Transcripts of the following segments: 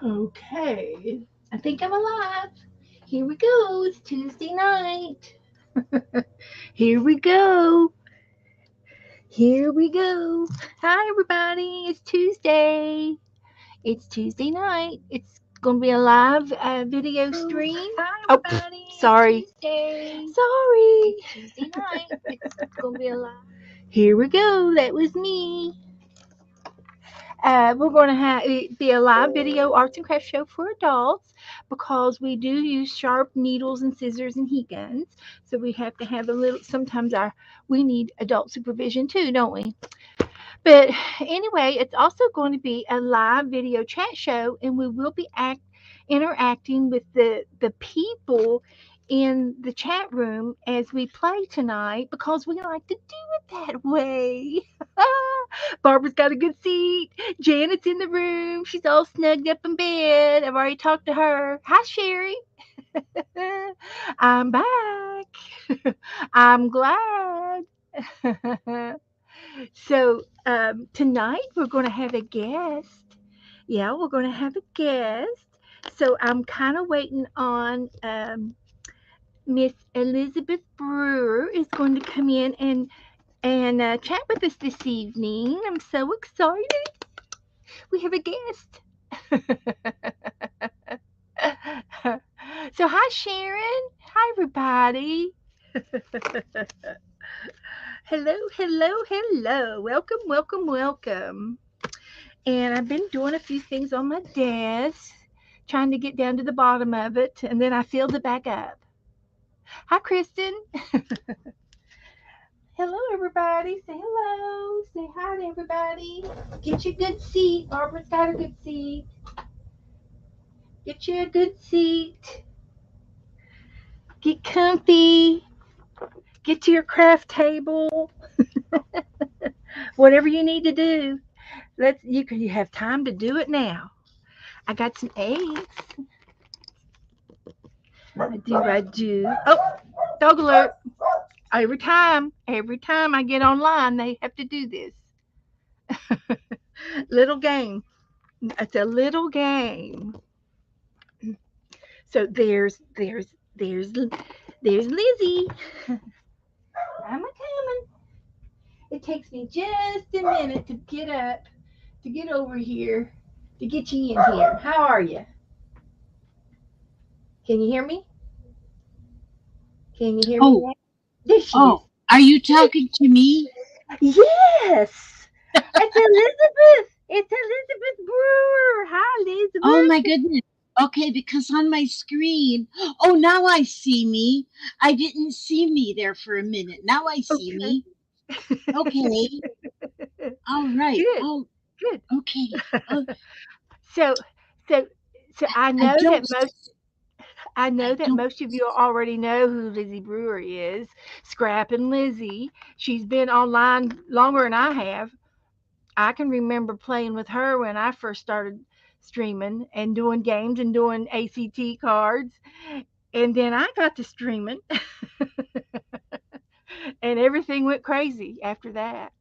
Okay. I think I'm alive. Here we go. It's Tuesday night. Here we go. Here we go. Hi, everybody. It's Tuesday. It's Tuesday night. It's going to be a live video stream. Hi, Oh, everybody. sorry. It's Tuesday. Sorry. It's Tuesday night. It's gonna be a lot. Here we go. That was me. We're going to have it be a live video arts and crafts show for adults because we do use sharp needles and scissors and heat guns. So we have to have a little. Sometimes we need adult supervision too, don't we? But anyway, it's also going to be a live video chat show, and we will be interacting with the people in the chat room as we play tonight because we like to do it that way. Barbara's got a good seat. Janet's in the room. She's all snugged up in bed. I've already talked to her. Hi, Sherry. I'm back. I'm glad. So tonight we're going to have a guest. Yeah, we're going to have a guest. So I'm kind of waiting on Miss Elizabeth Brewer is going to come in and chat with us this evening. I'm so excited. We have a guest. So hi Sharon. Hi everybody. Hello, hello, hello. Welcome, welcome, welcome. And I've been doing a few things on my desk, trying to get down to the bottom of it, and then I filled it back up. Hi, Kristen. Hello, everybody. Say hello. Say hi to everybody. Get you a good seat. Barbara's got a good seat. Get you a good seat. Get comfy. Get to your craft table. Whatever you need to do. You have time to do it now. I got some eggs. I do. Oh, dog alert. Every time I get online, they have to do this. Little game. It's a little game. So there's Lizzie. I'm a coming. It takes me just a minute to get up, to get over here, to get you in here. How are you? Can you hear me? Can you hear me Oh, now? There she is. oh, are you talking to me? Yes. It's Elizabeth. It's Elizabeth Brewer. Hi, Oh my Elizabeth. goodness. Okay, because on my screen, oh, now I see me. I didn't see me there for a minute. Now I see Okay. me. Okay. All right. Good. Oh, Good. okay. Oh, So, so, so I don't, I know I that don't. most of you already know who Lizzy Brewer is. Scrapping Lizzy. She's been online longer than I have. I can remember playing with her when I first started streaming and doing games and doing ACT cards. And then I got to streaming and everything went crazy after that.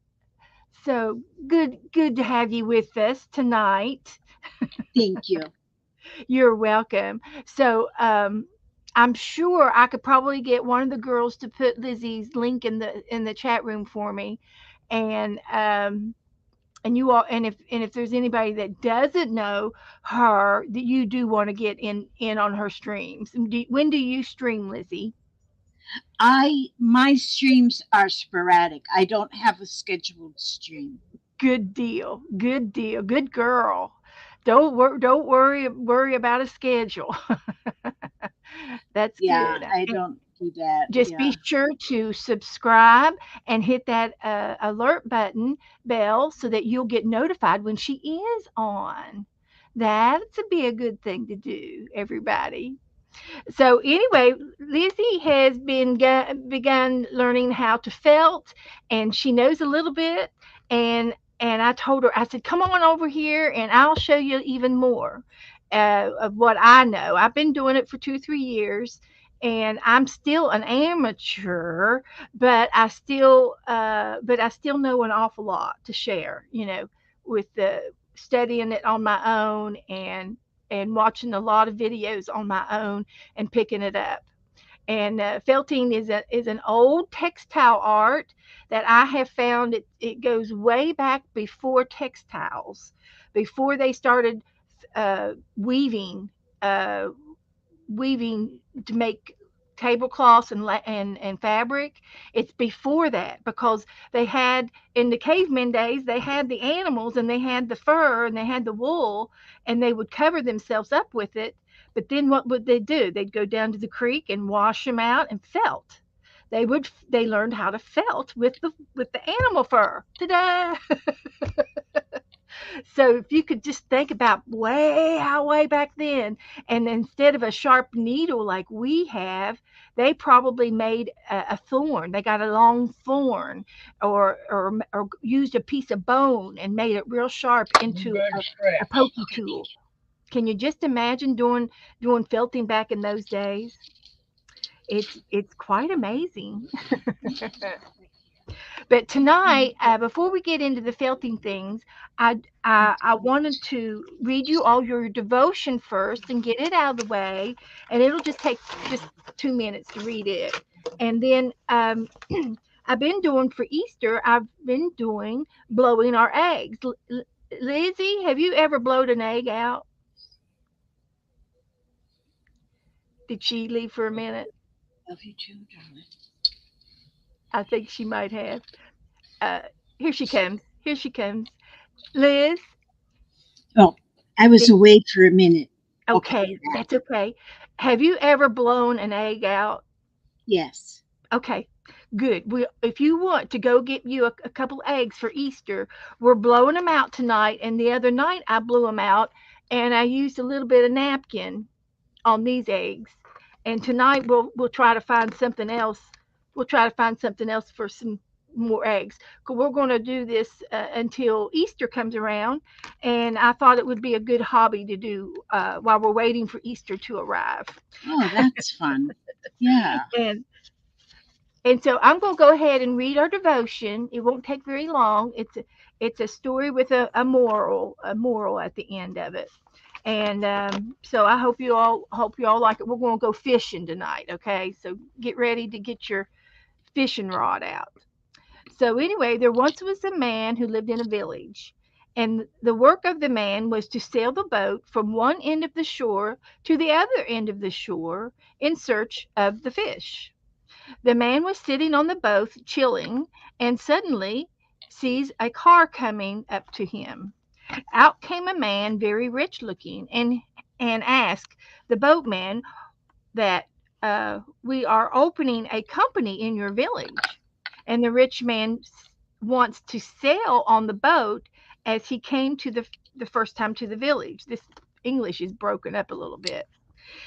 So good to have you with us tonight. Thank you. You're welcome. So I'm sure I could probably get one of the girls to put Lizzie's link in the chat room for me, and you all and if there's anybody that doesn't know her that you do want to get in on her streams. When do you stream, Lizzie? My streams are sporadic. I don't have a scheduled stream. Good deal. Good deal. Good girl. Don't worry about a schedule. That's Yeah, good. I don't do that. Just be Yeah. sure to subscribe and hit that alert button bell so that you'll get notified when she is on. That's a be a good thing to do, everybody. So anyway, Lizzie has begun learning how to felt, and she knows a little bit. And I told her, I said, "Come on over here, and I'll show you even more of what I know. I've been doing it for 2 3 years." And I'm still an amateur, but I still know an awful lot to share. With the studying it on my own and watching a lot of videos on my own and picking it up. And felting is an old textile art that I have found. It goes way back before textiles, before they started weaving. Uh, Weaving to make tablecloths and fabric. It's before that, because they had, in the caveman days, they had the animals and they had the fur and they had the wool, and they would cover themselves up with it. But then what would they do? They'd go down to the creek and wash them out and felt. They learned how to felt with the animal fur. Ta-da! So if you could just think about way back then, and instead of a sharp needle like we have, they probably made a thorn. They got a long thorn, or used a piece of bone and made it real sharp into Good a stretch. pokey tool. Can you just imagine doing felting back in those days? It's quite amazing. But tonight, before we get into the felting things, I wanted to read you all your devotion first and get it out of the way, and it'll just take just 2 minutes to read it, and then I've been doing for Easter. I've been doing blowing our eggs. Lizzie, have you ever blowed an egg out? Did she leave for a minute? Love you too, darling. I think she might have. Uh, Here she comes. Here she comes. Liz, Oh, I was did away for a minute. Okay. Okay, that's okay. Have you ever blown an egg out? Yes. Okay, good. If you want to go get you a couple eggs for Easter, we're blowing them out tonight. And the other night I blew them out, and I used a little bit of napkin on these eggs. And tonight we'll try to find something else. We'll try to find something else for some more eggs. 'Cause we're going to do this until Easter comes around, and I thought it would be a good hobby to do while we're waiting for Easter to arrive. Oh, that's fun. Yeah. And so I'm going to go ahead and read our devotion. It won't take very long. It's a story with a moral at the end of it. And so I hope you all like it. We're going to go fishing tonight, okay? So get ready to get your fishing rod out. So anyway, there once was a man who lived in a village, and the work of the man was to sail the boat from one end of the shore to the other end of the shore in search of the fish. The man was sitting on the boat chilling, and suddenly sees a car coming up to him. Out came a man very rich looking, and asked the boatman that we are opening a company in your village, and the rich man wants to sail on the boat as he came to the first time to the village. This English is broken up a little bit.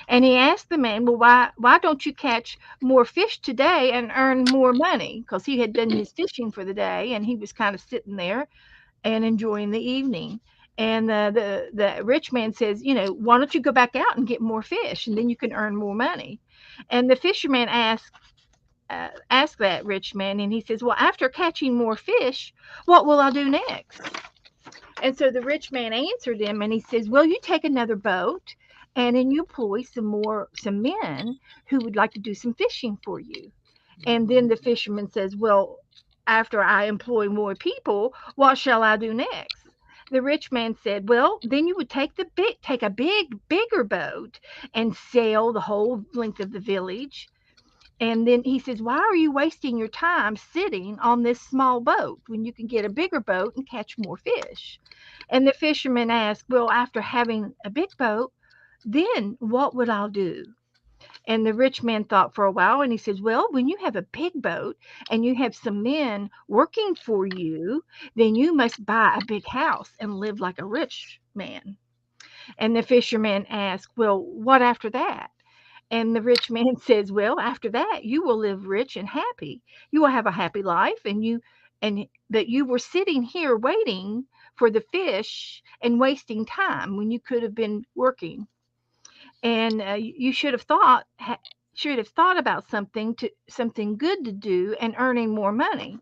And he asked the man, well, why don't you catch more fish today and earn more money? Because he had done his fishing for the day, and he was kind of sitting there and enjoying the evening. And the rich man says, why don't you go back out and get more fish, and then you can earn more money? And the fisherman asked that rich man, and he says, well, after catching more fish, what will I do next? And so the rich man answered him, and he says, well, you take another boat, and then you employ some men who would like to do some fishing for you. And then the fisherman says, well, after I employ more people, what shall I do next? The rich man said, well, then you would take a bigger boat and sail the whole length of the village. And then he says, why are you wasting your time sitting on this small boat when you can get a bigger boat and catch more fish? And the fisherman asked, well, after having a big boat, then what would I do? And the rich man thought for a while, and he says, well, when you have a big boat and you have some men working for you, then you must buy a big house and live like a rich man. And the fisherman asked, well, what after that? And the rich man says, well, after that, you will live rich and happy. You will have a happy life, and that you were sitting here waiting for the fish and wasting time when you could have been working. And you should have thought about something good to do and earning more money.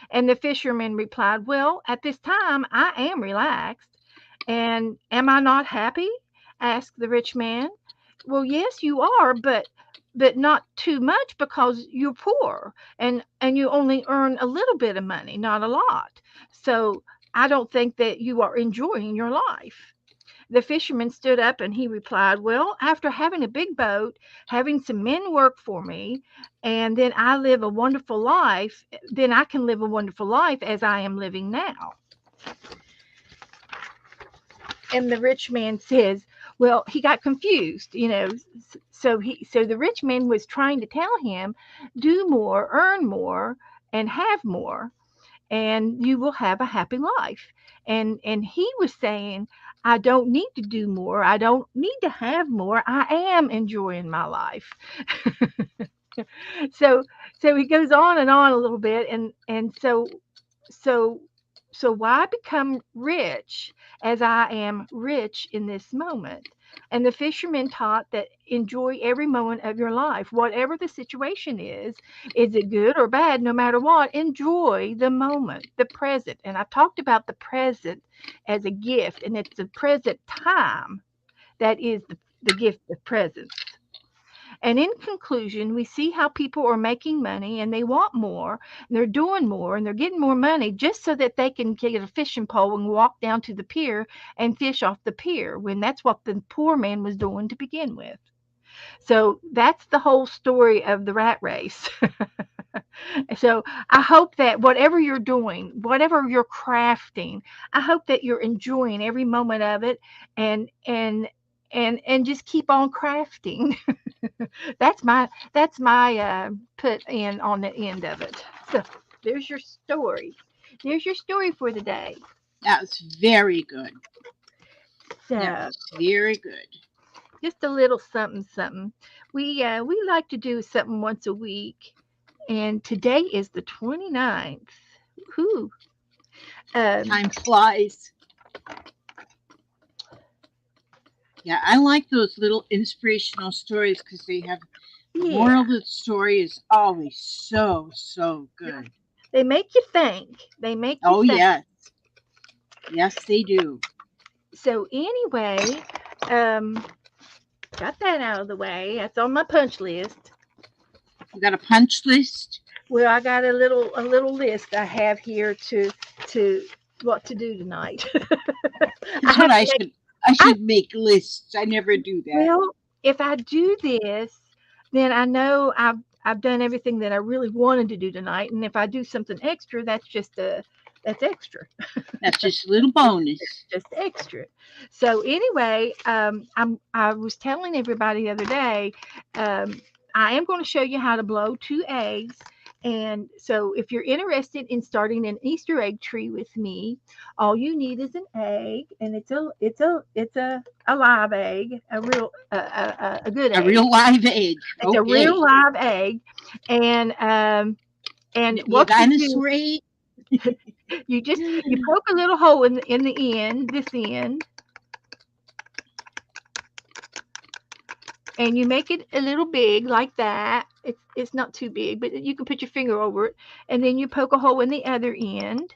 And the fisherman replied, well, at this time I am relaxed, and am I not happy? asked the rich man. Well, yes, you are, but not too much because you're poor and you only earn a little bit of money, not a lot. So I don't think that you are enjoying your life. The fisherman stood up and he replied, well, after having a big boat, having some men work for me, and then I live a wonderful life, then I can live a wonderful life as I am living now. And the rich man says, well, he got confused, so the rich man was trying to tell him, do more, earn more, and have more, and you will have a happy life. And he was saying, I don't need to do more, I don't need to have more, I am enjoying my life. so so he goes on and on a little bit, and so so why become rich as I am rich in this moment? And the fisherman taught that enjoy every moment of your life, whatever the situation is it good or bad, no matter what, enjoy the moment, the present. And I talked about the present as a gift, and it's the present time that is the gift of presence. And in conclusion, we see how people are making money and they want more, and they're doing more, and they're getting more money just so that they can get a fishing pole and walk down to the pier and fish off the pier, when that's what the poor man was doing to begin with. So that's the whole story of the rat race. So I hope that whatever you're doing, whatever you're crafting, I hope that you're enjoying every moment of it, and just keep on crafting. That's my put in on the end of it. So there's your story. There's your story for the day. That was very good. That So was very good. just a little something something. We like to do something once a week, and today is the 29th. Whoo. Um, Time flies. Yeah, I like those little inspirational stories because they have the yeah, moral of the story is always so, so good. they make you think. They make you Oh, think. yes. Yes, they do. So anyway, um, got that out of the way. That's on my punch list. You got a punch list? Well, I got a little list I have here to what to do tonight. I Here's what have to I make. should I I should make lists. I never do that. Well, if I do this, then I know I've done everything that I really wanted to do tonight. And if I do something extra, that's extra. That's just a little bonus. Just extra. So anyway, I was telling everybody the other day, um, I am going to show you how to blow two eggs. And so if you're interested in starting an Easter egg tree with me, all you need is an egg, and it's a live egg, a real a good A egg. real live egg. It's a real Okay. live egg, and Can and it be a what you do, dinosaur egg? you poke a little hole in the end, this end, and you make it a little big like that. It's not too big, but you can put your finger over it, and then you poke a hole in the other end,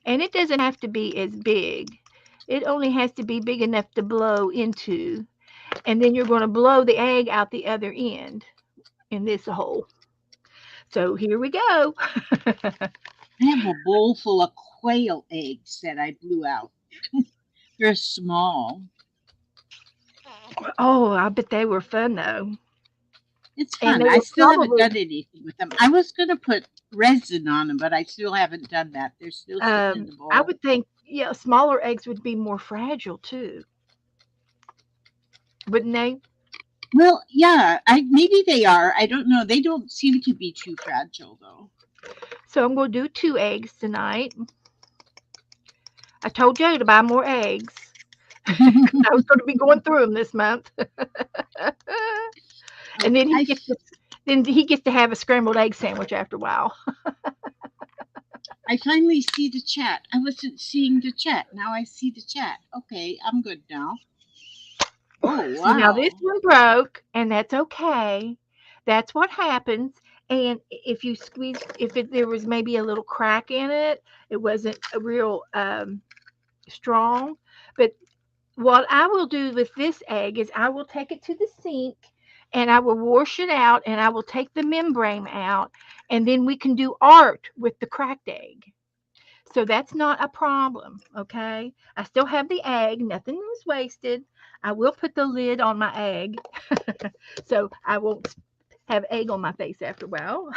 and it doesn't have to be as big. It only has to be big enough to blow into, and then you're going to blow the egg out the other end in this hole. So here we go. I have a bowl full of quail eggs that I blew out. They're small. Oh, I bet they were fun though, It's and fun. they I were still haven't probably done anything with them. I was going to put resin on them, but I still haven't done that. They're still sitting in the I bowl. would think, yeah, smaller eggs would be more fragile too, wouldn't they? Well, yeah, I maybe they are. I don't know. They don't seem to be too fragile though. So I'm going to do two eggs tonight. I told Joe to buy more eggs. I was going to be going through them this month, Oh, and then he gets to have a scrambled egg sandwich after a while. I finally see the chat. I wasn't seeing the chat. Now I see the chat. Okay, I'm good now. Oh, So now this wow. one broke, and that's okay. That's what happens. And if you squeeze, if there was maybe a little crack in it, it wasn't a real. strong. But what I will do with this egg is I will take it to the sink and I will wash it out and I will take the membrane out and then we can do art with the cracked egg. So that's not a problem, okay? I still have the egg, nothing was wasted. I will put the lid on my egg so I won't have egg on my face after a while.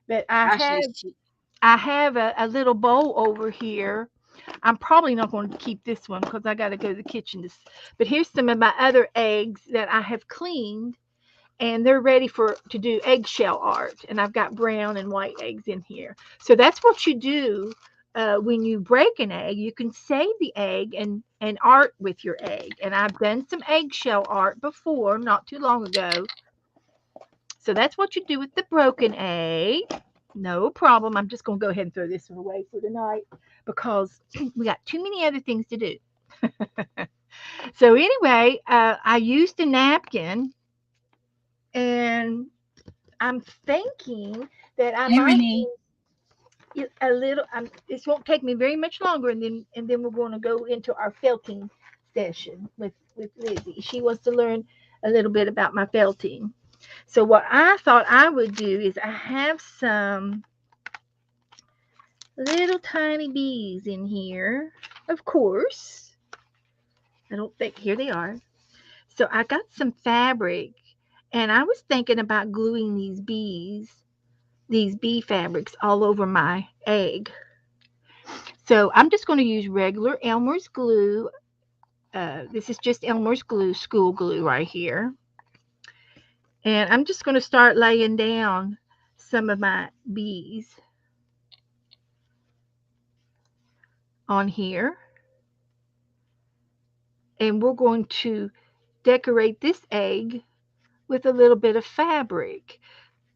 But Gosh, I see. I have a little bowl over here. I'm probably not going to keep this one because I got to go to the kitchen. But here's some of my other eggs that I have cleaned, and they're ready for to do eggshell art. And I've got brown and white eggs in here. So that's what you do when you break an egg. You can save the egg and art with your egg. And I've done some eggshell art before, not too long ago. So that's what you do with the broken egg. No problem. I'm just going to go ahead and throw this one away for tonight because we got too many other things to do. So anyway, I used a napkin, and I'm thinking that I Hi, might Renee. use a little. This won't take me very much longer, and then we're going to go into our felting session with Lizzie. She wants to learn a little bit about my felting. So what I thought I would do is I have some little tiny bees in here. Of course, I don't think here they are. So I got some fabric, and I was thinking about gluing these bee fabrics all over my egg. So I'm just going to use regular Elmer's glue. This is just Elmer's glue, school glue right here. And I'm just going to start laying down some of my bees on here. And we're going to decorate this egg with a little bit of fabric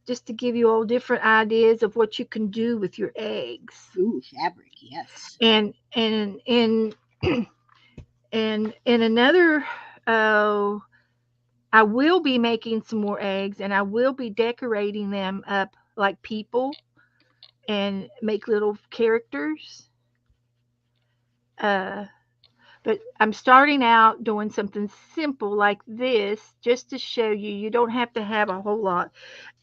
just to give you all different ideas of what you can do with your eggs. Ooh, fabric, yes. And and another uh, I will be making some more eggs and I will be decorating them up like people and make little characters. Uh, but I'm starting out doing something simple like this just to show you you don't have to have a whole lot.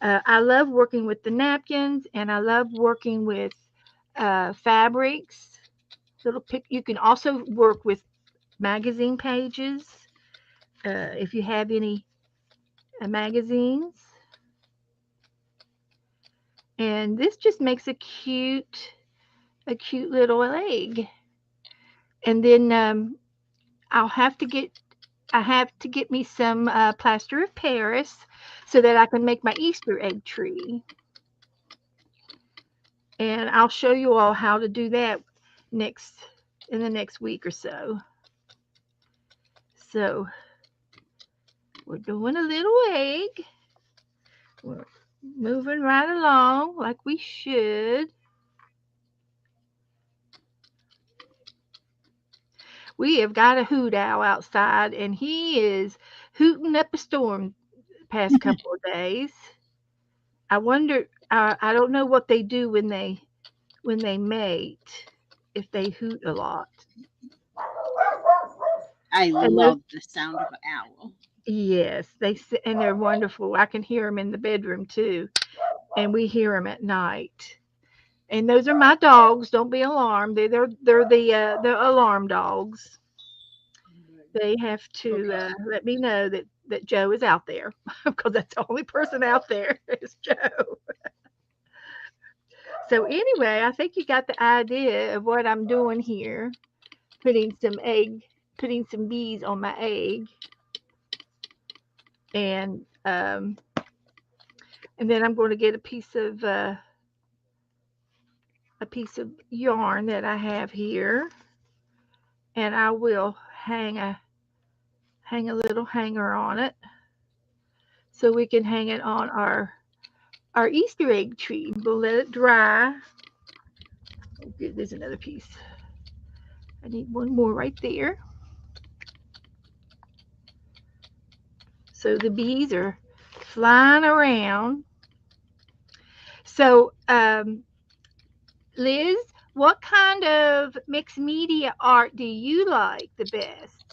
I love working with the napkins and I love working with fabrics. You can also work with magazine pages if you have any magazines. And this just makes a cute little egg. And then I'll have to get I have to get me some plaster of Paris so that I can make my Easter egg tree. And I'll show you all how to do that next in the next week or so. So we're doing a little egg. We're moving right along like we should. We have got a hoot owl outside, and he is hooting up a storm the past couple of days. I wonder. I don't know what they do when they mate, if they hoot a lot. I And those, love the sound of an owl. yes, and they're wonderful. I can hear them in the bedroom too, and we hear them at night. And those are my dogs. Don't be alarmed. They're the alarm dogs. They have to Okay. let me know that Joe is out there because that's the only person out there is Joe. So anyway, I think you got the idea of what I'm doing here. Putting some egg, putting some bees on my egg, and and then I'm going to get a piece of yarn that I have here, and I will hang a little hanger on it so we can hang it on our Easter egg tree. We'll let it dry. Oh, good, there's another piece. I need one more right there. So the bees are flying around. So, Liz, What kind of mixed media art do you like the best?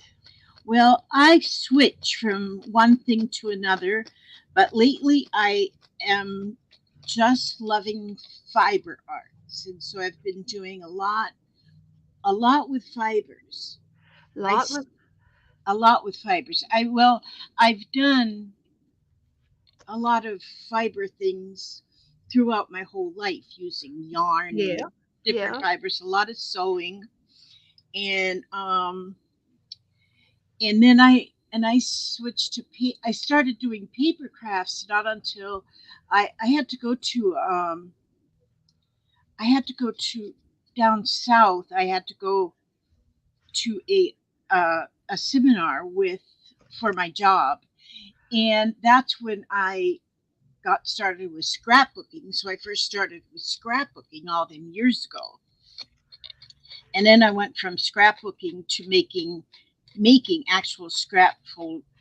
Well, I switch from one thing to another, but lately I am just loving fiber arts, and so I've been doing a lot with fibers. I Lot s- with a lot with fibers. I've done a lot of fiber things throughout my whole life using yarn yeah, and different yeah. fibers. A lot of sewing, and then I switched to I started doing paper crafts not until I had to go to I had to go to down south. I had to go to a seminar with for my job, and that's when I got started with scrapbooking. So I first started with scrapbooking all them years ago, and then I went from scrapbooking to making actual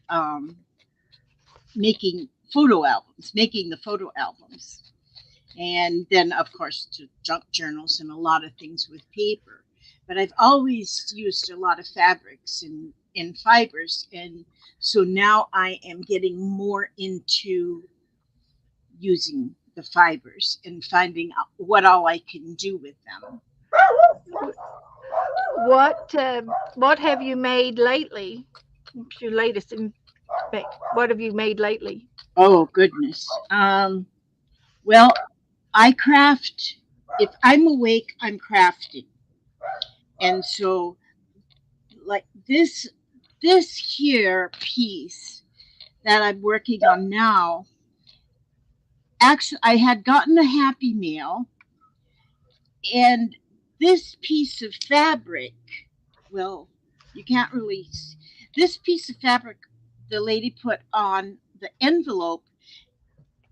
um, making photo albums, making the photo albums, and then of course to junk journals and a lot of things with paper. But I've always used a lot of fabrics and fibers, and so now I am getting more into using the fibers and finding out what all I can do with them. What have you made lately? What's your latest what have you made lately? Oh goodness. Well, I craft. If I'm awake, I'm crafting, and so like this here piece that I'm working on now. Actually, I had gotten a Happy Meal, and this piece of fabric. Well, you can't really. This piece of fabric, the lady put on the envelope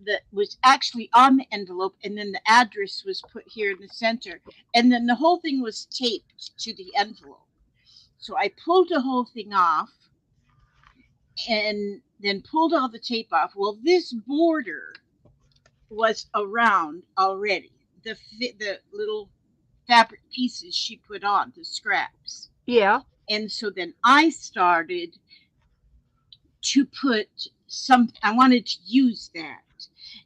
that was actually on the envelope, and then the address was put here in the center, and then the whole thing was taped to the envelope. So I pulled the whole thing off and then pulled all the tape off. Well, this border was around already. The little fabric pieces she put on, the scraps. Yeah. And so then I started to put some, I wanted to use that.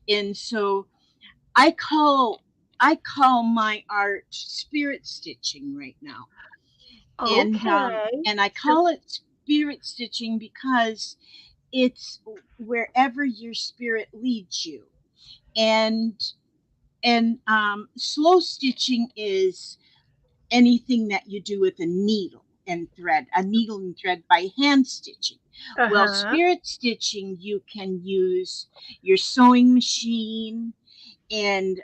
And so I call I call my art spirit stitching right now. Okay. And I So call it spirit stitching because it's wherever your spirit leads you. And slow stitching is anything that you do with a needle and thread, a needle and thread by hand stitching. Well, uh-huh. spirit stitching, you can use your sewing machine and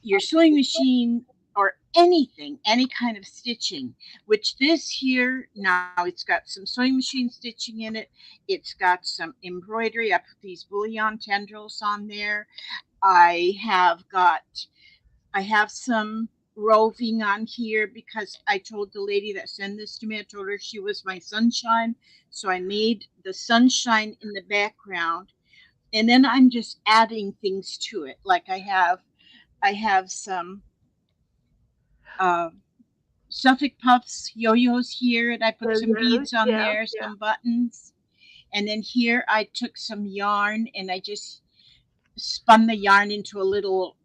your sewing machine or anything, any kind of stitching, which this here, now it's got some sewing machine stitching in it. It's got some embroidery. I put these bullion tendrils on there. I have got I have some roving on here because I told the lady that sent this to me, I told her she was my sunshine. So I made the sunshine in the background. And then I'm just adding things to it. Like I have some uh, Suffolk Puffs yo-yos here, and I put some Yo-yos. beads on Yeah, there, yeah. some buttons. And then here I took some yarn and I just spun the yarn into a little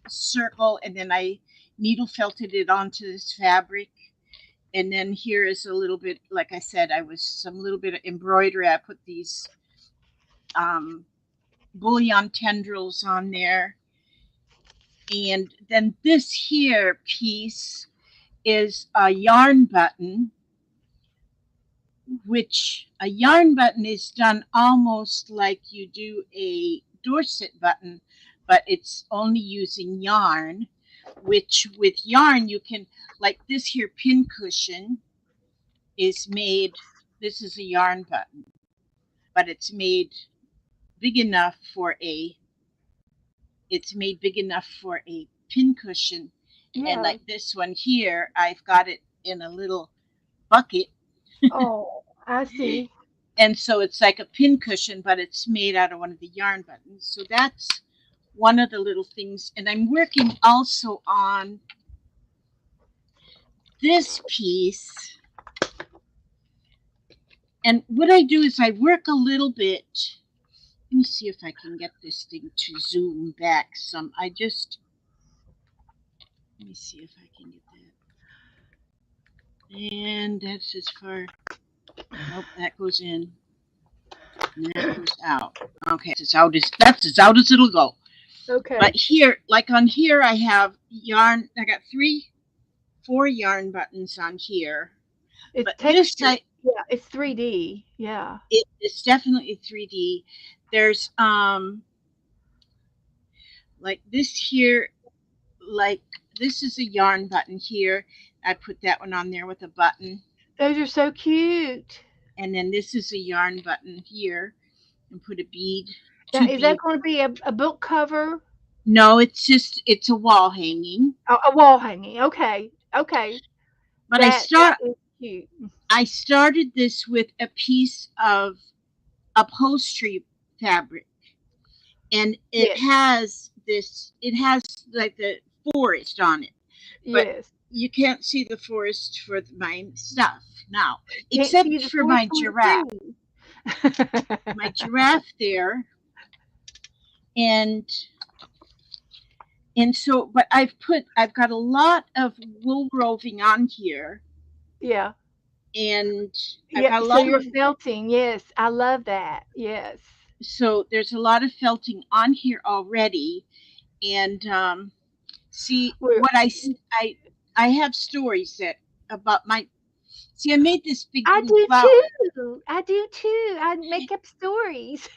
circle, and then I needle felted it onto this fabric. And then here is a little bit, like I said, I was some little bit of embroidery. I put these um, bullion tendrils on there. And then this here piece is a yarn button, which a yarn button is done almost like you do a Dorset button, but it's only using yarn, which with yarn you can, like this here pin cushion is made, this is a yarn button, but big enough for a, it's made big enough for a pin cushion. And Yeah. like this one here, I've got it in a little bucket. Oh, I see. And so it's like a pin cushion, but it's made out of one of the yarn buttons. So that's one of the little things. And I'm working also on this piece. And what I do is I work a little bit. Let me see if I can get this thing to zoom back some. Let me see if I can get that. And that's as far. Nope, that goes in. And that goes out. Okay, that's as out as it'll go. But Okay. here, like on here, I have yarn. I got four yarn buttons on here. It's But this, texture. Yeah, it's 3D. Yeah. it's definitely 3D. There's like this here, like this is a yarn button here. I put that one on there with a button, Those are so cute. and then this is a yarn button here, and put a bead, Now, two is that beads. going to be a book cover? No, it's a wall hanging. A wall hanging. Okay. Okay. But That is cute. I started this with a piece of upholstery fabric, and Yes. it has like the forest on it, but Yes. you can't see the forest for my stuff now, Can't see except the for forest from the trees. my giraffe there, and so, but I've got a lot of wool roving on here, Yeah. and I've Yeah. got a So lot of you're felting. Yes. I love that. Yes. so there's a lot of felting on here already, and see We're, what I have stories that about my see I made this big I blue do flower. too. I do too. I make up stories.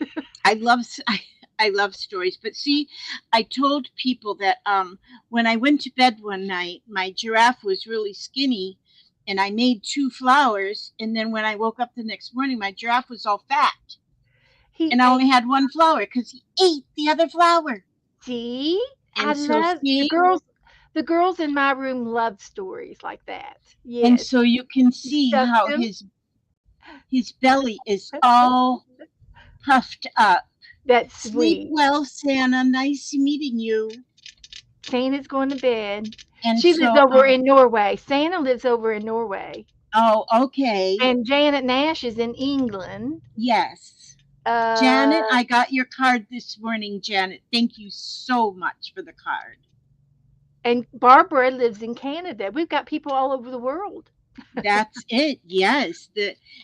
I love I love stories, but see, I told people that when I went to bed one night, my giraffe was really skinny, and I made two flowers, and then when I woke up the next morning, my giraffe was all fat, He and I only ate. had one flower because he ate the other flower. See, I And so love the see, girls. The girls in my room love stories like that. and Yes. so you can You see stuffed how them. his belly is all puffed up. That's Sleep sweet. well, Santa. Nice meeting you. Santa's going to bed. And She lives so, over in Norway. Santa lives over in Norway. oh, okay. And Janet Nash is in England. Yes. Janet, Uh, I got your card this morning, Janet. Thank you so much for the card. and Barbara lives in Canada. We've got people all over the world. That's it. Yes.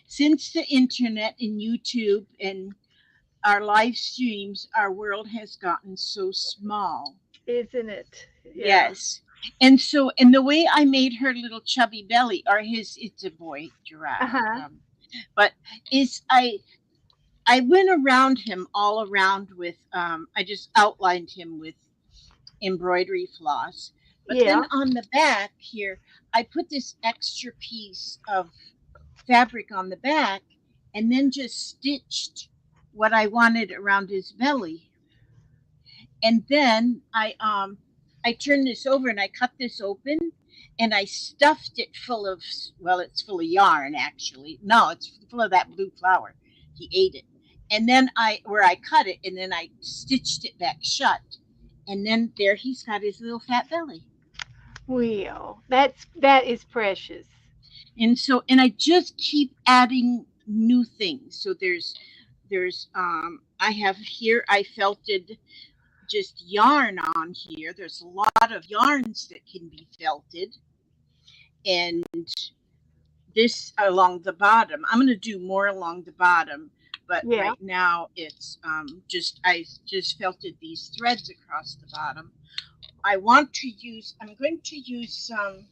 Since the internet and YouTube and our live streams, our world has gotten so small. Isn't it? Yeah. Yes. And so, and the way I made her little chubby belly, or it's a boy giraffe, Uh-huh. but is I went around him all around with, I just outlined him with embroidery floss. But then Yeah. on the back here, I put this extra piece of fabric on the back and then just stitched what I wanted around his belly. And then I turned this over and I cut this open and I stuffed it full of, well, it's full of yarn actually. No, it's full of that blue flower. He ate it. And then where I cut it and then I stitched it back shut. And then there he's got his little fat belly. Well, that is precious. And so, and I just keep adding new things. So I have here, I felted just yarn on here. There's a lot of yarns that can be felted, and this along the bottom. I'm going to do more along the bottom, but Yeah. right now it's just I just felted these threads across the bottom. I'm going to use some.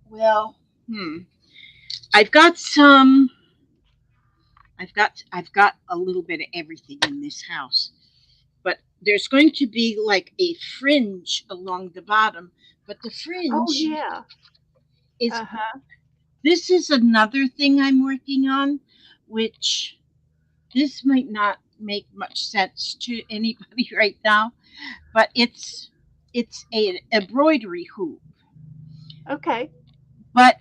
Well, I've got some. I've got a little bit of everything in this house, but there's going to be like a fringe along the bottom. But the Oh fringe yeah. is Uh-huh. this is another thing I'm working on, which this might not make much sense to anybody right now, but it's a embroidery hoop. Okay. But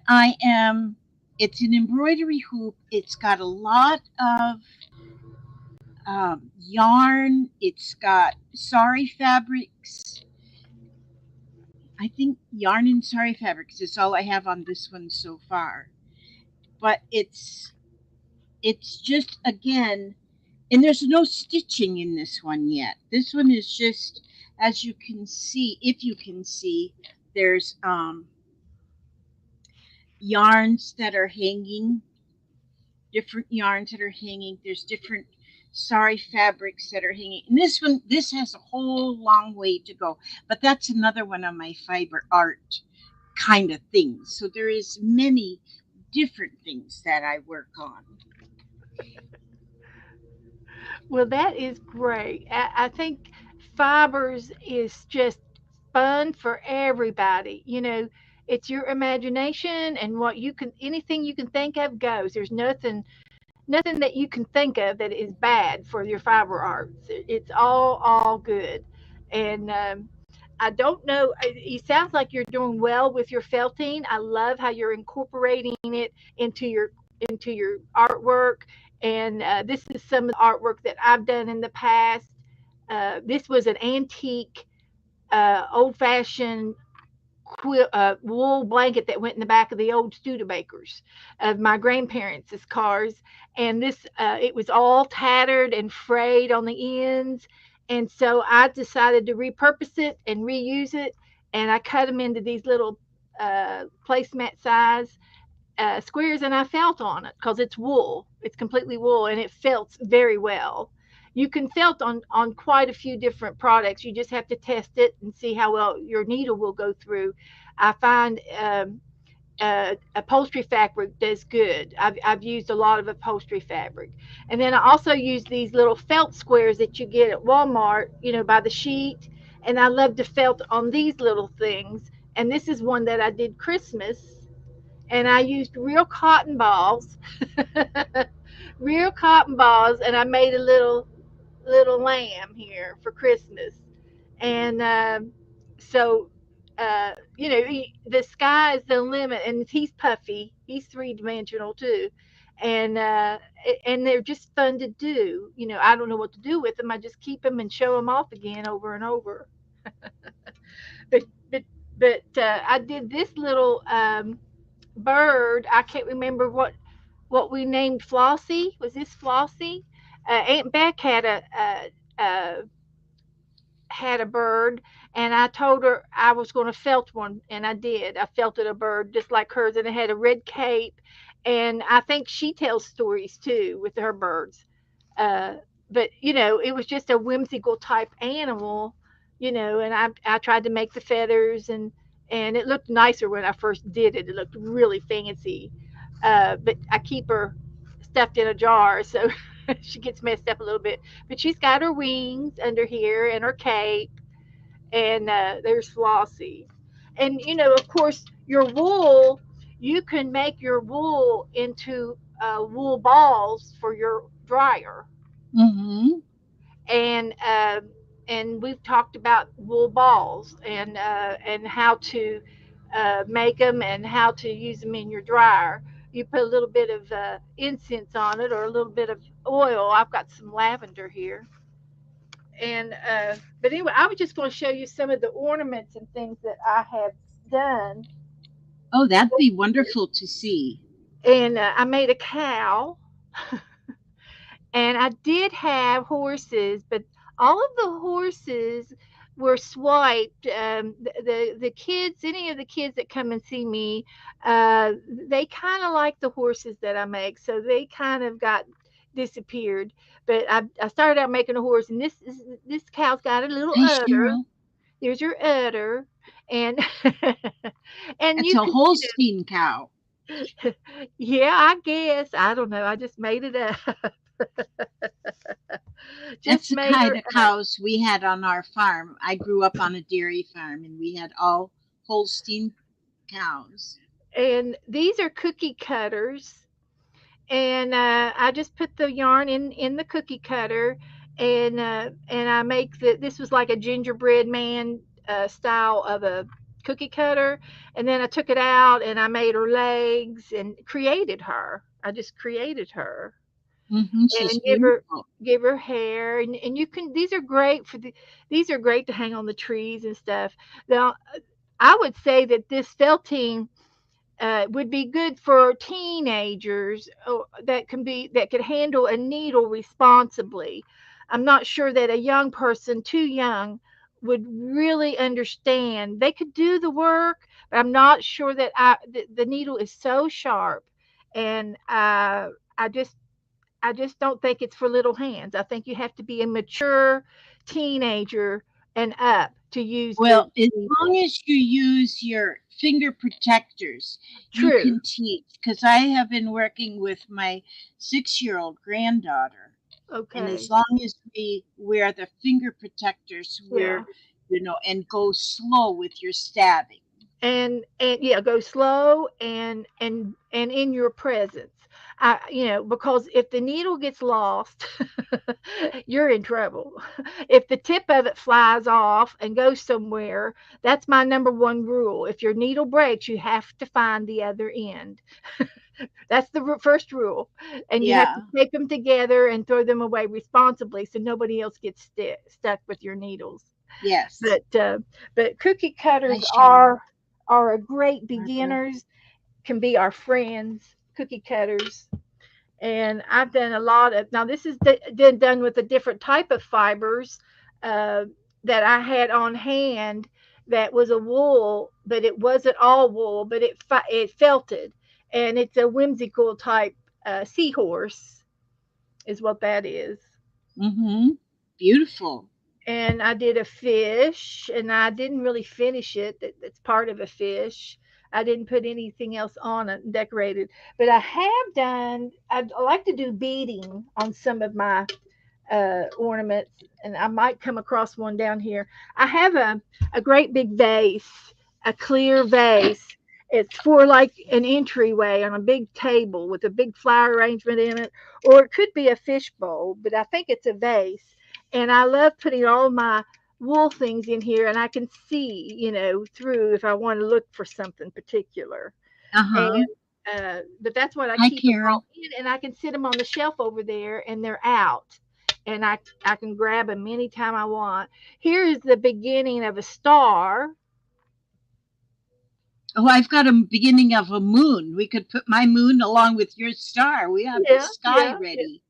it's an embroidery hoop. It's got a lot of yarn. It's got sari fabrics. I think yarn and sari fabrics is all I have on this one so far. But it's just again, and there's no stitching in this one yet. This one is just, as you can see, if you can see, there's yarns that are hanging, different yarns that are hanging. There's different sari fabrics that are hanging. And this one, this has a whole long way to go. But that's another one of my fiber art kind of things. So there is many different things that I work on. Well, that is great. I think fibers is just fun for everybody. It's your imagination and what you can, anything you can think of goes. There's nothing that you can think of that is bad for your fiber arts. It's all good. And I don't know. It sounds like you're doing well with your felting. I love how you're incorporating it into your artwork. And this is some of the artwork that I've done in the past. This was an antique, old-fashioned wool blanket that went in the back of the old Studebakers of my grandparents' cars. And it was all tattered and frayed on the ends. And so I decided to repurpose it and reuse it. And I cut them into these little placemat size squares, and I felt on it because it's wool. It's completely wool, and it felts very well. You can felt on quite a few different products. You just have to test it and see how well your needle will go through. I find upholstery fabric does good. I've used a lot of upholstery fabric, and then I also use these little felt squares that you get at Walmart, by the sheet. And I love to felt on these little things. And this is one that I did Christmas, and I used real cotton balls, real cotton balls, and I made a little lamb here for Christmas. And so, the sky is the limit, and he's puffy. He's three-dimensional too, and they're just fun to do. I don't know what to do with them. I just keep them and show them off again over and over. But but but I did this little bird. I can't remember what we named Flossie. Was this Flossie? Aunt Beck had a bird, and I told her I was going to felt one, and I did. I felted a bird just like hers, and it had a red cape. And I think she tells stories too with her birds. Uh, but it was just a whimsical type animal, and I tried to make the feathers, and it looked nicer when I first did it. It looked really fancy. But I keep her stuffed in a jar, so she gets messed up a little bit. But she's got her wings under here and her cape, and there's Flossie. And of course, your wool, you can make your wool into wool balls for your dryer. Mm-hmm. And we've talked about wool balls, and how to make them and how to use them in your dryer. You put a little bit of incense on it, or a little bit of oil. I've got some lavender here. And but anyway, I was just going to show you some of the ornaments and things that I have done. Oh, that'd be wonderful to see. And I made a cow. And I did have horses, but all of the horses were swiped. The kids, any of the kids that come and see me, they kind of like the horses that I make, so they kind of got disappeared. But I started out making a horse, and this cow's got a little Hey, udder. Cheryl, There's your udder, and and it's you a can, Holstein cow. yeah, I guess I don't know. I just made it up. That's Just the made kind her of cows we had on our farm. I grew up on a dairy farm, and we had all Holstein cows. and these are cookie cutters. And I just put the yarn in the cookie cutter, and I make this was like a gingerbread man style of a cookie cutter. And then I took it out and I made her legs and created her. I just created her. Mm-hmm. She's and give her beautiful. hair, and you can, these are great for these are great to hang on the trees and stuff. Now I would say that this felting would be good for teenagers, that could handle a needle responsibly. I'm not sure that a young person too young would really understand. They could do the work, but I'm not sure that the needle is so sharp, and I just don't think it's for little hands. I think you have to be a mature teenager and up to use Well, as the long as you use your finger protectors, you true. can teach. Because I have been working with my 6-year-old granddaughter, and as Okay. long as we wear the finger protectors, Yeah. and go slow with your stabbing. And yeah, go slow and in your presence. Because if the needle gets lost, you're in trouble. If the tip of it flies off and goes somewhere, that's my number one rule. If your needle breaks, you have to find the other end. That's the first rule. And you have to Yeah. tape them together and throw them away responsibly so nobody else gets stuck with your needles. Yes. But cookie Hi, cutters Sharon. are a great Barbara. beginners, can be our friends, cookie cutters. And I've done a lot of, now this is done with a different type of fibers uh, that I had on hand, that was a wool, but it wasn't all wool, but it felted, and it's a whimsical type seahorse is what that is. Mm-hmm. Beautiful. And I did a fish, and I didn't really finish it. That's part of a fish. I didn't put anything else on it and decorated, but I have done. I like to do beading on some of my ornaments, and I might come across one down here. I have a great big vase, a clear vase. It's for like an entryway on a big table with a big flower arrangement in it, or it could be a fish bowl, but I think it's a vase. And I love putting all my wool things in here, and I can see, through if I want to look for something particular. And Uh-huh. but that's what I Hi, keep them all Carol. in, and I can sit them on the shelf over there, and they're out, and I can grab them anytime I want. Here is the beginning of a star. Oh, I've got a beginning of a moon. We could put my moon along with your star. We have the Yeah, sky yeah, yeah. ready.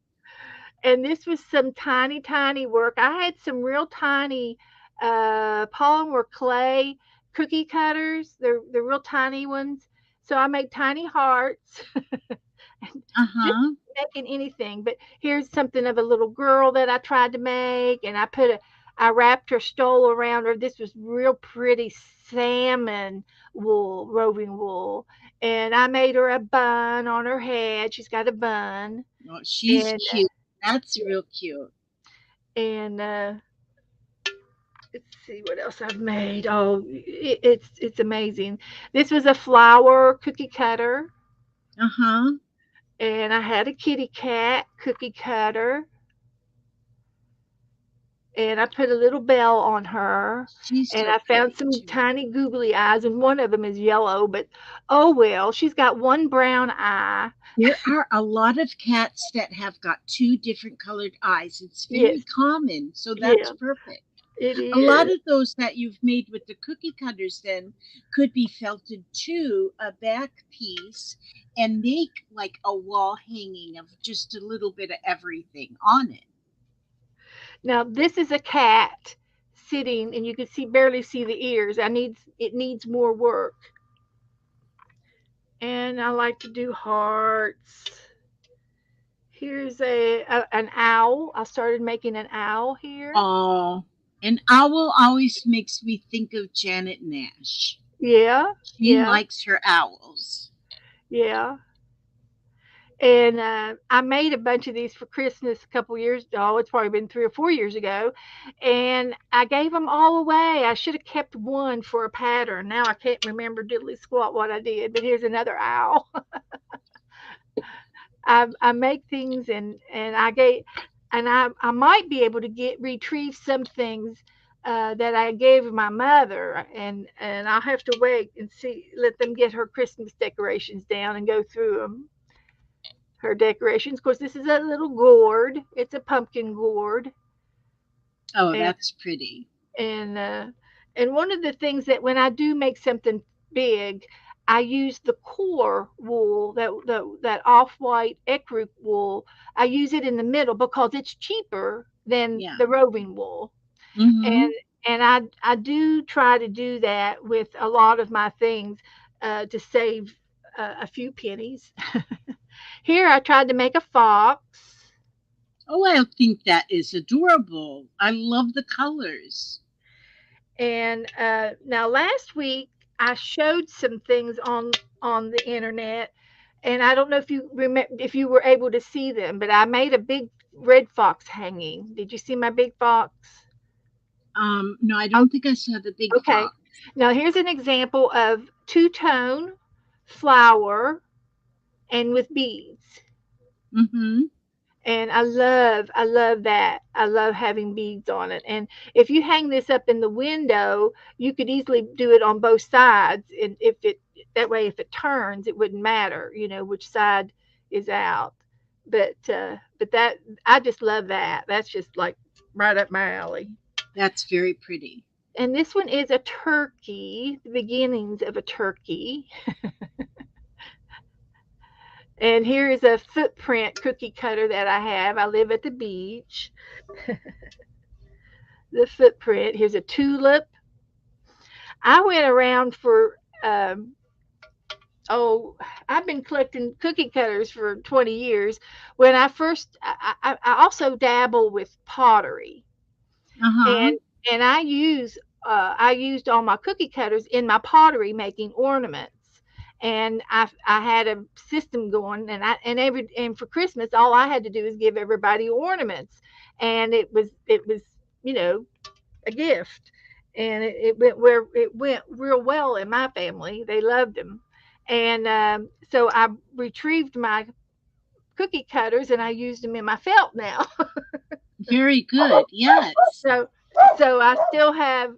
And this was some tiny, tiny work. I had some real tiny polymer clay cookie cutters. They're real tiny ones. So I made tiny hearts. Just Uh-huh. making anything. But here's something of a little girl that I tried to make, and I wrapped her stole around her. This was real pretty salmon wool, roving wool, and I made her a bun on her head. She's got a bun, Oh, she's and cute. That's real cute. and let's see what else I've made. Oh, it's amazing. This was a flower cookie cutter, Uh-huh. and I had a kitty cat cookie cutter, and I put a little bell on her, She's and so I found pretty some too. tiny googly eyes, and one of them is yellow, but oh well, she's got one brown eye. There are a lot of cats that have got two different colored eyes. It's very Yes, common, so that's yeah, perfect. it A lot is. of those that you've made with the cookie cutters then could be felted to a back piece and make like a wall hanging of just a little bit of everything on it. Now this is a cat sitting, and you can see barely see the ears. It needs more work, and I like to do hearts. Here's an owl. I started making an owl here. Oh, an owl always makes me think of Janet Nash. Yeah, She yeah, likes her owls. yeah. And I made a bunch of these for Christmas a couple years. Oh, it's probably been 3 or 4 years ago, and I gave them all away. I should have kept one for a pattern. Now I can't remember diddly squat what I did. But here's another owl. I make things, and I might be able to get retrieve some things that I gave my mother, and I'll have to wait and see, let them get her Christmas decorations down and go through them. her decorations. Of course, this is a little gourd. It's a pumpkin gourd, Oh, and that's pretty. and uh, and one of the things that when I do make something big, I use the core wool, that off white ecru wool. I use it in the middle because it's cheaper than Yeah. the roving wool, Mm-hmm. and I do try to do that with a lot of my things to save a few pennies. Here, I tried to make a fox. Oh, I think that is adorable. I love the colors. And now last week I showed some things on the internet, and I don't know if you remember if you were able to see them, but I made a big red fox hanging. Did you see my big fox? No, I Oh, don't think I saw the big okay. fox. Now here's an example of two-tone flower and with beads. Mm-hmm. And I love that. I love having beads on it. And if you hang this up in the window, you could easily do it on both sides. And if it that way, if it turns, it wouldn't matter, which side is out. But that I just love that. That's just like right up my alley. That's very pretty. And this one is a turkey, the beginnings of a turkey. And here is a footprint cookie cutter that I have. I live at the beach. The footprint. Here's a tulip. I went around for oh, I've been collecting cookie cutters for 20 years. When I first, I also dabble with pottery, Uh-huh. and I used all my cookie cutters in my pottery making ornaments. And I had a system going, and for Christmas, all I had to do is give everybody ornaments, and it was you know a gift, and it went real well in my family. They loved them, and so I retrieved my cookie cutters and I used them in my felt now. Very good. Yes. so so I still have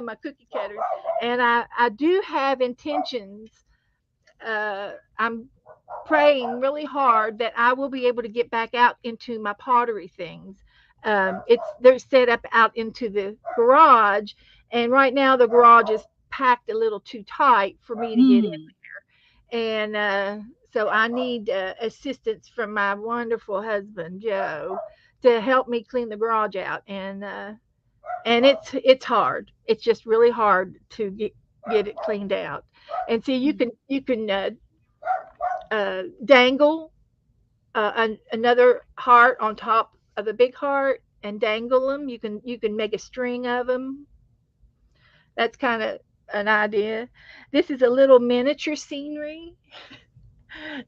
my cookie cutters, and I do have intentions. I'm praying really hard that I will be able to get back out into my pottery things. It's they're set up out into the garage, and right now the garage is packed a little too tight for me to get Hmm. in. And so I need assistance from my wonderful husband Joe to help me clean the garage out, and it's hard. It's just really hard to get it cleaned out. And see, you can dangle another heart on top of a big heart and dangle them. You can make a string of them. That's kind of an idea. This is a little miniature scenery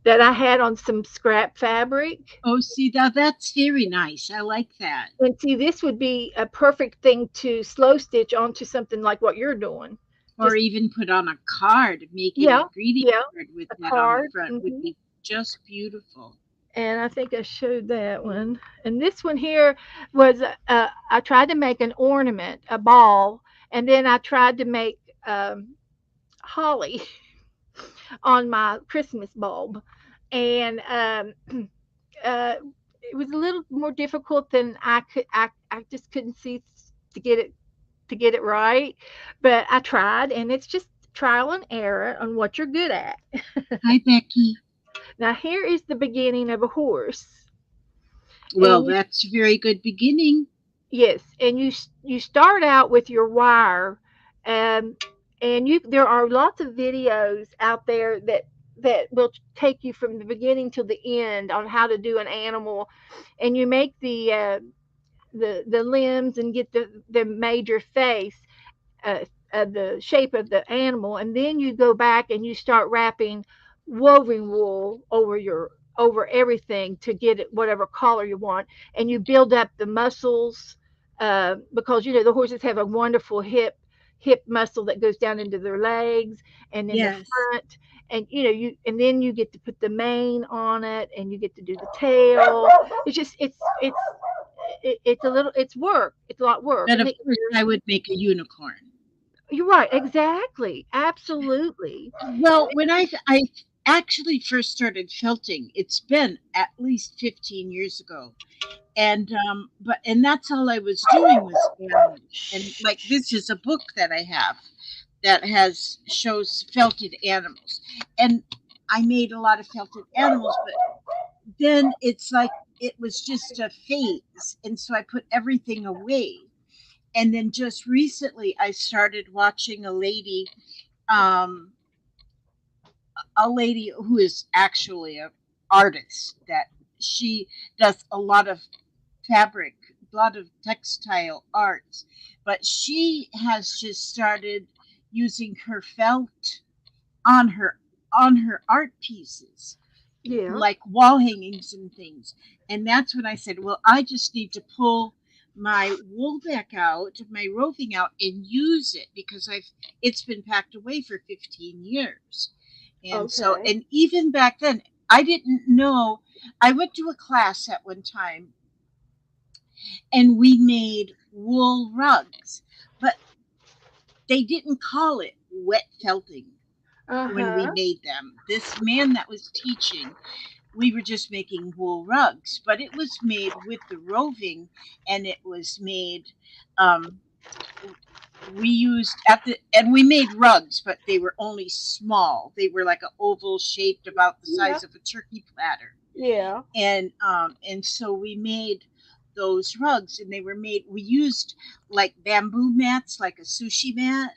that I had on some scrap fabric. Oh, see, now that's very nice. I like that. And see, this would be a perfect thing to slow stitch onto something like what you're doing. Or Just even put on a card, make it a yeah, greeting yeah, card with a that on the card. front would be just beautiful. And I think I showed that one. And this one here was I tried to make an ornament, a ball, and then I tried to make holly on my Christmas bulb, and uh, it was a little more difficult than I could. I just couldn't see to get it right, but I tried, and it's just trial and error on what you're good at. Hi, Becky. Now here is the beginning of a horse, Well, and that's a very good beginning. yes, and you start out with your wire, um, and you there are lots of videos out there that will take you from the beginning to the end on how to do an animal, and you make the limbs and get the major face, uh, the shape of the animal, and then you go back and you start wrapping woven wool over everything to get it whatever color you want, and you build up the muscles, because the horses have a wonderful hip muscle that goes down into their legs and in the Yes. front, and and then you get to put the mane on it, and you get to do the tail. It's just it's a little it's work. It's a lot of work, But and of the course, ears. I would make a unicorn. You're right, exactly, absolutely. Well, when I actually first started felting. It's been at least 15 years ago. And that's all I was doing was animals. And like this is a book that I have that has shows felted animals. And I made a lot of felted animals, but then it's like it was just a phase. And so I put everything away. And then just recently I started watching um a lady who is actually a artist that she does a lot of fabric, a lot of textile arts, but she has just started using her felt on her art pieces, Yeah. like wall hangings and things. And that's when I said, well, I just need to pull my wool back out, my roving out, and use it because I've it's been packed away for 15 years. And so, Okay. and even back then, I didn't know. I went to a class at one time and we made wool rugs, but they didn't call it wet felting when we Uh-huh. made them. This man that was teaching, we were just making wool rugs, but it was made with the roving, and it was made. Um, we used at the and we made rugs, but they were only small. They were like an oval shaped, about the Yeah. size of a turkey platter. Yeah. And so we made those rugs, and they were made. We used like bamboo mats, like a sushi mat.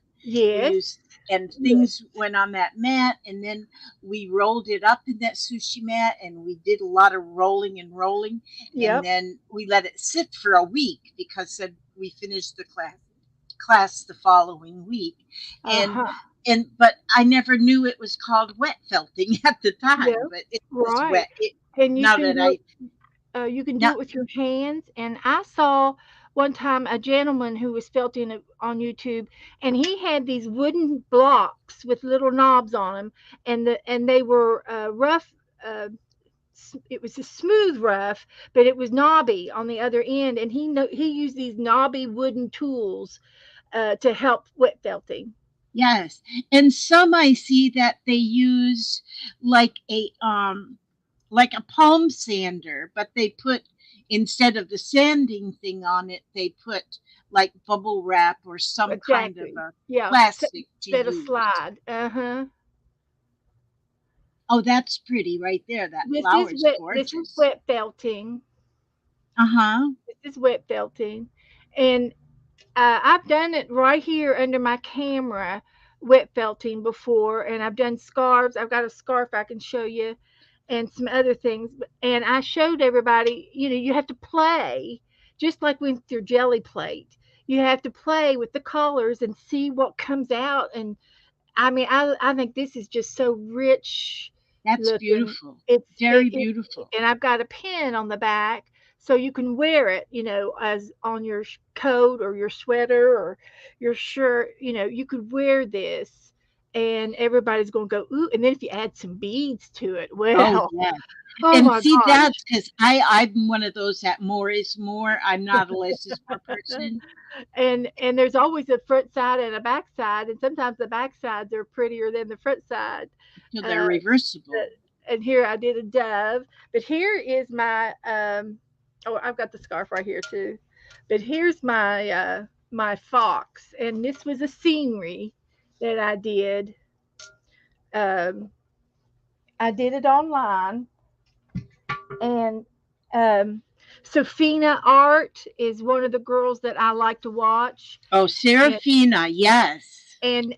We Yes. used and Yes. things went on that mat, and then we rolled it up in that sushi mat, and we did a lot of rolling and rolling, and Yep. then we let it sit for a week because then we finished the class the following week, and Uh-huh. but I never knew it was called wet felting at the Yeah. time, but it was Right. wet. It And now that I you can do now it with your hands. And I saw one time a gentleman who was felting it on YouTube, and he had these wooden blocks with little knobs on them, and they were rough. Uh, it was a smooth rough, but it was knobby on the other end, and he used these knobby wooden tools to help wet felting. yes, and some I see that they use like a palm sander, but they put instead of the sanding thing on it, they put like bubble wrap or some kind of Exactly. a Yeah. plastic to Set a use. slide. Uh huh. Oh, that's pretty right there. That This is flower's wet. This is gorgeous. wet felting. Uh-huh. This is wet felting, and I've done it right here under my camera, wet felting before, and I've done scarves. I've got a scarf I can show you, and some other things. And I showed everybody, you have to play, just like with your jelly plate. You have to play with the colors and see what comes out. And I mean, I think this is just so rich That's looking. beautiful. It's Very beautiful. and I've got a pin on the back so you can wear it, as on your coat or your sweater or your shirt. You could wear this, and everybody's going to go ooh. And then if you add some beads to it, Oh, well, yeah. oh And my see, gosh. that's because I'm one of those that more is more. I'm not a less is more person. And there's always a front side and a back side, and sometimes the back sides are prettier than the front side. So they're Uh, reversible. and here I did a dove, but here is my oh, I've got the scarf right here too. But here's my fox, and this was a scenery that Um, I did it online, and um, Sophina Art is one of the girls that I like to watch, Oh, and Serafina, yes. and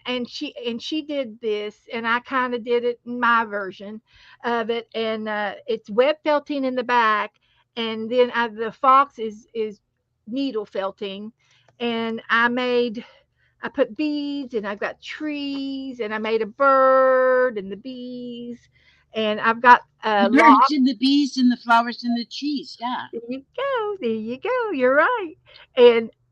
she did this, and I kind of did it in my version of it, and it's web felting in the back, and then the fox is needle felting, and I put beads, and I've got trees, and I made a bird and the bees, and I've got The a birds lock. and the bees and the flowers and the trees. Yeah. There you go. There you go. You're right.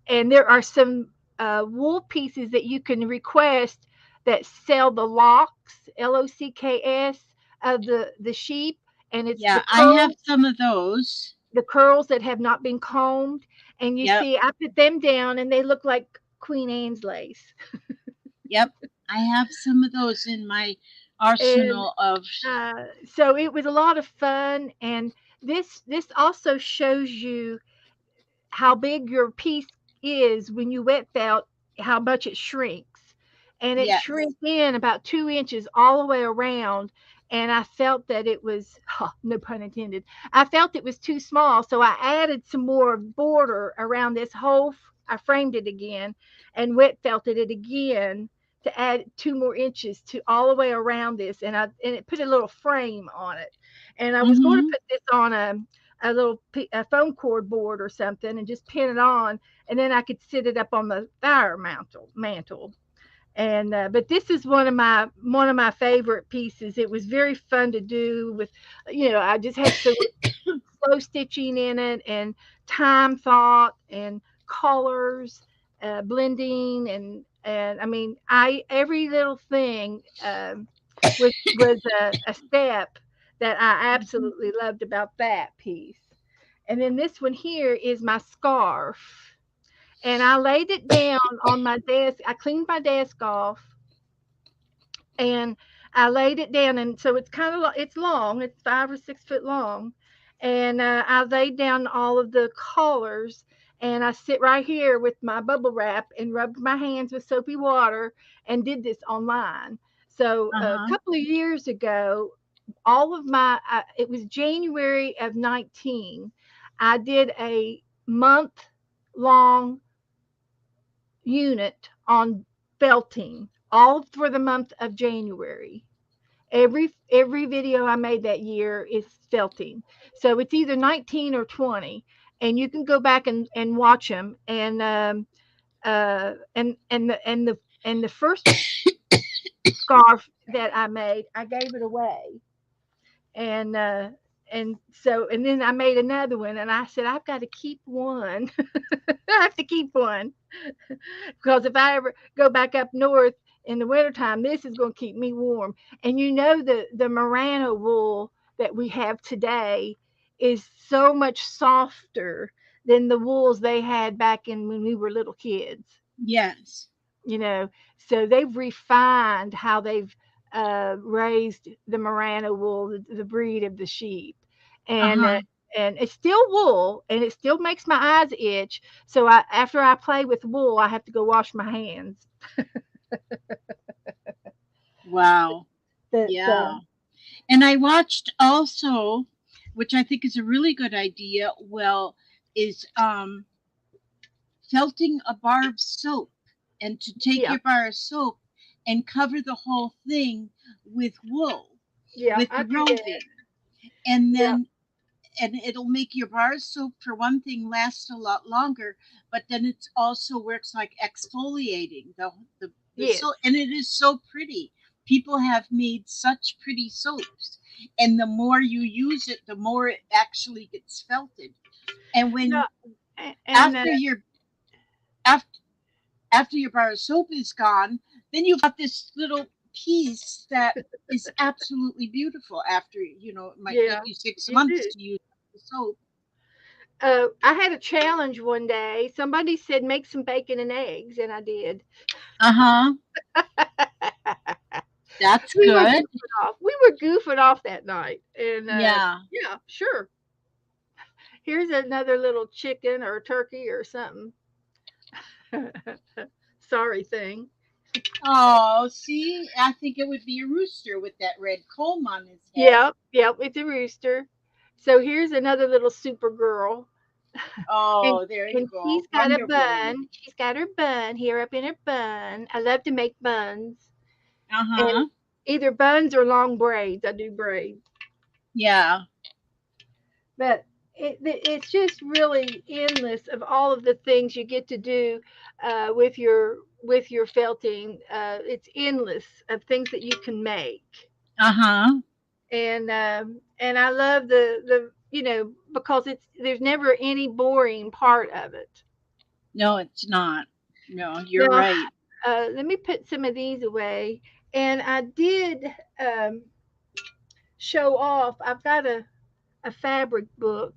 And there are some wool pieces that you can request that sell the locks, LOCKS, of the sheep, and it's Yeah, I have some of those. the curls that have not been combed. And you Yep. see, I put them down, and they look like Queen Anne's lace. Yep. I have some of those in my And arsenal of. so it was a lot of fun. And this also shows you how big your piece is when you wet felt, how much it shrinks. And it Yes. shrank in about 2 inches all the way around. And I felt that it was, no pun intended, I felt it was too small. So I added some more border around this whole, I framed it again and wet felted it again to add 2 more inches to all the way around this. And it put a little frame on it. And I was going to Mm-hmm. put this on a little a foam cord board or something and just pin it on, and then I could sit it up on the fire mantle. And but this is one of my favorite pieces. It was very fun to do with, I just had so slow stitching in it and time thought and colors, blending and I mean I every little thing was a step that I absolutely loved about that piece. And then this one here is my scarf. And I laid it down on my desk. I cleaned my desk off and I laid it down. And so it's kind of, it's long, it's 5 or 6 foot long. And I laid down all of the collars and I sit right here with my bubble wrap and rubbed my hands with soapy water and did this online. So a Uh-huh. couple of years ago, all of my it was January of 19. I did a month long unit on felting all for the month of January. Every video I made that year is felting. So it's either 19 or 20 and you can go back and watch them and the first scarf that I made, I gave it away and and then I made another one and I said I've got to keep one. I have to keep one because if I ever go back up north in the wintertime, this is going to keep me warm. And the merino wool that we have today is so much softer than the wools they had back in when we were little kids, Yes. you know. So they've refined how they've raised the merino wool, the breed of the sheep, and Uh-huh. it's still wool, and it still makes my eyes itch. So after I play with wool, I have to go wash my hands. Wow. But Yeah. And I watched also, which I think is a really good idea, well, is felting a bar of soap, and to take yeah, your bar of soap and cover the whole thing with wool, yeah, with I the do that. roving. And Yeah, then and it'll make your bar of soap for one thing last a lot longer, but then it also works like exfoliating the yes. soap, and it is so pretty. People have made such pretty soaps, and the more you use it, the more it actually gets felted. And No, when and after your after after your bar of soap is gone, then you've got this little piece that is absolutely beautiful. After, it might take yeah, you six you months do. to use the soap. I had a challenge one day. Somebody said make some bacon and eggs, and I did. Uh-huh. That's We were good. goofing off. We were goofing off that night, and Yeah. yeah, sure. Here's another little chicken or turkey or something. Sorry thing. Oh, see, I think it would be a rooster with that red comb on his head. Yep, yep, it's a rooster. So here's another little super girl, and Oh, there you and go. she's got a Wonderful. bun. She's got her bun here up in her bun. I love to make buns, and Uh-huh. either buns or long braids. I do braids. Yeah. But it's just really endless of all of the things you get to do with your felting. It's endless of things that you can make, Uh-huh. and I love because there's never any boring part of it. No, it's not. No, you're Now, right. let me put some of these away, and I did um, show off. I've got a fabric book.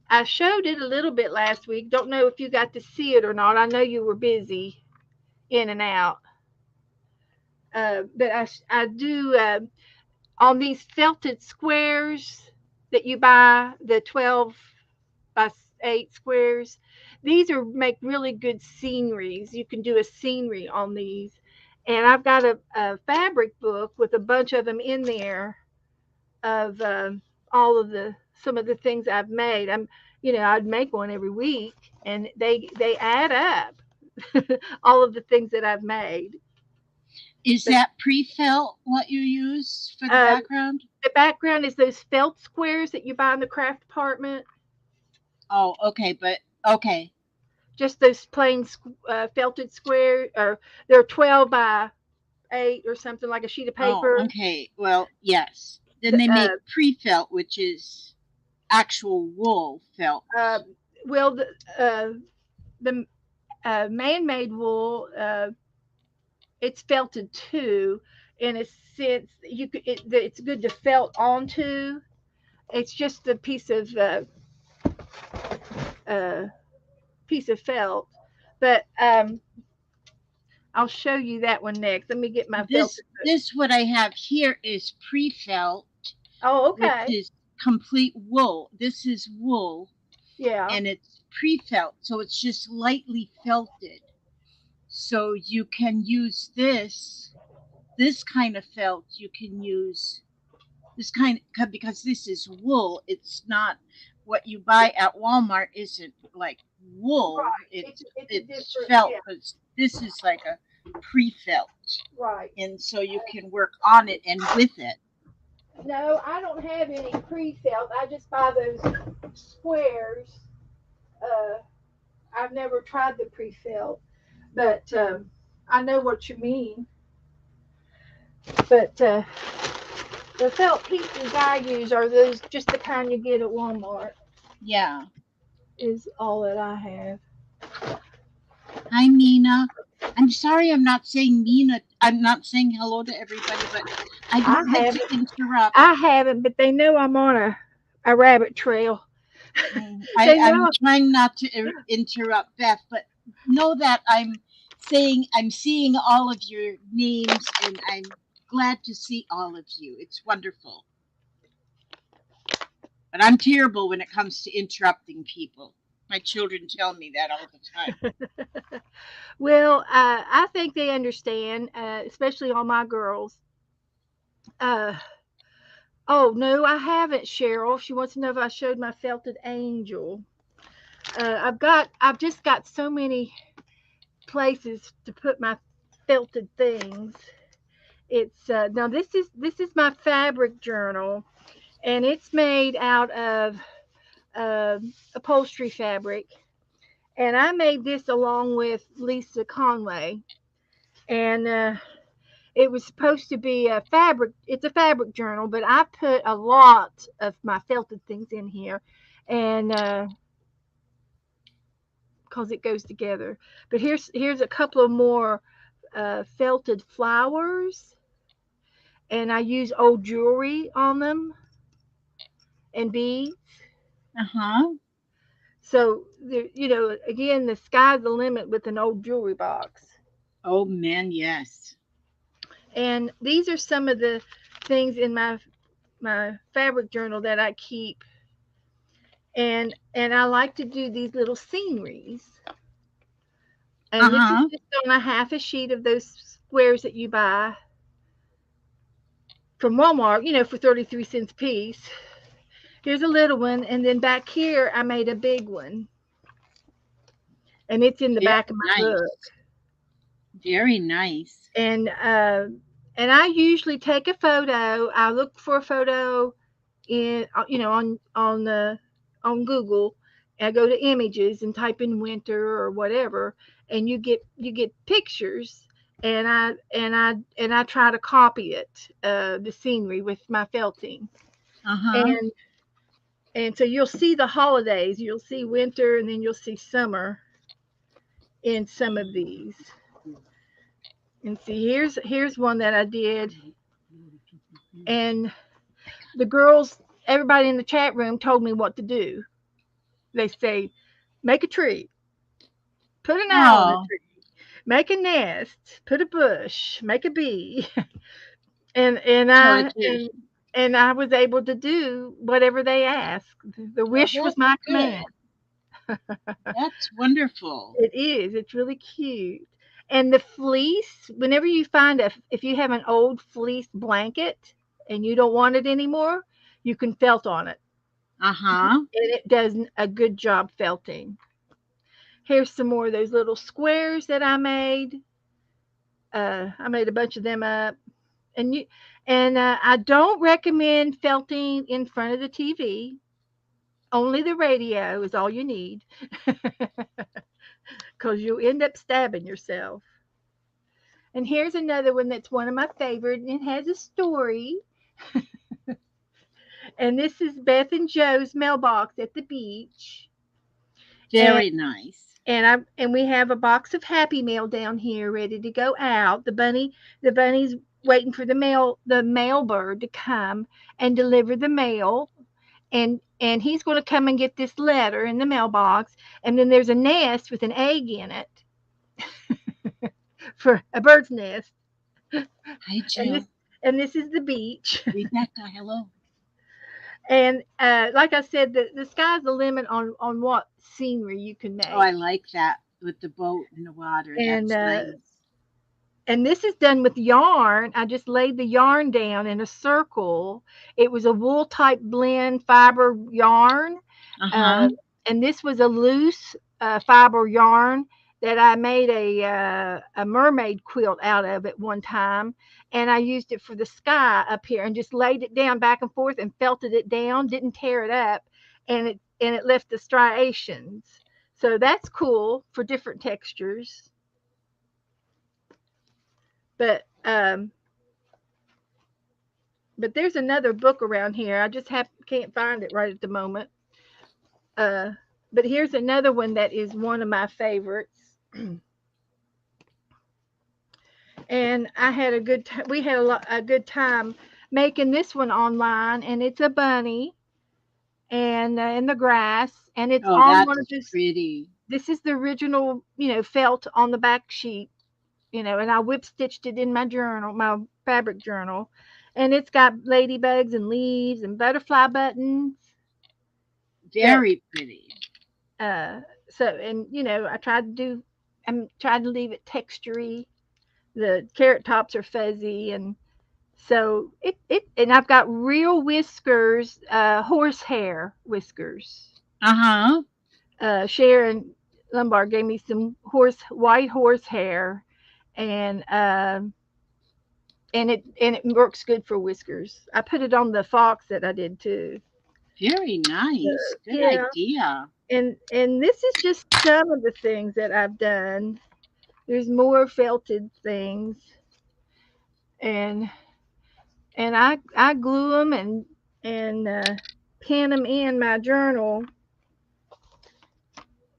I showed it a little bit last week. Don't know if you got to see it or not. I know you were busy in and out. But I do on these felted squares that you buy, the 12 by 8 squares. These are make really good sceneries. You can do a scenery on these. And I've got a fabric book with a bunch of them in there of all of the some of the things I've made. I'd make one every week, and they add up. All of the things that I've made. Is But that pre-felt what you use for the um, background? the background is those felt squares that you buy in the craft department. Oh, okay, but okay. Just those plain felted square, or they're 12 by 8 or something, like a sheet of Oh, paper. okay. Well, yes. Then The, they make pre-felt, which is actual wool felt. uh, well, the man-made wool, it's felted too, in a sense. It's good to felt onto. It's just a uh, piece of felt, but I'll show you that one next. Let me get my This felted. this what I have here is pre-felt, Oh, which okay. is complete wool. This is wool Yeah. and it's pre-felt, so it's just lightly felted. So you can use this kind of felt. You can use this kind because this is wool. It's not what you buy at Walmart. Isn't like wool. Right. It's a It's different, felt, yeah. but this is like a pre-felt, Right. and so you can work on it and with it. No, I don't have any pre-felt. I just buy those squares. Uh, I've never tried the pre-felt, but I know what you mean. But the felt pieces I use are those, just the kind you get at Walmart. Yeah. Is all that I have. Hi, Mina. I'm sorry I'm not saying Mina. I'm not saying hello to everybody, but I I don't like to haven't. interrupt. I haven't, but they know I'm on a rabbit trail. They I'm know. trying not to interrupt Beth, but know that I'm seeing all of your names and I'm glad to see all of you. It's wonderful. But I'm terrible when it comes to interrupting people. My children tell me that all the time. Well, I think they understand, especially all my girls. Uh, oh no, I haven't, Cheryl. She wants to know if I showed my felted angel. I've just got so many places to put my felted things. It's now this is my fabric journal, and it's made out of uh, upholstery fabric, and I made this along with Lisa Conway, and it was supposed to be a fabric. It's a fabric journal, but I put a lot of my felted things in here, and because it goes together. But here's a couple of more felted flowers, and I use old jewelry on them and beads. Uh huh. So again, the sky's the limit with an old jewelry box. Oh man, yes. And these are some of the things in my fabric journal that I keep, and I like to do these little sceneries. Uh And this is huh. just on a half a sheet of those squares that you buy from Walmart, for 33 cents a piece. Here's a little one, and then back here I made a big one, and it's in the Very back of my book. nice. Very nice. And I usually take a photo. I look for a photo in on Google. I go to images and type in winter or whatever, and you get pictures, and I try to copy it, the scenery with my felting, Uh huh. and so you'll see the holidays, you'll see winter, and then you'll see summer in some of these. And see, here's one that I did, and the girls, everybody in the chat room told me what to do. They say, make a tree, put an owl in a Oh, tree, make a nest, put a bush, make a bee, and So it is. I was able to do whatever they asked. The Well, wish was that's my good. command. That's wonderful. It is. It's really cute. And the fleece, whenever you find if you have an old fleece blanket and you don't want it anymore, you can felt on it. Uh huh. And it does a good job felting. Here's some more of those little squares that I made. I made a bunch of them up. And I don't recommend felting in front of the TV. Only the radio is all you need because you'll end up stabbing yourself. And here's another one that's one of my favorite, and it has a story. And this is Beth and Joe's mailbox at the beach. And Very nice. we have a box of Happy Mail down here ready to go out. The bunny's waiting for the mailbird to come and deliver the mail. And he's going to come and get this letter in the mailbox. And then there's a nest with an egg in it for a bird's nest. Hi, And this Jill. and this is the beach. Rebecca, hello. And like I said, the sky's the limit on what scenery you can Oh, I make. like that with the boat in the water. And That's nice. this is done with yarn. I just laid the yarn down in a circle. It was a wool type blend fiber yarn, Uh uh, huh. and this was a loose fiber yarn that I made a mermaid quilt out of at one time, and I used it for the sky up here, and just laid it down back and forth and felted it down. Didn't tear it up, and it left the striations. So that's cool for different textures. But there's another book around here. I just can't find it right at the moment. Uh, but here's another one that is one of my favorites. And I had a good time. We had a good time making this one online, and it's a bunny and in the grass, and it's Oh, on one of that's this. pretty. This is the original, felt on the back sheet, and I whip stitched it in my journal, my fabric journal, and it's got ladybugs and leaves and butterfly buttons. But Very pretty. uh, so and I'm trying to leave it textury. The carrot tops are fuzzy, and so and I've got real whiskers, horsehair whiskers. Uh huh. Sharon Lombard gave me some white horsehair, and it works good for whiskers. I put it on the fox that I did too. Very nice. Good Yeah, idea. and this is just some of the things that I've done. There's more felted things, and I glue them and pin them in my journal,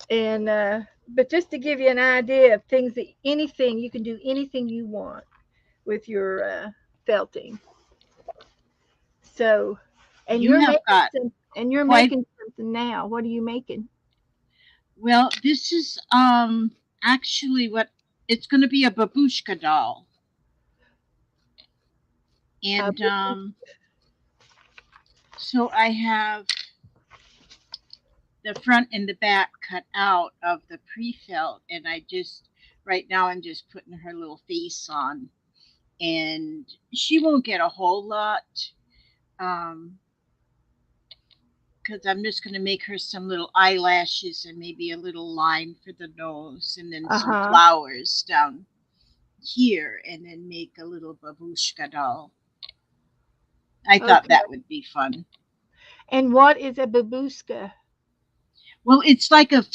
and but just to give you an idea of things that anything you can do anything you want with your felting. So, and You have got you're quite making something now. What are you making? well. This is actually what it's going to be, a babushka doll, Uh, and so I have the front and the back cut out of the pre-felt, and I just right now I'm just putting her little face on, and she won't get a whole lot um because I'm just going to make her some little eyelashes and maybe a little line for the nose, and then some huh. flowers down here, and then make a little babushka doll. I thought Okay. that would be fun. And what is a babushka? Well, it's like a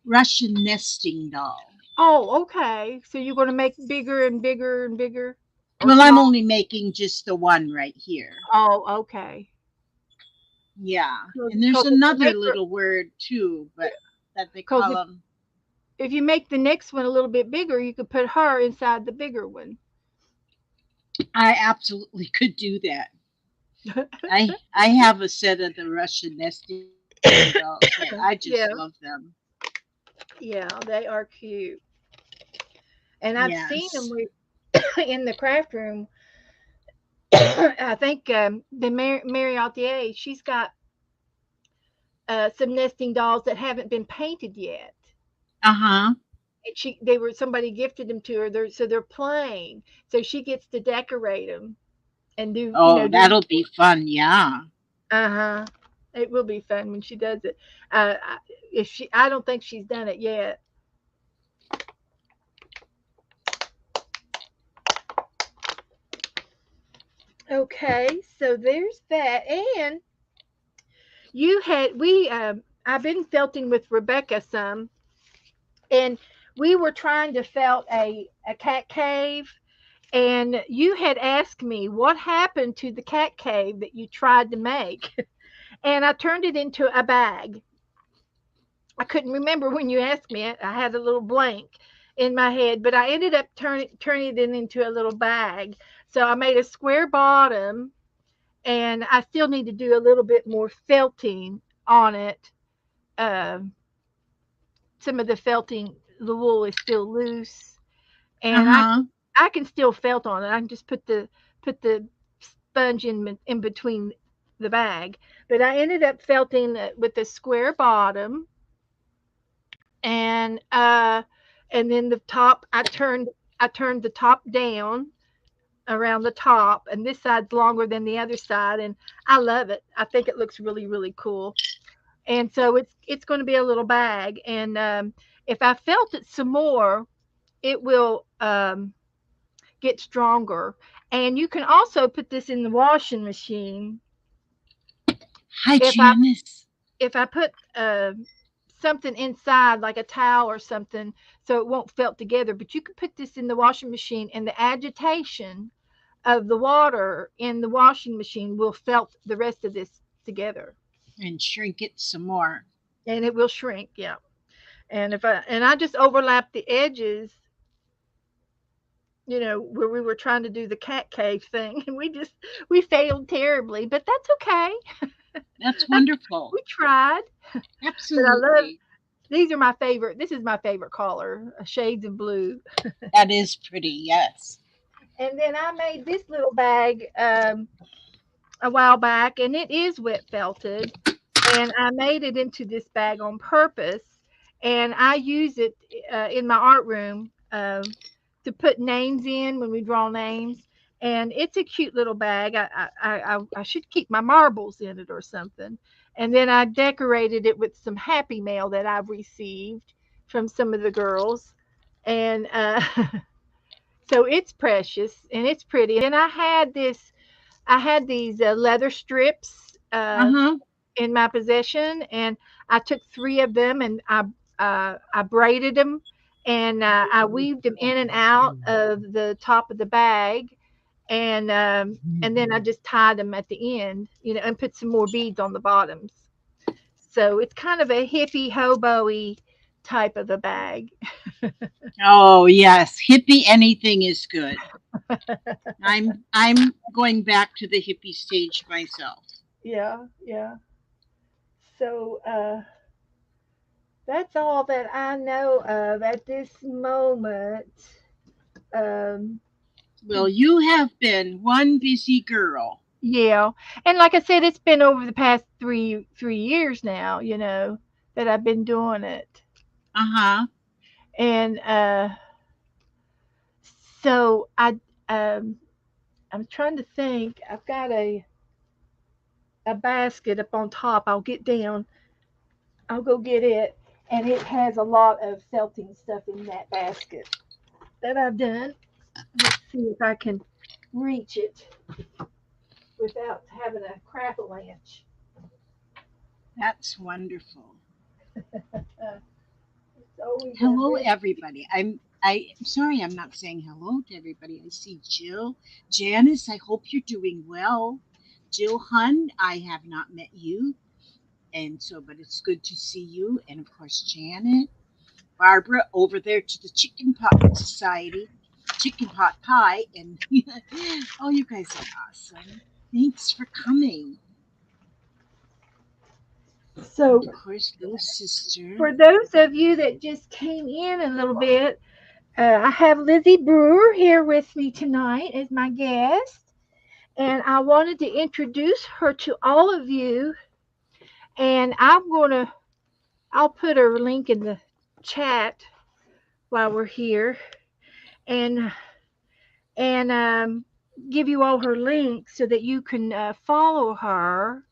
Russian nesting doll. Oh, okay. So you're going to make bigger and bigger and bigger, or Well, I'm small? only making just the one right here. Oh, okay. Yeah, and there's Because if you another make her, little word too, but that they because call them. if you make the next one a little bit bigger, you could put her inside the bigger one. I absolutely could do that. I have a set of the Russian nesting dolls. I just love them. Yeah, they are cute. And I've seen them Yes. in the craft room. I think the Marriottier, she's got some nesting dolls that haven't been painted yet. Uh-huh. And they were somebody gifted them to her. So they're plain. So she gets to decorate them and do Oh, do. that'll be fun. Yeah. Uh huh. It will be fun when she does it. If she, I don't think she's done it yet. Okay, so there's that. And you had we I've been felting with Rebecca some, and we were trying to felt a cat cave, and you had asked me what happened to the cat cave that you tried to make, and I turned it into a bag. I couldn't remember when you asked me. I had a little blank in my head, but I ended up turning it into a little bag. So I made a square bottom, and I still need to do a little bit more felting on it. Um, some of the felting, the wool is still loose, and Uh-huh. I can still felt on it. I can just put the sponge in between the bag. But I ended up felting it with a square bottom, and then the top I turned the top down around the top, and this side's longer than the other side, and I love it. I think it looks really really cool. And so it's going to be a little bag, and if I felt it some more, it will get stronger. And you can also put this in the washing machine. Hi, If I Janice. if I put something inside, like a towel or something, so it won't felt together. But you can put this in the washing machine, and the agitation of the water in the washing machine will felt the rest of this together, And shrink it some more. and it will shrink. Yeah. And I just overlap the edges, where we were trying to do the cat cave thing, and we failed terribly, but that's okay. That's That's, wonderful. we tried. But I love Absolutely. these are my favorite. This is my favorite color, shades of blue. That is pretty. Yes. And then I made this little bag a while back, and it is wet felted. And I made it into this bag on purpose, and I use it in my art room to put names in when we draw names. And it's a cute little bag. I should keep my marbles in it or something. And then I decorated it with some happy mail that I've received from some of the girls, and so it's precious and it's pretty. And then I had these leather strips Uh-huh. in my possession, and I took three of them, and I braided them, and I weaved them in and out of the top of the bag, and then I just tied them at the end, and put some more beads on the bottoms. So it's kind of a hippie hobo-y type of a bag. Oh, yes. Hippie anything is good. I'm going back to the hippie stage myself. Yeah, yeah. So that's all that I know of at this moment. Um, Well, you have been one busy girl. yeah, and like I said, it's been over the past three years now. That I've been doing it, Uh-huh. and so um, I'm trying to think. I've got a basket up on top. I'll get down. I'll go get it, and it has a lot of felting stuff in that basket that I've done. Let's see if I can reach it without having a crap a lanch. That's wonderful. It's always a Hello, risk. everybody. I'm sorry I'm not saying hello to everybody. I see Jill. Janice, I hope you're doing well. Jill Hun, I have not met you. And so, but it's good to see you. And of course, Janet, Barbara over there to the Chicken Pot Society, Chicken Pot Pie. And oh, you guys are awesome. Thanks for coming. So, Of course, little sister. for those of you that just came in a little bit, I have Lizzy Brewer here with me tonight as my guest, and I wanted to introduce her to all of you. And I'll put her link in the chat while we're here, and and give you all her links so that you can follow her.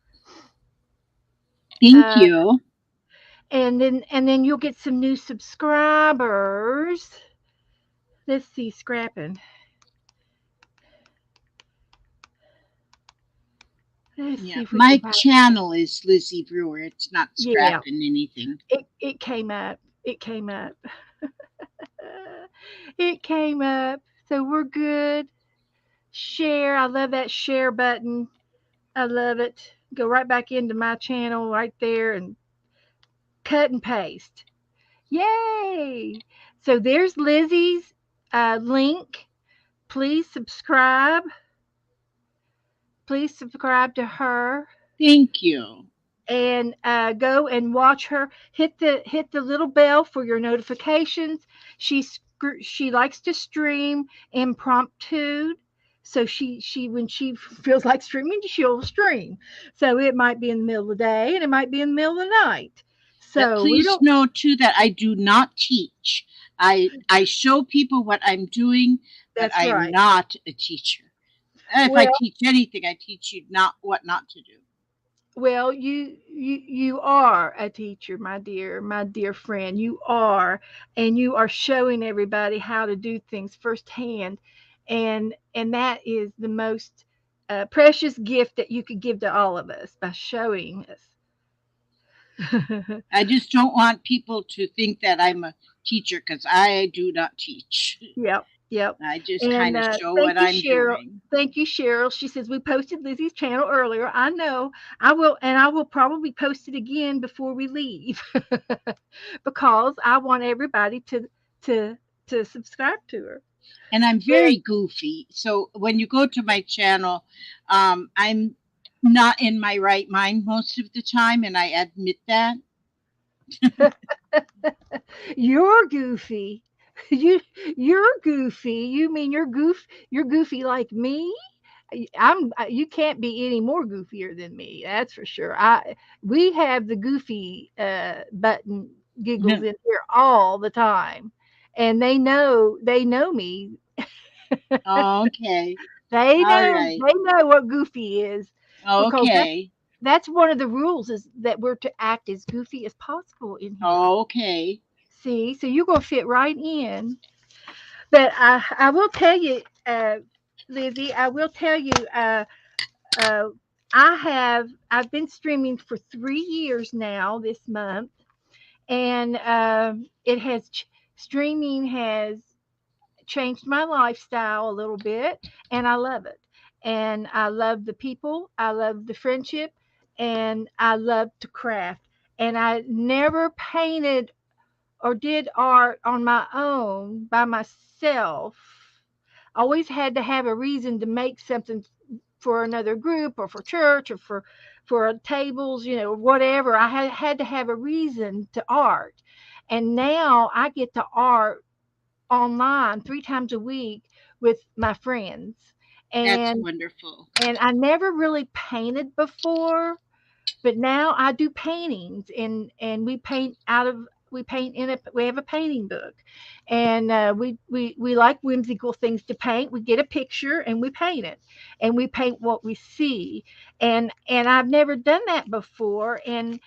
Thank Uh, you. and then you'll get some new subscribers. Let's see, scrapping. Let's Yeah, see if we can my find. channel is Lizzy Brewer. It's not Yeah, scrapping anything. it came up. It came up. It came up. So we're good. Share. I love that share button. I love it. Go right back into my channel right there and cut and paste. Yay! So there's Lizzie's link. Please subscribe. Please subscribe to her Thank you. and go and watch her. Hit the little bell for your notifications. She likes to stream impromptu. So she when she feels like streaming, she'll stream. So it might be in the middle of the day and it might be in the middle of the night. So we Please don't. know too that I do not teach. I show people what I'm doing, but That's I'm right. not a teacher. If I Well, teach anything, I teach you not what not to do. Well, you are a teacher, my dear friend. You are, and you are showing everybody how to do things firsthand, and that is the most precious gift that you could give to all of us by showing us. I just don't want people to think that I'm a teacher because I do not teach. Yep, yep. I just And kind of show thank what you, I'm Cheryl. doing. Thank you, Cheryl. She says we posted Lizzie's channel earlier. I know. I will, and I will probably post it again before we leave, because I want everybody to to subscribe to her. And I'm And very goofy. So when you go to my channel, I'm not in my right mind most of the time, and I admit that. you're goofy. You you're goofy. You mean you're goofy like me? You can't be any more goofier than me. That's for sure. I We have the goofy button giggles in here all the time, and they know me. Okay. They All know right. they know what goofy is, because Okay. that's one of the rules, is that we're to act as goofy as possible in here. Okay. See, so you're gonna fit right in. But I will tell you, Lizzie, I will tell you. Uh, I've been streaming for 3 years now this month, and streaming has changed my lifestyle a little bit, and I love it. And I love the people, I love the friendship, and I love to craft. And I never painted or did art on my own by myself. Always had to have a reason to make something for another group or for church or for tables, whatever. I had to have a reason to art. And now I get to art online 3 times a week with my friends. That's And wonderful. I never really painted before, but now I do paintings, and we paint in a we have a painting book, and we like whimsical things to paint. We get a picture and we paint it, and we paint what we see, and I've never done that before, and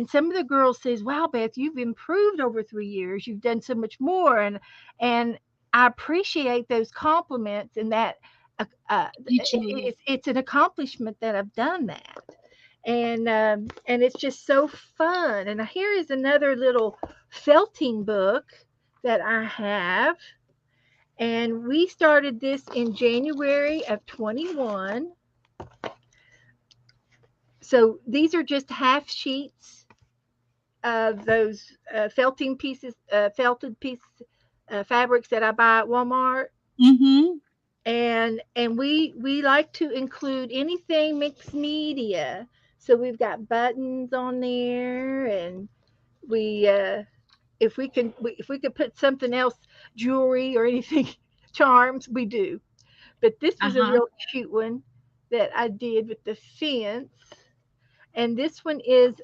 some of the girls says, "Wow, Beth, you've improved over 3 years. You've done so much more," and I appreciate those compliments, and that Me too. it's an accomplishment that I've done that, and it's just so fun. And here is another little felting book that I have, and we started this in January of 21. So these are just half sheets of those felted pieces, fabrics that I buy at Walmart. Mm-hmm. And we like to include anything mixed media. So we've got buttons on there, and we if we could put something else, jewelry or anything, charms, we do. But this was a Uh-huh. real cute one that I did with the fence. And this one is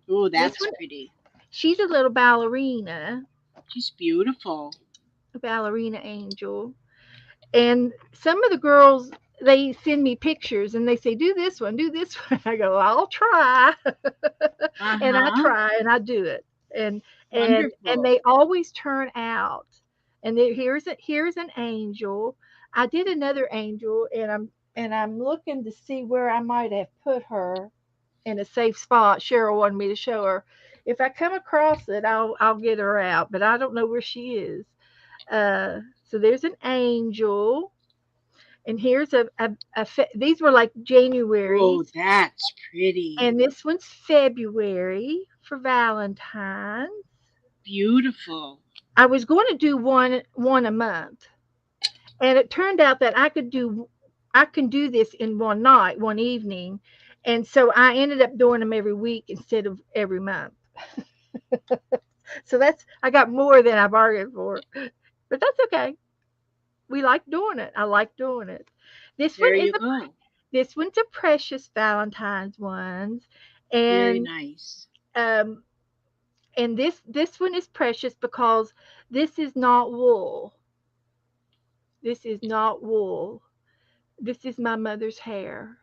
Oh, this that's one, pretty. she's a little ballerina, She's beautiful. a ballerina angel. And some of the girls, they send me pictures and they say, do this one, do this one. I go, I'll try. And I Uh-huh. try and I do it. And and Wonderful. they always turn out. And there, here's an angel. I did another angel, and I'm looking to see where I might have put her in a safe spot. Cheryl wanted me to show her. If I come across it, I'll get her out, but I don't know where she is. So there's an angel, and here's these were like Oh, January's, that's pretty. and this one's February for Valentine's. Beautiful. I was going to do one a month, and it turned out that I can do this in one night, one evening, and so I ended up doing them every week instead of every month. So that's, I got more than I bargained for, but that's okay. We like doing it. I like doing it. This one There is you a go. this one's a precious Valentine's ones, Very and nice. um this one is precious because this is not wool. This is not wool. This is my mother's hair.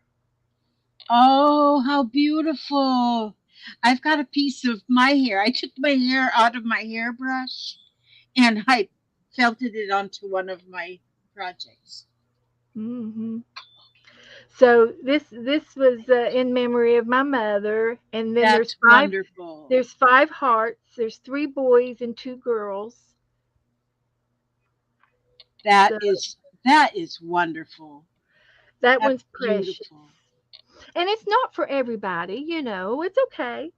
Oh, how beautiful. I've got a piece of my hair. I took my hair out of my hairbrush and I felted it onto one of my projects. Hmm. So this was in memory of my mother, and then That's wonderful. there's five hearts. There's three boys and two girls. That So is that is wonderful. that That's one's precious. beautiful. And it's not for everybody, it's okay.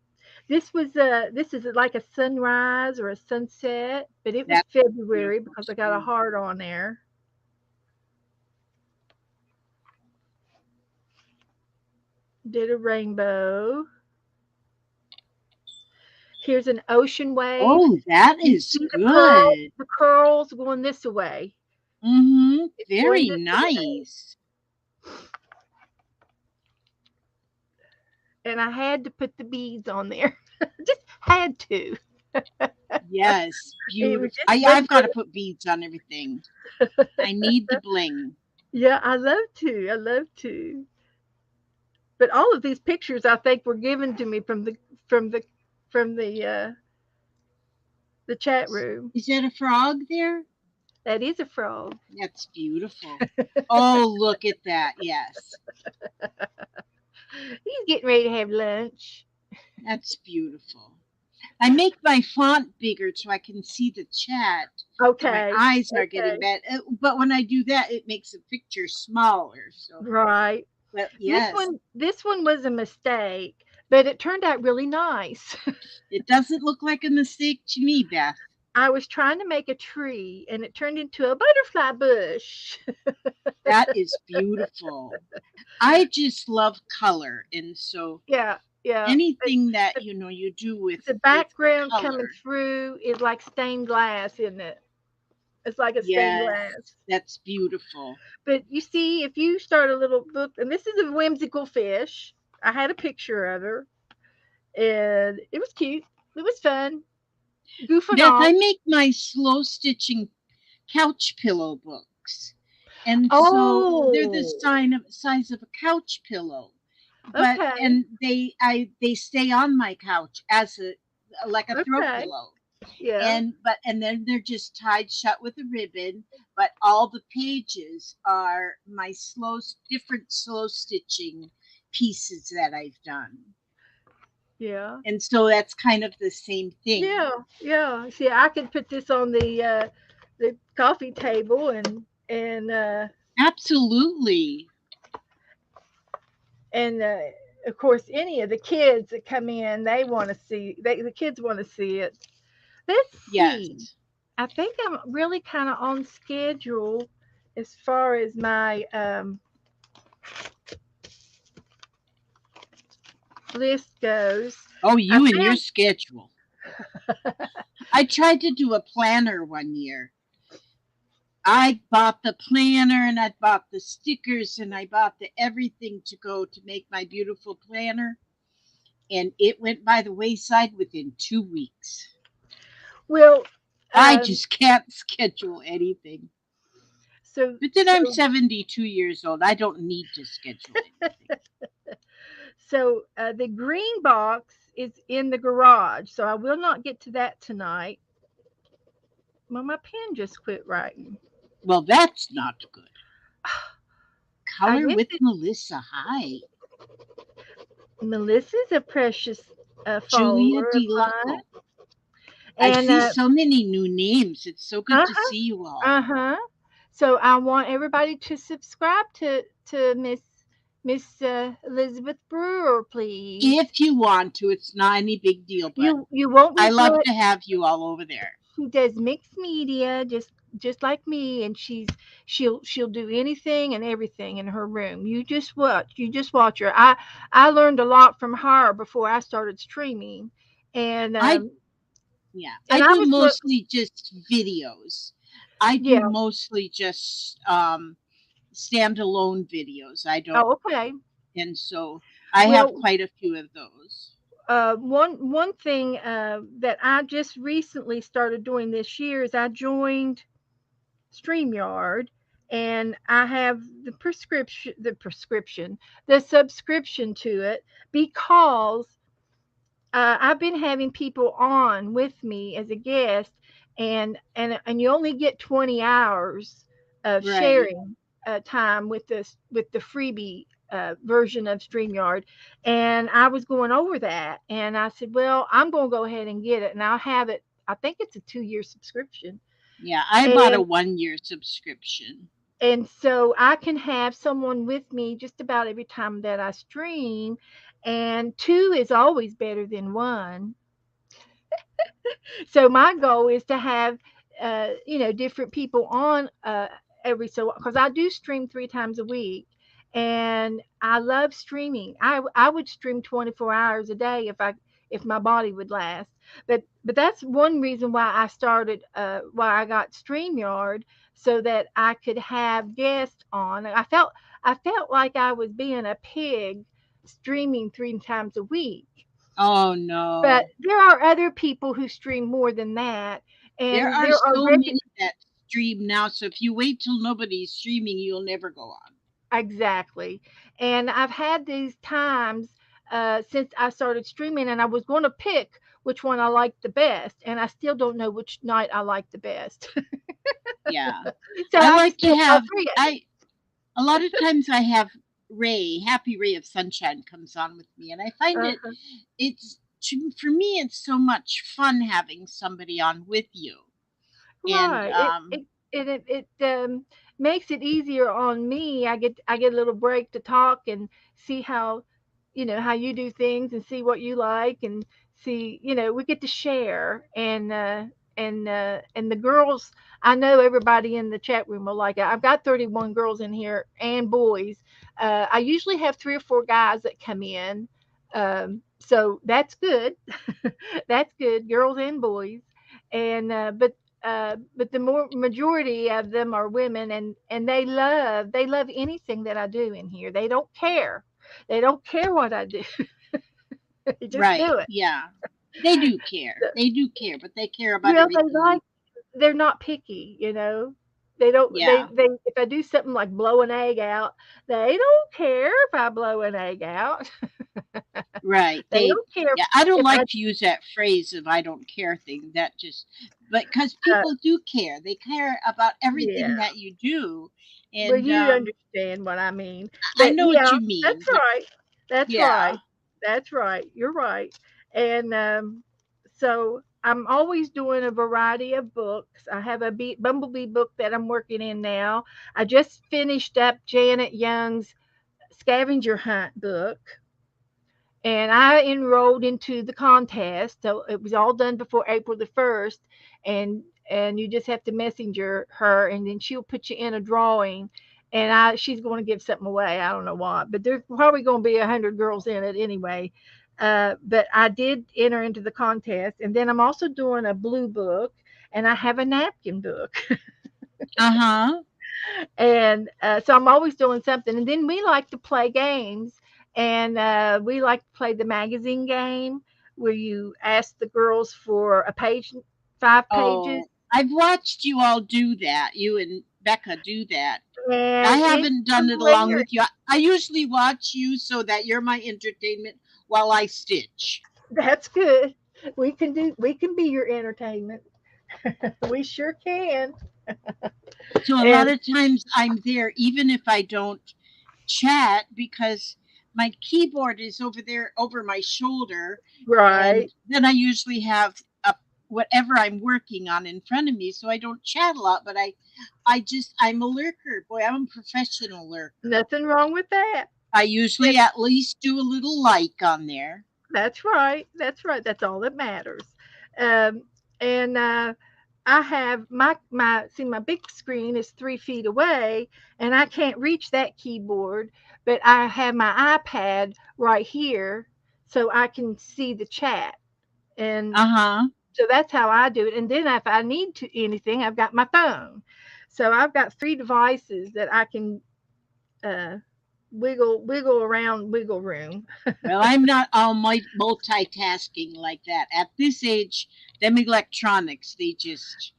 This is like a sunrise or a sunset, but it was That's February beautiful because I got a too. heart on there. Did a rainbow. Here's an ocean wave. Oh, that You is see good. the curls going this way. Mm-hmm. It's going Very this way. nice. And I had to put the beads on there. Just had to. Yes, It was beautiful. just I've wasn't got to put beads on everything. I need the bling. yeah, I love to. I love to. But all of these pictures I think were given to me from the from the chat room. Is that a frog there? That is a frog. That's beautiful. Oh, look at that. Yes, He's getting ready to have lunch. that's beautiful. I make my font bigger so I can see the chat, so my Okay. eyes are getting Okay. bad. But when I do that, it makes the picture smaller. So, Right. but yes, This one was a mistake, but it turned out really nice. it doesn't look like a mistake to me, Beth. I was trying to make a tree and it turned into a butterfly bush. That is beautiful. I just love color, and so Yeah, yeah. anything that The, you do with the with background coming color. through is like stained glass, isn't it? It's like a stained Yes, glass. that's beautiful. But you see, if you start a little book, and this is a whimsical fish. I had a picture of her, and it was cute. It was fun, goofing Beth, off. I make my slow stitching couch pillow books. And so they're the Oh, size of a couch pillow. But okay, and they stay on my couch as a like a throw okay, pillow. yeah, And then they're just tied shut with a ribbon, but all the pages are my different slow stitching pieces that I've done. yeah, And so that's kind of the same thing. yeah, yeah. See, I could put this on the coffee table, Absolutely. and of course, any of the kids that come in, they want to see. The kids want to see it. Let's see. Yes. I think I'm really kind of on schedule as far as my list goes, Oh, I you and your found. schedule. I tried to do a planner one year. I bought the planner and I bought the stickers and I bought the everything to go to make my beautiful planner. And it went by the wayside within 2 weeks. Well, I um, just can't schedule anything. so But then I'm so 72 years old. I don't need to schedule anything. the green box is in the garage, so I will not get to that tonight. Well, my pen just quit writing. Well, that's not good. I Color guess with it, Melissa. Hi. Melissa's a precious Julia follower of D. mine, Loco. I and see so many new names. It's so good uh to huh, see you all. uh huh. So I want everybody to subscribe to Miss Elizabeth Brewer, please. If you want to, it's not any big deal, but You won't I regret. love to have you all over there. She does mixed media, just like me, and she'll do anything and everything in her room. You just watch her. I learned a lot from her before I started streaming, and I Yeah, I I do was look mostly just videos. I do yeah. mostly just standalone videos. I don't, Oh, okay. and so I have Well, quite a few of those. one thing that I just recently started doing this year is I joined StreamYard, and I have the subscription to it because I've been having people on with me as a guest, and you only get 20 hours of Right. sharing time with the freebie version of StreamYard, and I was going over that, and I said, well, I'm going to go ahead and get it, and I'll have it. I think it's a 2 year subscription, Yeah, I bought a and 1 year subscription. so I can have someone with me just about every time that I stream, and two is always better than one. So my goal is to have different people on every so because I do stream 3 times a week, and I love streaming. I would stream 24 hours a day if my body would last. But that's one reason why I got StreamYard, so that I could have guests on. I felt like I was being a pig streaming 3 times a week. Oh But no. there are other people who stream more than that, There and are there are so many that stream now, so if you wait till nobody's streaming, you'll never go on. exactly. And I've had these times since I started streaming, and I was going to pick which one I liked the best, and I still don't know which night I like the best. Yeah. So I I like just to pick all have three. I a lot of times I have Happy Ray of Sunshine comes on with me and I find it Uh-huh. it's for me it's so much fun having somebody on with you. And Right. It makes it easier on me. I get a little break to talk and see how how you do things, and see what you like, and see we get to share, and the girls, I know everybody in the chat room will like it. I've got 31 girls in here and boys. I usually have 3 or 4 guys that come in. So that's good. That's good, girls and boys. And but the more majority of them are women, and they love anything that I do in here. They don't care what I do. They just right, do it. yeah. They do care. They do care, but they care about Well, they everything like, you they're not picky, you know. They don't yeah, they if I do something like blow an egg out, they don't care if I blow an egg out. right. They don't care Yeah, I don't if I like to use that phrase of I don't care thing. That just but cuz uh, people do care. They care about yeah. everything that you do. Well, And you understand what I mean. I But know what yeah, you that's mean, but right. That's yeah. right. That's right. You're right. And so I'm always doing a variety of books. I have a Bumblebee book that I'm working in now. I just finished up Janet Young's scavenger hunt book, and I enrolled into the contest. So it was all done before April the 1st, and you just have to messenger her, and then she'll put you in a drawing. And she's going to give something away. I don't know what, but there's probably going to be 100 girls in it anyway. But I did enter into the contest, and then I'm also doing a blue book, and I have a napkin book. Uh-huh. And so I'm always doing something. And then we like to play games, and we like to play the magazine game where you ask the girls for a page, 5 pages, Oh, I've watched you all do that. You and Becca do that. I and it's haven't done it along hilarious. with you. I usually watch you so that you're my entertainment while I stitch. That's good. We can be your entertainment. We sure can. So a lot And of times I'm there even if I don't chat because my keyboard is over there over my shoulder, and right. then I usually have whatever I'm working on in front of me, so I don't chat a lot, but I'm a lurker. Boy, I'm a professional lurker. Nothing wrong with that. I usually at least do a little like on there. That's right. That's right. That's all that matters. Um, and I have my see my big screen is 3 feet away, and I can't reach that keyboard, but I have my iPad right here, so I can see the chat, and Uh-huh. so that's how I do it. And then if I need to anything, I've got my phone, so I've got 3 devices that I can uh, wiggle around wiggle room. Well, I'm not all multitasking like that. At this age, them electronics, they just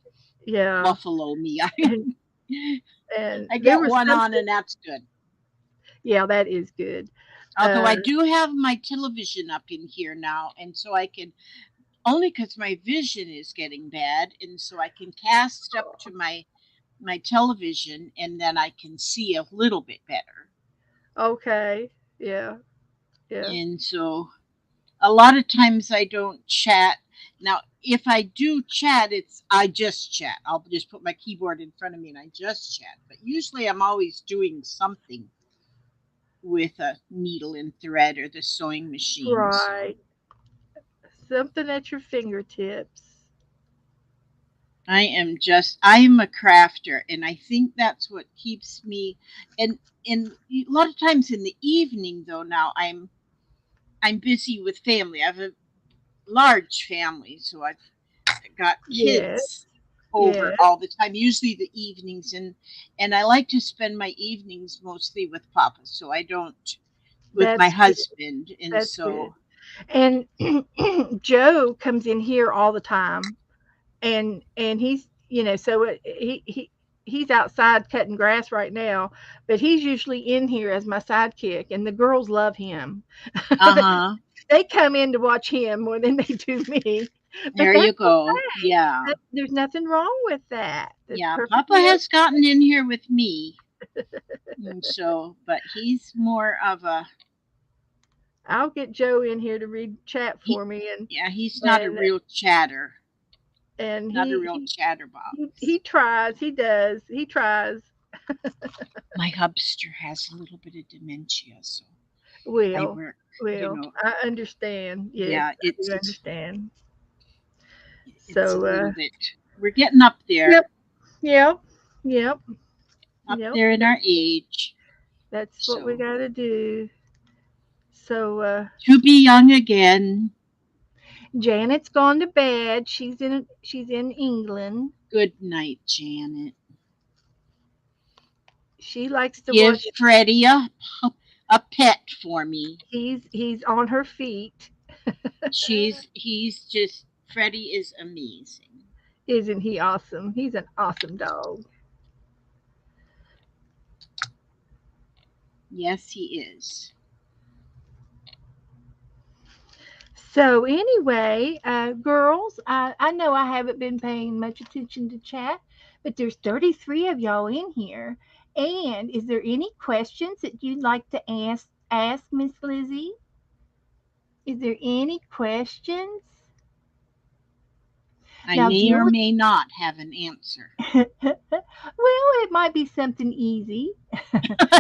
Yeah, buffalo me. and and I there get was one on something. and that's good. Yeah, that is good. Although Uh, I do have my television up in here now, and so I can only because my vision is getting bad, and so I can cast up to my television, and then I can see a little bit better. okay. Yeah, yeah. And so a lot of times I don't chat. Now, if I do chat, I just chat. I'll just put my keyboard in front of me and I just chat. But usually I'm always doing something with a needle and thread or the sewing machine. So Right. Something at your fingertips. I'm a crafter, and I think that's what keeps me. And a lot of times in the evening, though, now I'm busy with family. I have a large family, so I've got Yes, kids over yes. all the time, usually the evenings, and I like to spend my evenings mostly with Papa, so I don't with my That's good. husband, and That's good. so And Joe comes in here all the time, and he's so he's outside cutting grass right now, but he's usually in here as my sidekick, and the girls love him. uh-huh, They come in to watch him more than they do me, but there you that's go. okay. Yeah, There's nothing wrong with that. That's yeah, Papa perfectly has gotten in here with me, and so but he's more of a I'll get Joe in here to read chat he for me, yeah, he's not a and real chatter, and not a he real he he chatterbox. tries. He does. He tries. My hubster has a little bit of dementia, so I Well, work, you well, know, I understand. Yes, yeah, I do understand. it's a So, little bit we're getting up yep, there, yep, yep, up yep. there in our age. That's what we So got to do. So, to be young again. Janet's gone to bed. She's in England. Good night, Janet. She likes to Give watch. Freddie a pet for me. He's on her feet. He's just Freddie is amazing. Isn't he awesome? He's an awesome dog. Yes, he is. So anyway, girls, I know I haven't been paying much attention to chat, but there's 33 of y'all in here. And is there any questions that you'd like to ask Miss Lizzie? Is there any questions? I Now, may or Julie, may not have an answer. well, it might be something easy.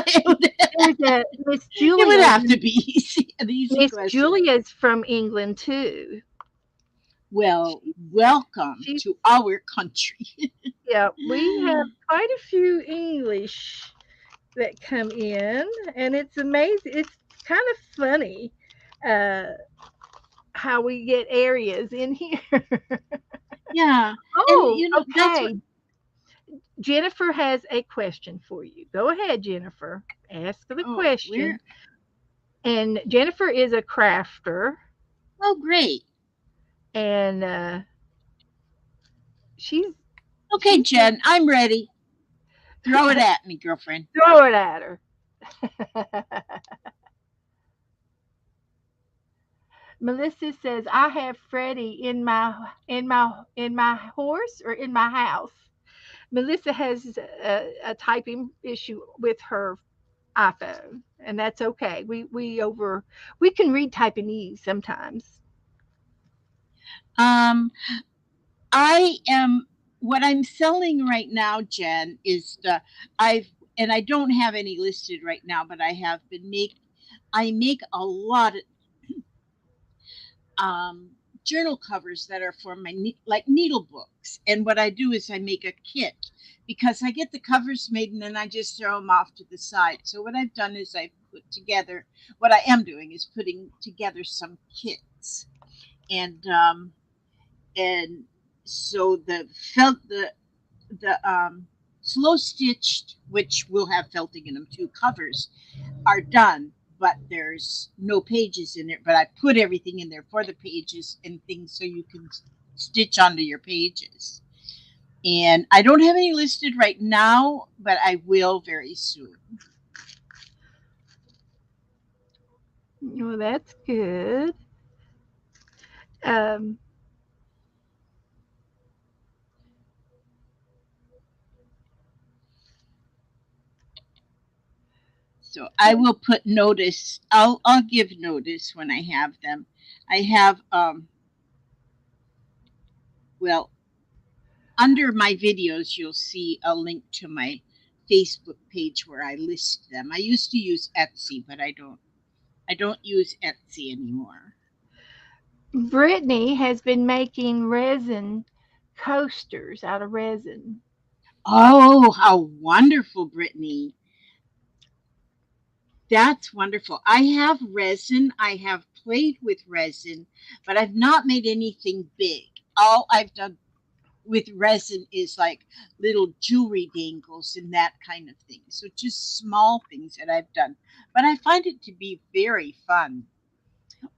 it, would, There's a Miss it would Julia. have to be easy, an easy Miss question. Julia's from England too. Well, She, welcome she's to our country. Yeah. We have quite a few English that come in, and it's amazing. It's kind of funny. uh, how we get areas in here. Yeah. And Oh, that's what. okay. Jennifer has a question for you. Go ahead, Jennifer. Ask the Oh, question. where? And Jennifer is a crafter, Oh, great. and she's Okay, she's been Jen, I'm ready. Throw it at me, girlfriend. throw it at her. Melissa says, "I have Freddie in my horse or in my house." Melissa has a typing issue with her iPhone, and that's okay. We can read Typingese sometimes. Um, I am what I'm selling right now, Jen, is I've and I don't have any listed right now, but I make a lot of um, journal covers that are for my like needle books. And what I do is I make a kit because I get the covers made and then I just throw them off to the side. So what I've done is I've put together what I am doing is putting together some kits and and so the slow stitched, which will have felting in them too, covers are done, but there's no pages in it. But I put everything in there for the pages and things so you can stitch onto your pages. And I don't have any listed right now, but I will very soon. Well, that's good. Um, So I will put notice. I'll give notice when I have them. I have well, under my videos you'll see a link to my Facebook page where I list them. I used to use Etsy, but I don't use Etsy anymore. Brittany has been making resin coasters out of resin. Oh, how wonderful, Brittany. That's wonderful. I have resin. I have played with resin, but I've not made anything big. All I've done with resin is like little jewelry dangles and that kind of thing. So just small things that I've done. But I find it to be very fun.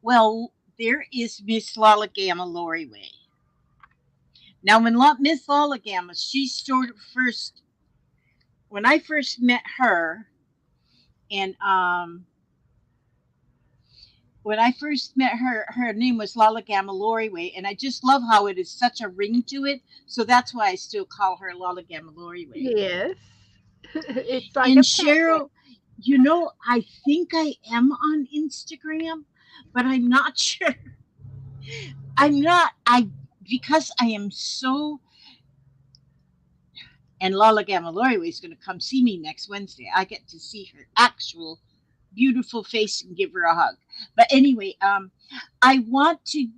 Well, there is Miss Lollagama Lori Way. Now, when Miss Lollagama, she sort of first, when I first met her, and when I first met her, her name was Lala Gamaloriway, and I just love how it is such a ring to it. So that's why I still call her Lala Gamaloriway. Yes. It's like And a pet name. Cheryl, I think I am on Instagram, but I'm not sure. I'm not. I because I am so. And Lala Gamaloriway is going to come see me next Wednesday. I get to see her actual beautiful face and give her a hug. But anyway, I want to.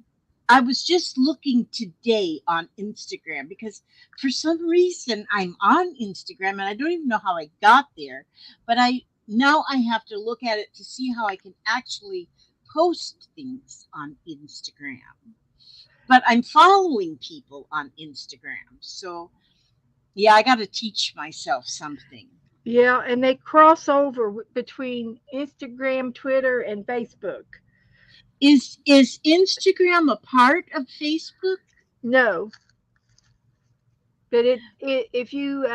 I was just looking today on Instagram because for some reason I'm on Instagram and I don't even know how I got there. But I now I have to look at it to see how I can actually post things on Instagram. But I'm following people on Instagram. So yeah, I got to teach myself something. Yeah, and they cross over between Instagram, Twitter, and Facebook. Is Instagram a part of Facebook? No, but if you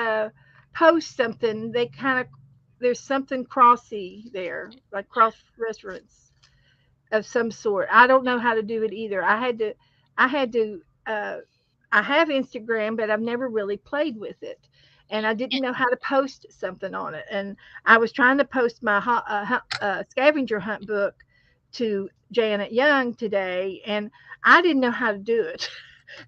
post something, they kind of there's something crossy there, like cross reference of some sort. I don't know how to do it either. I had to uh I have Instagram, but I've never really played with it. And I didn't know how to post something on it. And I was trying to post my scavenger hunt book to Janet Young today, and I didn't know how to do it.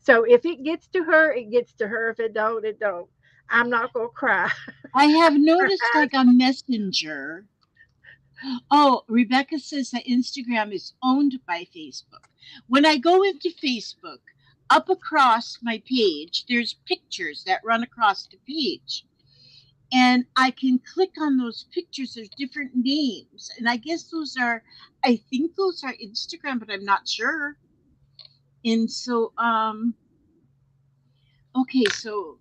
So if it gets to her, it gets to her. If it don't, it don't. I'm not gonna cry. I have noticed like on Messenger. Oh, Rebecca says that Instagram is owned by Facebook. When I go into Facebook, up across my page, there's pictures that run across the page. and I can click on those pictures. There's different names, and I guess those are, I think those are Instagram, but I'm not sure. And so, okay, so,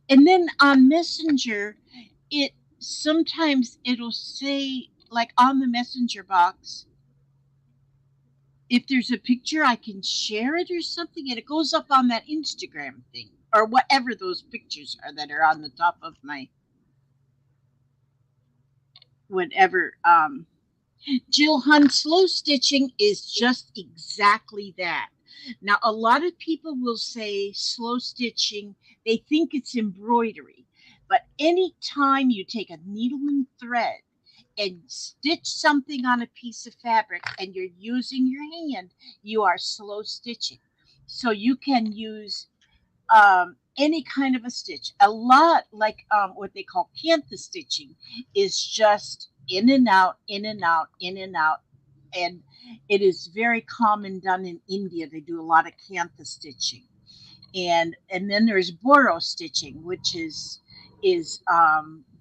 and then on Messenger, it sometimes it'll say, like on the Messenger box, if there's a picture, I can share it or something, and it goes up on that Instagram thing or whatever those pictures are that are on the top of my whatever. Jill Hun, slow stitching is just exactly that. Now, a lot of people will say slow stitching, they think it's embroidery. But anytime you take a needle and thread and stitch something on a piece of fabric and you're using your hand, you are slow stitching. So you can use any kind of a stitch. A lot like what they call cantha stitching is just in and out, in and out, in and out. And it is very common done in India. They do a lot of cantha stitching. And then there's boro stitching, which is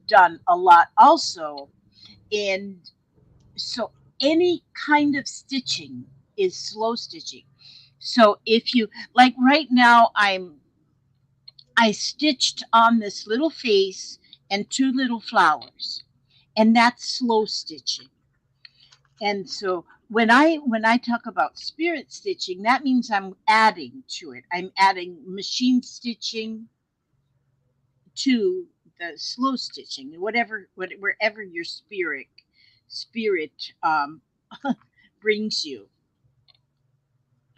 done a lot also. And so any kind of stitching is slow stitching. So if you like right now, I stitched on this little face and two little flowers, and that's slow stitching. And so when I talk about spirit stitching, that means I'm adding to it. I'm adding machine stitching to the slow stitching, wherever your spirit brings you.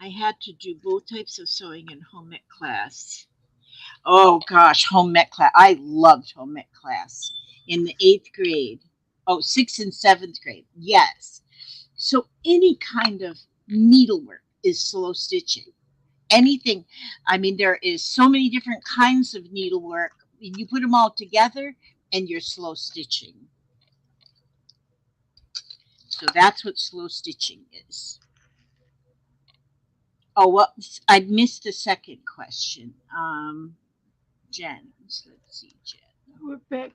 I had to do both types of sewing in home ec class. Oh gosh, home ec class. I loved home ec class in the eighth grade. Oh, sixth and seventh grade. Yes. So any kind of needlework is slow stitching. Anything. I mean, there is so many different kinds of needlework. You put them all together and you're slow stitching. So that's what slow stitching is. Oh, well, I missed the second question. Jen, let's see, Jen. Rebecca,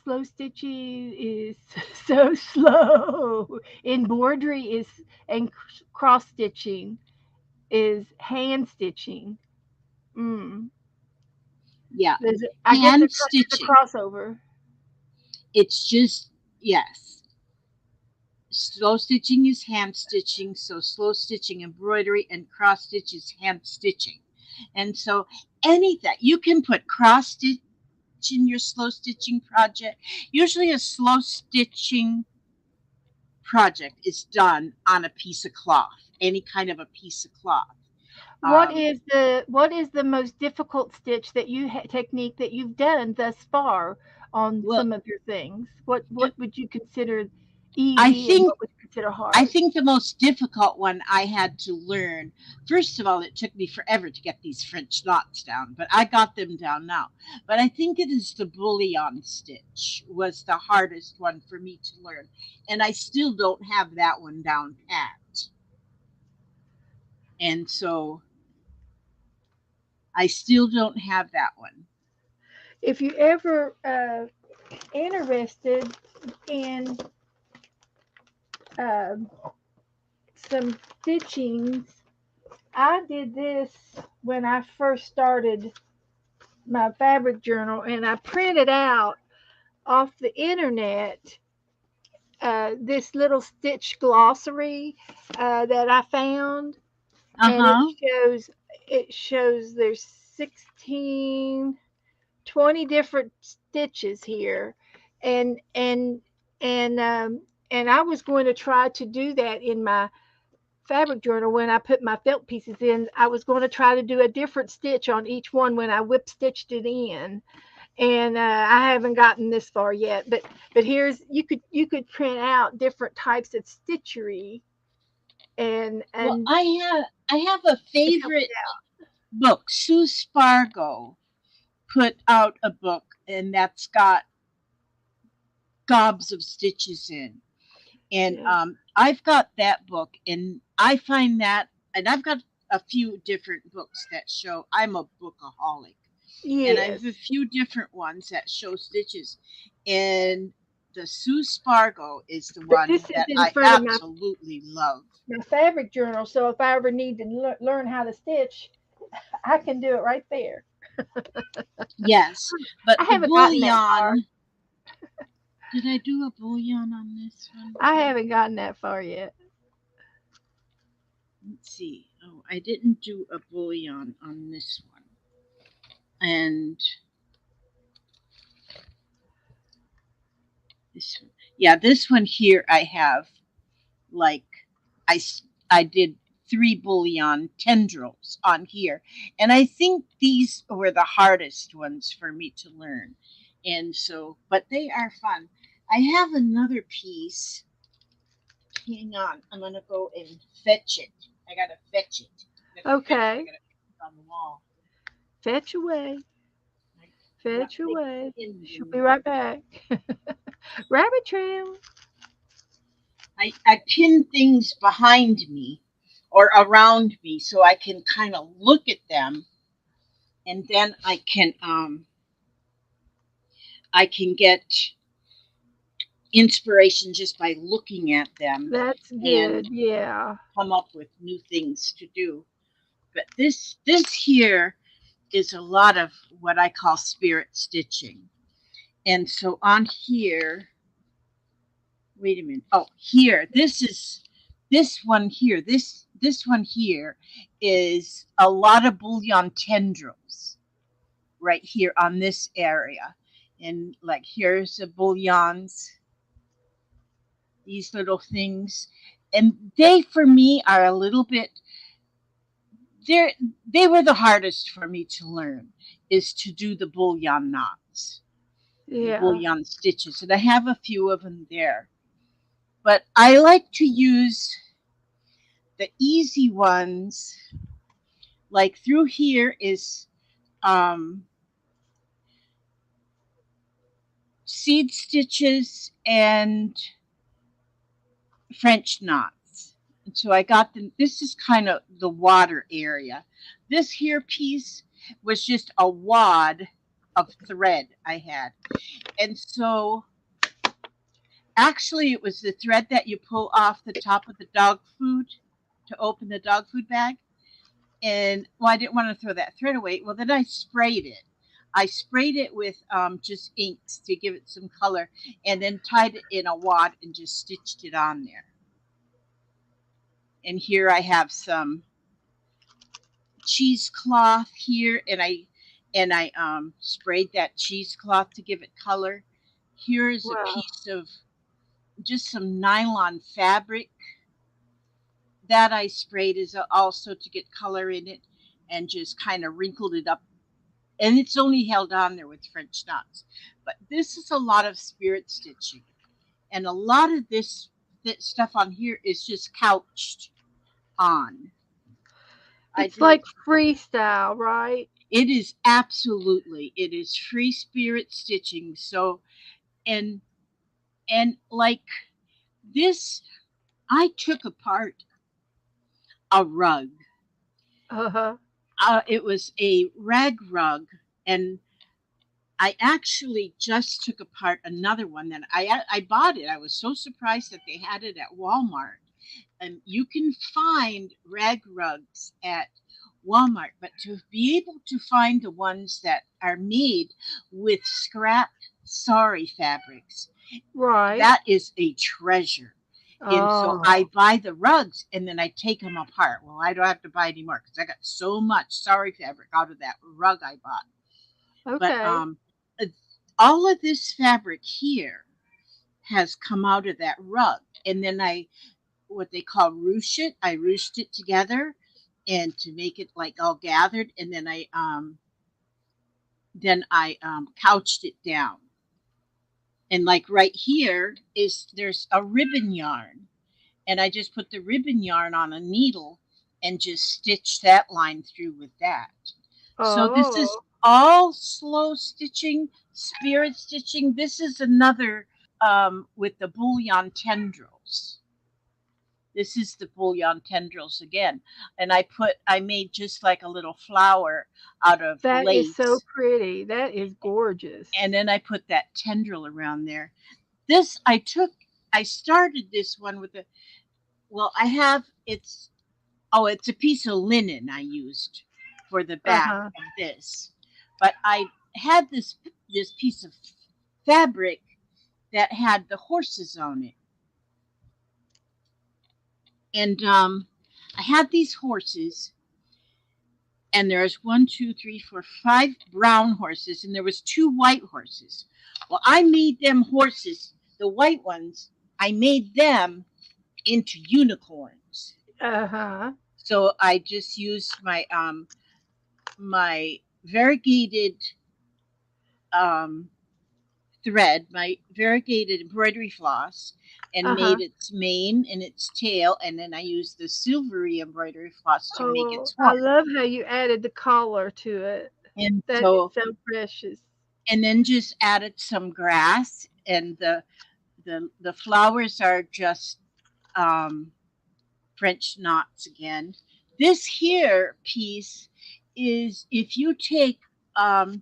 slow stitching is so slow. Embroidery is and cross stitching is hand stitching. Mm. Yeah, I guess hand there's a stitching. crossover. It's just, yes. Slow stitching is hand stitching. So slow stitching, embroidery, and cross stitch is hand stitching. And so anything, you can put cross stitch in your slow stitching project. Usually a slow stitching project is done on a piece of cloth, any kind of a piece of cloth. Um, What is the most difficult stitch that technique that you've done thus far on well, some of your things? What would you consider I easy and think what would you consider I hard? think the most difficult one I had to learn, first of all, it took me forever to get these French knots down, but I got them down now. But I think it is the bullion stitch was the hardest one for me to learn. And I still don't have that one down pat. And so I still don't have that one. If you ever interested in uh, some stitchings, I did this when I first started my fabric journal, and I printed out off the internet this little stitch glossary that I found, Uh and huh. it shows there's 16, 20 different stitches here, and and and and I was going to try to do that in my fabric journal when I put my felt pieces in. I was going to try to do a different stitch on each one when I whip stitched it in, and I haven't gotten this far yet. But here's you could print out different types of stitchery, Well, and I have a it helps favorite out. book. Sue Spargo put out a book, and that's got gobs of stitches in. And Yeah. I've got that book, and I find that, and I've got a few different books that show I'm a bookaholic. And I have a Yes. few different ones that show stitches. And the Sue Spargo is the But one this is that in I front of absolutely love. my fabric journal. So if I ever need to learn how to stitch, I can do it right there. Yes, but I the haven't gotten that far. bullion, did I do a bullion on this one? I haven't gotten that far yet. Let's see. Oh, I didn't do a bullion on this one. And this one. Yeah, this one here I have like I did three bullion tendrils on here, and I think these were the hardest ones for me to learn. And so, but they are fun. I have another piece. Hang on, I'm gonna go and fetch it. I gotta fetch it. I gotta fetch it. I Okay. gotta put it on the wall. Fetch away. I got Fetch things away. pinned She'll in. be right back. Rabbit trail. I pin things behind me or around me so I can kind of look at them, and then I can get inspiration just by looking at them That's and good. Yeah. come up with new things to do. But this here is a lot of what I call spirit stitching. And so on here, wait a minute. Oh, here, this one here. This one here is a lot of bullion tendrils right here on this area. And like here's the bullions, these little things. And they for me are a little bit they they were the hardest for me to learn is to do the bullion knots, the Yeah. bullion stitches. And I have a few of them there. But I like to use the easy ones. Like through here is um, seed stitches and French knots. And so I got them. This is kind of the water area. This here piece was just a wad of thread I had. And so actually, it was the thread that you pull off the top of the dog food to open the dog food bag. And well, I didn't want to throw that thread away. Well, then I sprayed it. I sprayed it with just inks to give it some color, and then tied it in a wad and just stitched it on there. And here I have some cheesecloth here, and I sprayed that cheesecloth to give it color. Here is a Wow. piece of just some nylon fabric that I sprayed is also to get color in it, and just kind of wrinkled it up. And it's only held on there with French knots. But this is a lot of spirit stitching, and a lot of this stuff on here is just couched on. I It's did like freestyle, right? It is absolutely, it is free spirit stitching. So and like this, I took apart a rug. Uh huh. It was a rag rug, and I actually just took apart another one that I bought it. I was so surprised that they had it at Walmart. And you can find rag rugs at Walmart, but to be able to find the ones that are made with scrap sari fabrics, Right. that is a treasure. And so I Oh. buy the rugs and then I take them apart. Well, I don't have to buy any more because I got so much sari fabric out of that rug I bought. But Okay. uh, all of this fabric here has come out of that rug. And then I what they call ruche it. I ruched it together and to make it like all gathered, and then I couched it down. And like right here is there's a ribbon yarn, and I just put the ribbon yarn on a needle and just stitch that line through with that. So this is Oh. all slow stitching, spirit stitching. This is another with the bullion tendrils. This is the bouillon tendrils again. And I made just like a little flower out of That is so lace. pretty. That is And gorgeous. then I put that tendril around there. This, I started this one with a, well, I have, it's a piece of linen I used for the back Uh-huh. of this. But I had this piece of fabric that had the horses on it. And I had these horses, and there's one, two, three, four, five brown horses, and there was two white horses. Well, I made them horses, the white ones, I made them into unicorns. Uh-huh. So I just used my variegated um, thread, my variegated embroidery floss, and Uh-huh. made its mane and its tail, and then I used the silvery embroidery floss to make Oh, its I horn. love how you added the collar to it. And That is so, so precious. and then just added some grass, and the flowers are just um, French knots again. This here piece is if you take um,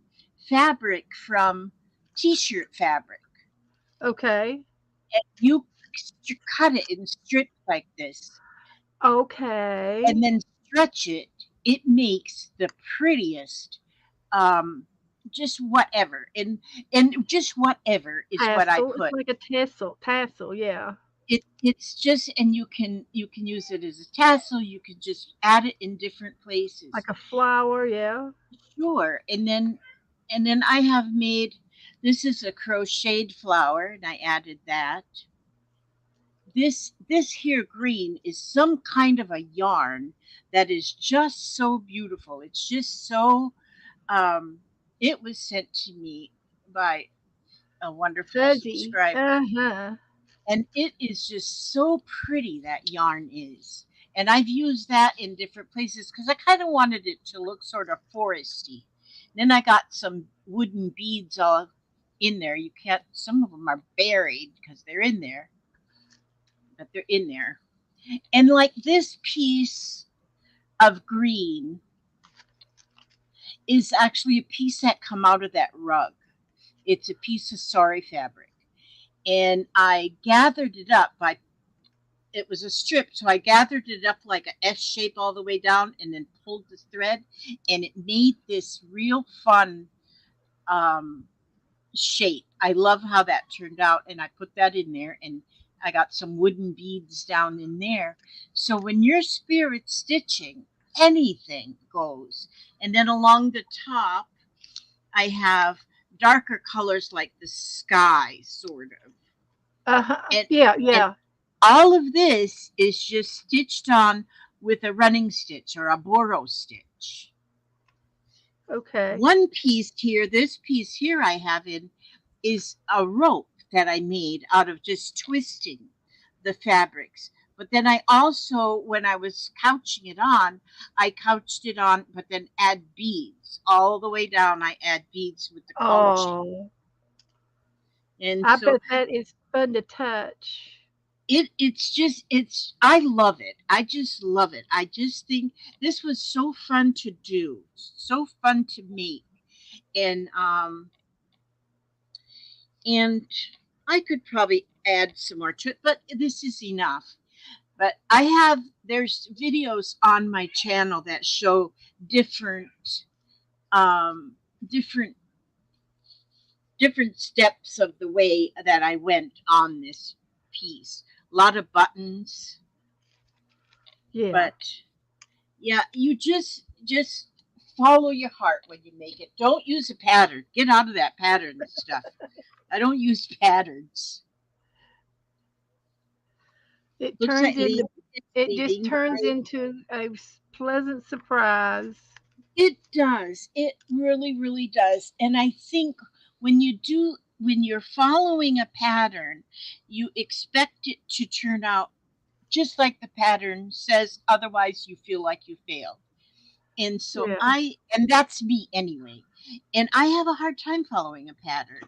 fabric from t-shirt fabric, Okay. you cut it in strips like this, and Okay. then stretch it. It makes the prettiest, um, just whatever, and just whatever is what I Tassel. It's put. like a tassel. Tassel, yeah. It's just, and you can use it as a tassel. You can just add it in different places. Like a flower, yeah. Sure, and then I have made, this is a crocheted flower, and I added that. This here green is some kind of a yarn that is just so beautiful. It's just so it was sent to me by a wonderful Fuzzy. subscriber, Uh-huh. and it is just so pretty, that yarn is. And I've used that in different places because I kind of wanted it to look sort of foresty. Then I got some wooden beads all in there. You can't, some of them are buried because they're in there, but they're in there. And like this piece of green is actually a piece that come out of that rug. It's a piece of sari fabric. And I gathered it up by, it was a strip, so I gathered it up like a S shape all the way down and then pulled the thread, and it made this real fun um, shape. I love how that turned out, and I put that in there, and I got some wooden beads down in there. So when you're spirit stitching, anything goes. And then along the top, I have darker colors like the sky, sort of. Uh-huh. And Yeah, and yeah. all of this is just stitched on with a running stitch or a borrow stitch. Okay. One piece here, this piece here I have in, is a rope that I made out of just twisting the fabrics. But then I also, when I was couching it on, I couched it on, but then add beads. All the way down, I add beads with the couching. Oh, And I so bet that is fun to touch. it's just, I love it. I just love it. I just think this was so fun to do, so fun to make. And and I could probably add some more to it, but this is enough. But I have, there's videos on my channel that show different um different different steps of the way that I went on this piece. A lot of buttons, Yeah. but yeah, you just follow your heart when you make it. Don't use a pattern. Get out of that pattern stuff. I don't use patterns. It Looks turns like Lee into is it just leaving turns by. into a pleasant surprise. It does. It really, really does. And I think when you're following a pattern, you expect it to turn out just like the pattern says, otherwise you feel like you failed. And so Yeah. and that's me anyway. And I have a hard time following a pattern.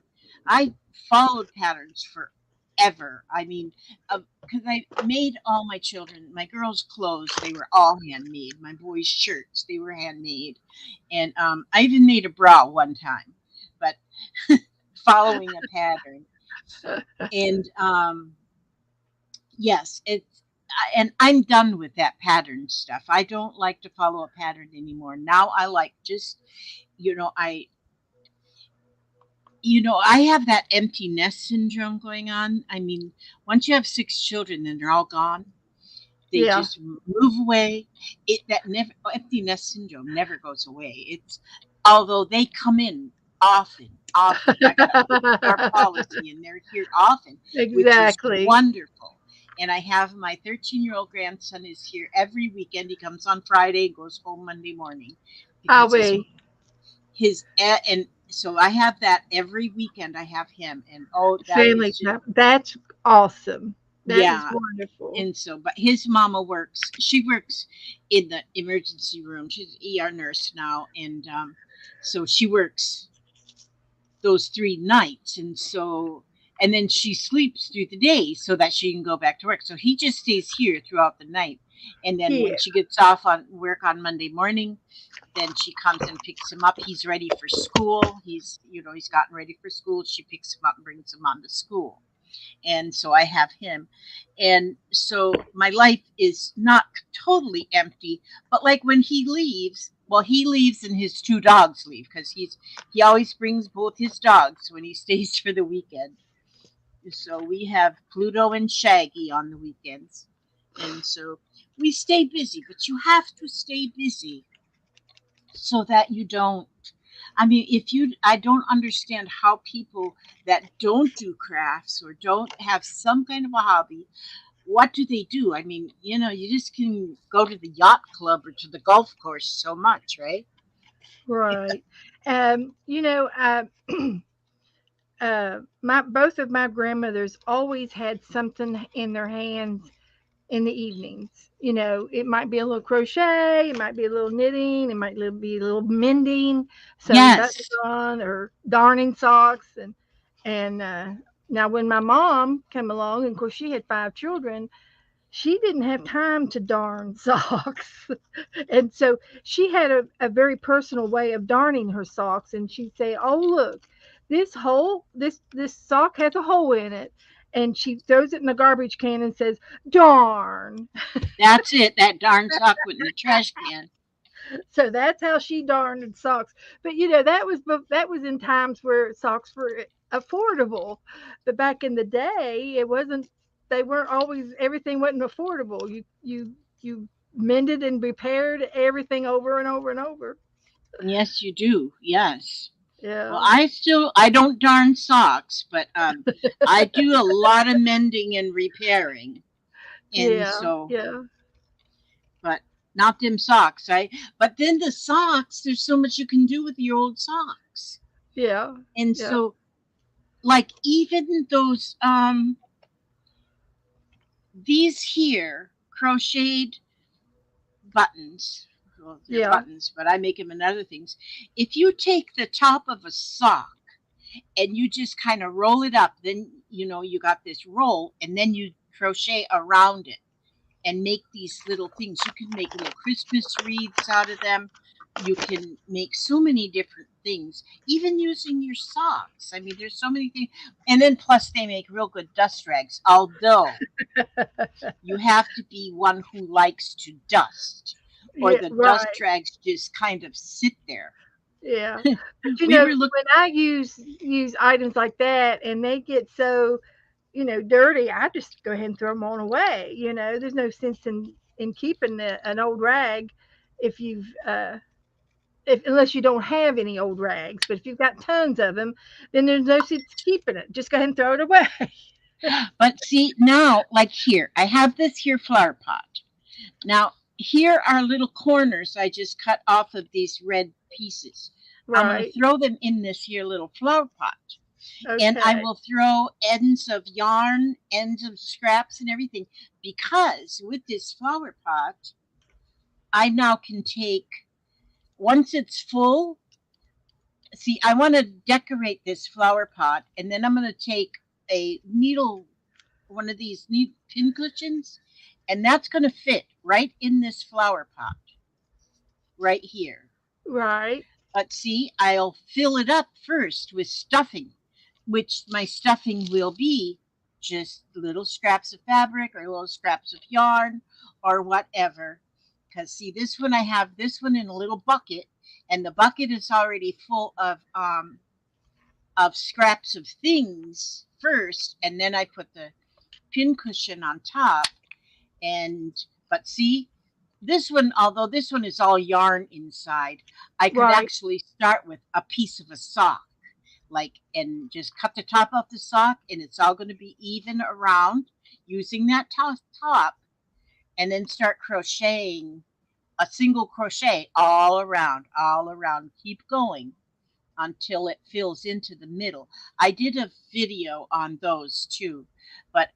I followed patterns forever, ever. I mean, because I made all my children, my girls' clothes, they were all handmade. My boys' shirts, they were handmade, and I even made a bra one time, but following a pattern. And yes, and I'm done with that pattern stuff. I don't like to follow a pattern anymore. Now I like just, you know, I have that empty nest syndrome going on. I mean, once you have six children and they're all gone, they Yeah. just move away. That never empty nest syndrome never goes away. It's although they come in often, often. I got an open door policy, and they're here often, which is Exactly. wonderful. And I have my 13-year-old grandson is here every weekend. He comes on Friday, goes home Monday morning, Are because we? and so I have that every weekend. I have him, and oh, that Family is just time. That's awesome. That is yeah. wonderful. And so, but his mama works. She works in the emergency room. She's an ER nurse now, and so she works those 3 nights, and so and then she sleeps through the day so that she can go back to work. So he just stays here throughout the night, and then Yeah. when she gets off on work on Monday morning, then she comes and picks him up. He's ready for school. He's gotten ready for school. She picks him up and brings him on to school, and so I have him. And so my life is not totally empty, but like when he leaves, well, he leaves and his two dogs leave because he always brings both his dogs when he stays for the weekend. So we have Pluto and Shaggy on the weekends. And so we stay busy, but you have to stay busy so that you don't. I mean, I don't understand how people that don't do crafts or don't have some kind of a hobby, what do they do? I mean, you just can go to the yacht club or to the golf course so much, right? Right. My both of my grandmothers always had something in their hands in the evenings. It might be a little crochet, it might be a little knitting, it might be a little mending, sewing buttons Yes, on, or darning socks. And now when my mom came along, and of course she had 5 children, she didn't have time to darn socks. And so she had a very personal way of darning her socks, and she'd say, "Oh, look, this sock has a hole in it." And she throws it in the garbage can and says, "Darn." that's it. That darn sock went in the trash can. So that's how she darned socks. But that was in times where socks were affordable. But back in the day, it wasn't. They weren't always. Everything wasn't affordable. You mended and repaired everything over and over and over. Yes, you do. Yes. Well, Yeah, I don't darn socks, but I do a lot of mending and repairing, and yeah, so yeah, but not them socks, right? But then the socks, there's so much you can do with your old socks. yeah, And yeah, so like even those these here crocheted buttons, well, they're yeah. buttons, but I make them in other things. If you take the top of a sock and you just kind of roll it up, then you got this roll, and then you crochet around it and make these little things. You can make little Christmas wreaths out of them. You can make so many different things, even using your socks. I mean, there's so many things. And then plus, they make real good dust rags, although you have to be one who likes to dust, or Yeah, the dust right. rags just kind of sit there. Yeah. But We were looking, when I use items like that and they get so, dirty, I just go ahead and throw them on away. There's no sense in keeping an old rag if if unless you don't have any old rags. But if you've got tons of them, then there's no sense keeping it. Just go ahead and throw it away. but see, now, like here, I have this here flower pot. Now, here are little corners I just cut off of these red pieces. I'm going to Right. throw them in this here little flower pot. And I Okay. will throw ends of yarn, ends of scraps, and everything. Because with this flower pot, I now can take, once it's full, see, I want to decorate this flower pot, and then I'm going to take a needle. one of these neat pin cushions, and that's going to fit right in this flower pot right here. Right. But see, I'll fill it up first with stuffing, which my stuffing will be just little scraps of fabric or little scraps of yarn or whatever. Because see, this one I have this one in a little bucket, and the bucket is already full of scraps of things first, and then I put the pincushion on top. And but see, this one, although this one is all yarn inside, I could Right. actually start with a piece of a sock, like, and just cut the top off the sock, and it's all going to be even around using that top, and then start crocheting a single crochet all around, keep going until it fills into the middle. I did a video on those too, but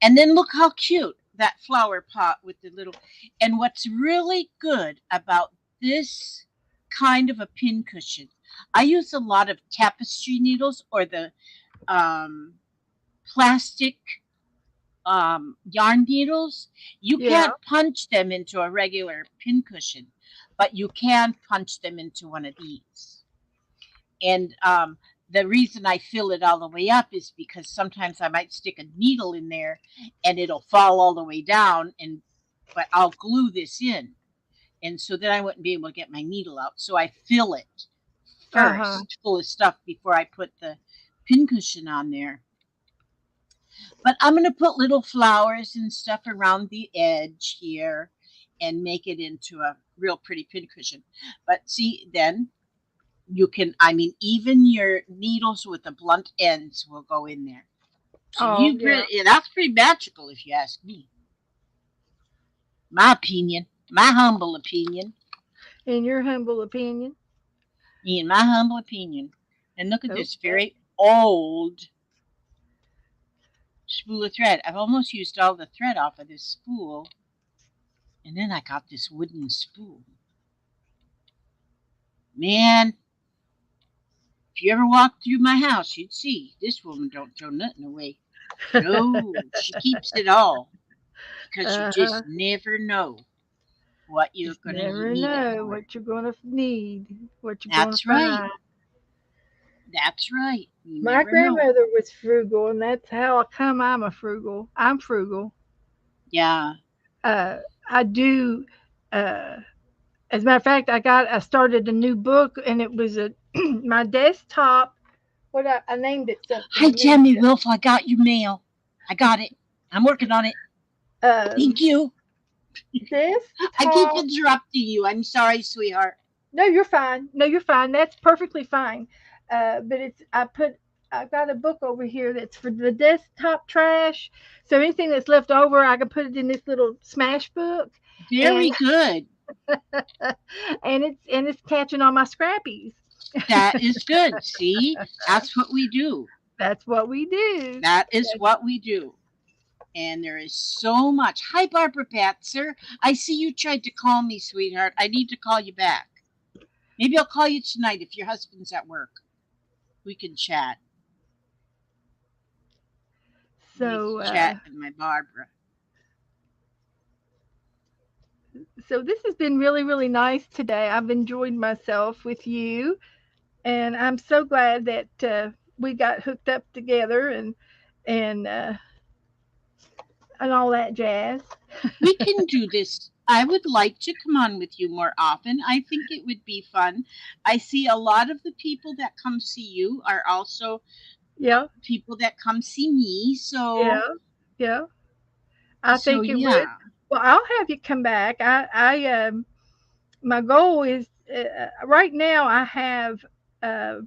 and then look how cute that flower pot with the little. And what's really good about this kind of a pincushion, I use a lot of tapestry needles or the um, plastic yarn needles. You Yeah. can't punch them into a regular pincushion, but you can punch them into one of these. And the reason I fill it all the way up is because sometimes I might stick a needle in there and it'll fall all the way down, and but I'll glue this in. And so then I wouldn't be able to get my needle out. So I fill it Uh huh. first full of stuff before I put the pincushion on there. But I'm going to put little flowers and stuff around the edge here and make it into a real pretty pincushion. But see, then you can, I mean, even your needles with the blunt ends will go in there. So Oh you yeah. pretty, yeah, that's pretty magical if you ask me. My opinion, my humble opinion, In your humble opinion. in my humble opinion. And look at this Okay. very old spool of thread. I've almost used all the thread off of this spool. And then I got this wooden spool. Man, if you ever walked through my house, you'd see this woman don't throw nothing away. No, she keeps it all because you Uh huh. just never know what you're Just going to never need it know for. what you're gonna need, what you're gonna That's right. find. That's right. You My never know. grandmother was frugal, and that's how I come. I'm a frugal. I'm frugal. Yeah. Uh, I do. Uh, as a matter of fact, I started a new book, and it was a my desktop. I named it something Hi, a minute Tammy Wilf. I got your mail. I got it. I'm working on it. ago. Thank you. I keep Desktop. interrupting you. I'm sorry, sweetheart. No, you're fine. No, you're fine. That's perfectly fine. But I've got a book over here that's for the desktop trash. So anything that's left over, I can put it in this little smash book, Very and good. and it's catching all my scrappies. That is good. See, that's what we do. That's what we do. That is what we do. And there is so much. Hi, Barbara Batzer. I see you tried to call me, sweetheart. I need to call you back. Maybe I'll call you tonight if your husband's at work. We can chat. Need So to chat with my Barbara. so this has been really really nice today. I've enjoyed myself with you, and I'm so glad that we got hooked up together and and all that jazz. We can do this. I would like to come on with you more often. I think it would be fun. I see a lot of the people that come see you are also Yeah, people that come see me. yeah, yeah. I So think it would. yeah. Well, I'll have you come back. My goal is right now. I have uh,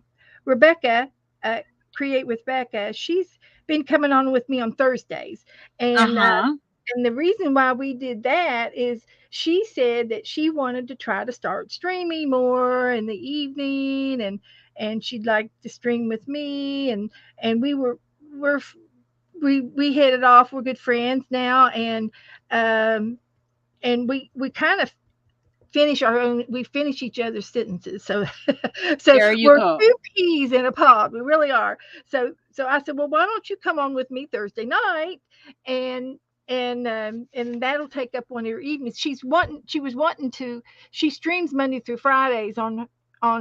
Rebecca, uh, create with Becca. She's been coming on with me on Thursdays, Uh and huh. and the reason why we did that is she said that she wanted to try to start streaming more in the evening, and she'd like to stream with me, and we're we hit it off. We're good friends now, um and we kind of we finish each other's sentences. So so There you we're go. two peas in a pod. We really are. So I said, well, why don't you come on with me Thursday night, and and that'll take up one of your evenings. She was wanting to. She streams Monday through Fridays on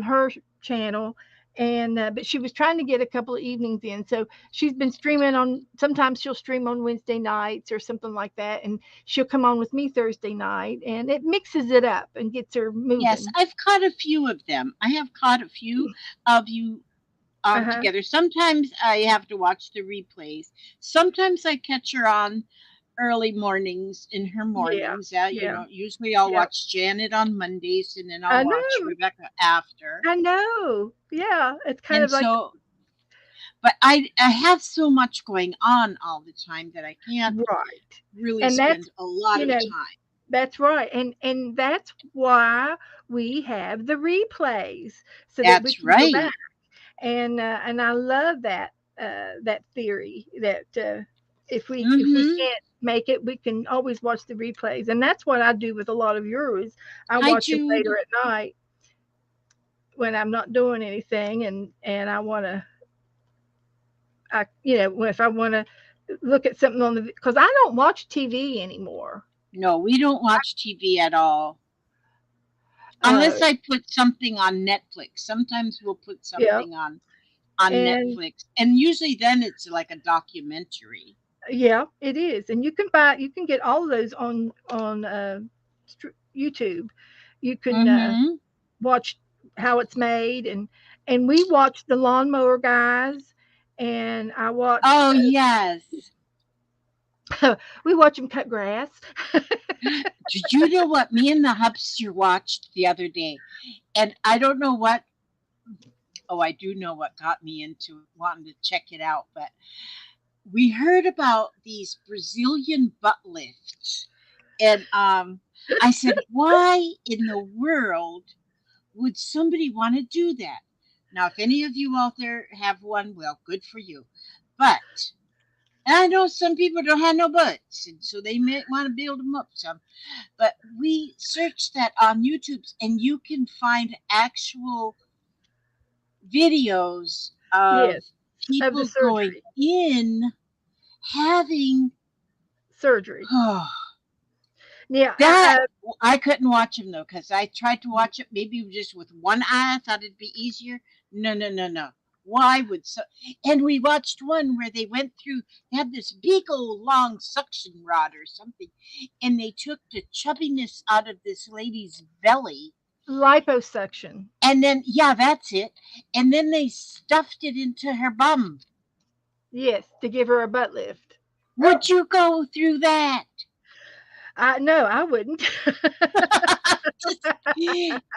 her channel, and but she was trying to get a couple of evenings in. So she's been streaming on. Sometimes she'll stream on Wednesday nights or something like that, and she'll come on with me Thursday night, and it mixes it up and gets her Yes, moving. I've caught a few of them. I have caught a few of you Uh huh. together. Sometimes I have to watch the replays. Sometimes I catch her on early mornings in her Yeah. mornings. Yeah. Usually I'll Yeah. watch Janet on Mondays and then I'll I watch know. Rebecca after. I know. Yeah. It's kind And of like so, but I have so much going on all the time that I can't right, really and that's spend a lot you of know time. that's right, and that's why we have the replays so that we That's can go back. right. And I love that theory that if we Mm-hmm. can't make it, we can always watch the replays, and that's what I do with a lot of yours. I Hi, watch them Jude. later at night when I'm not doing anything, and I want to, if I want to look at something on the because I don't watch TV anymore. No, we don't watch TV at all. Uh, Unless I put something on Netflix. Sometimes we'll put yeah, something on and Netflix, and usually then it's like a documentary. yeah, it is, and you can get all of those on YouTube. You can Mm-hmm. watch how it's made, and we watched the Lawnmower Guys, and I watched Oh yes. we watch them cut grass. Did you know what me and the hubster watched the other day? And I don't know what. Oh, I do know what got me into wanting to check it out. But we heard about these Brazilian butt lifts, and I said, "Why in the world would somebody want to do that?" Now, if any of you out there have one, well, good for you. But I know some people don't have no butts, and so they may want to build them up some. But we searched that on YouTube, and you can find actual videos of Yes, of the people going surgery. in having. Surgery. Oh, Yeah, that I couldn't watch them though because I tried to watch it maybe just with one eye. I thought it'd be easier. No, no, no, no. Why would so? And we watched one where they went through. They had this big old long suction rod or something, and they took the chubbiness out of this lady's belly. liposuction. And then, yeah, that's it. And then they stuffed it into her bum. Yes, to give her a butt lift. Would you go through that? I no, I wouldn't.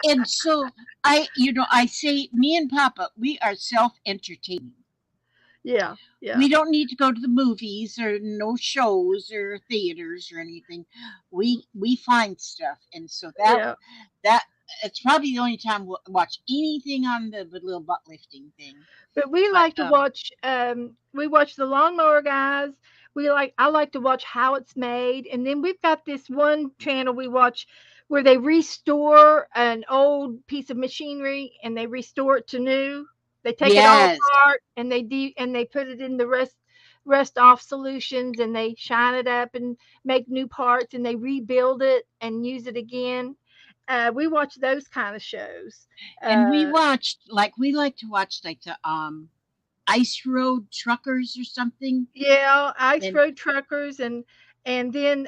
And so I say, me and Papa, we are self entertaining. Yeah, yeah, We don't need to go to the movies or no shows or theaters or anything. We find stuff, and so yeah. that it's probably the only time we'll watch anything on the little butt lifting thing. But we But like to watch. We watch the Lawnmower Guys. I like to watch how it's made, and then we've got this one channel we watch where they restore an old piece of machinery and they restore it to new. They take it all yes, apart and they put it in the rust off solutions, and they shine it up and make new parts, and they rebuild it and use it again. We watch those kind of shows. and we Uh, watched like we like to watch like the ice road truckers or something. Yeah, ice And road truckers, and then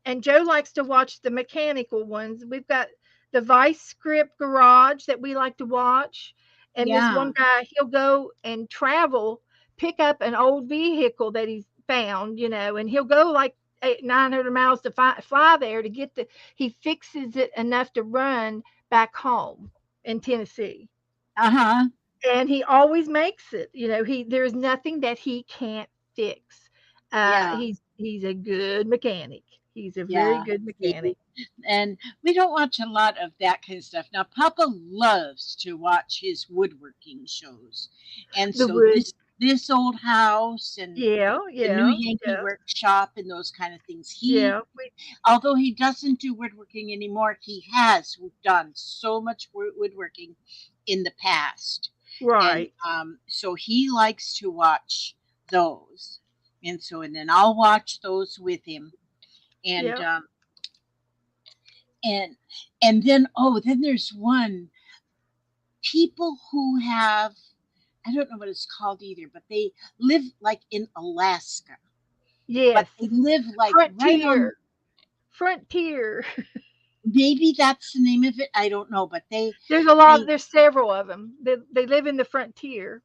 and Joe likes to watch the mechanical ones. We've got the Vice Script Garage that we like to watch, and this one yeah, guy, he'll go and travel, pick up an old vehicle that he's found, and he'll go like 900 miles to fly there to get he fixes it enough to run back home in Tennessee, uh-huh, and he always makes it. He there's nothing that he can't fix. yeah, He's a good mechanic. He's a very yeah. good He, mechanic. and we don't watch a lot of that kind of stuff. Now, Papa loves to watch his woodworking shows, and The so this wood. this old house and Yeah, the new yeah, Yankee yeah, workshop and those kind of things. yeah. Although he doesn't do woodworking anymore, he has done so much woodworking in the past. And Right. so he likes to watch those. And then I'll watch those with him. And Yeah. and and then then there's one, people who have, I don't know what it's called either, but they live like in Alaska, but Yes. they live like right on, Frontier. Frontier. maybe that's the name of it. I don't know, but There's a lot. they There's several of them. They live in the frontier.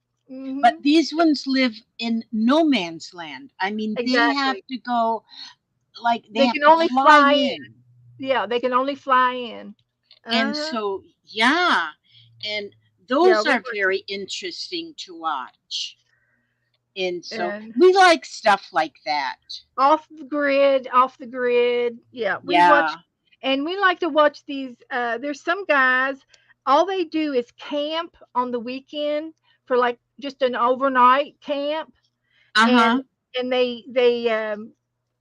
but Hmm. these ones live in no man's land. I mean, they have Exactly. to go, like they They have can to only fly fly in. in. Yeah, they can only fly in. And Uh-huh. so, yeah, and Yeah, those we are watch very interesting to watch. And so and we like stuff like that. off the grid. Yeah, we watch Yeah. and we like to watch these there's some guys all they do is camp on the weekend for like just an overnight camp and Uh-huh.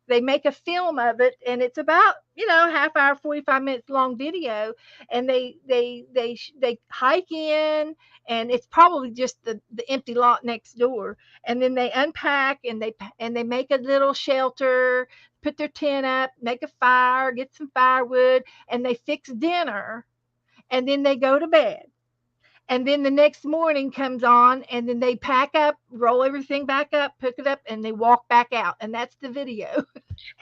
they make a film of it and it's about half hour 45 minutes long video and they hike in and it's probably just the empty lot next door and then they unpack and they make a little shelter, put their tent up, make a fire, get some firewood, and they fix dinner and then they go to bed and then the next morning comes on and then they pack up, roll everything back up, pick it up, and they walk back out and that's the video.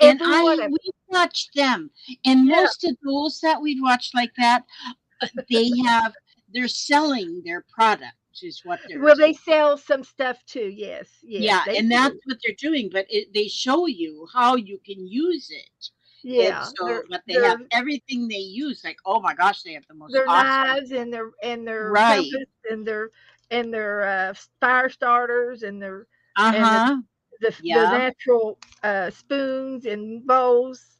And Every one of we it. watched them. And Yeah. most of those that we'd watched like that, they have, they're selling their product is what they're, Well, they sell some stuff too. Yes, yes, yeah, they and that's do. what they're doing, but they show you how you can use it. And Yeah, so, but they have everything they use, like, oh my gosh, they have the most their awesome, knives and their right. compass and their fire starters and Uh-huh. the Yeah. natural spoons and bowls.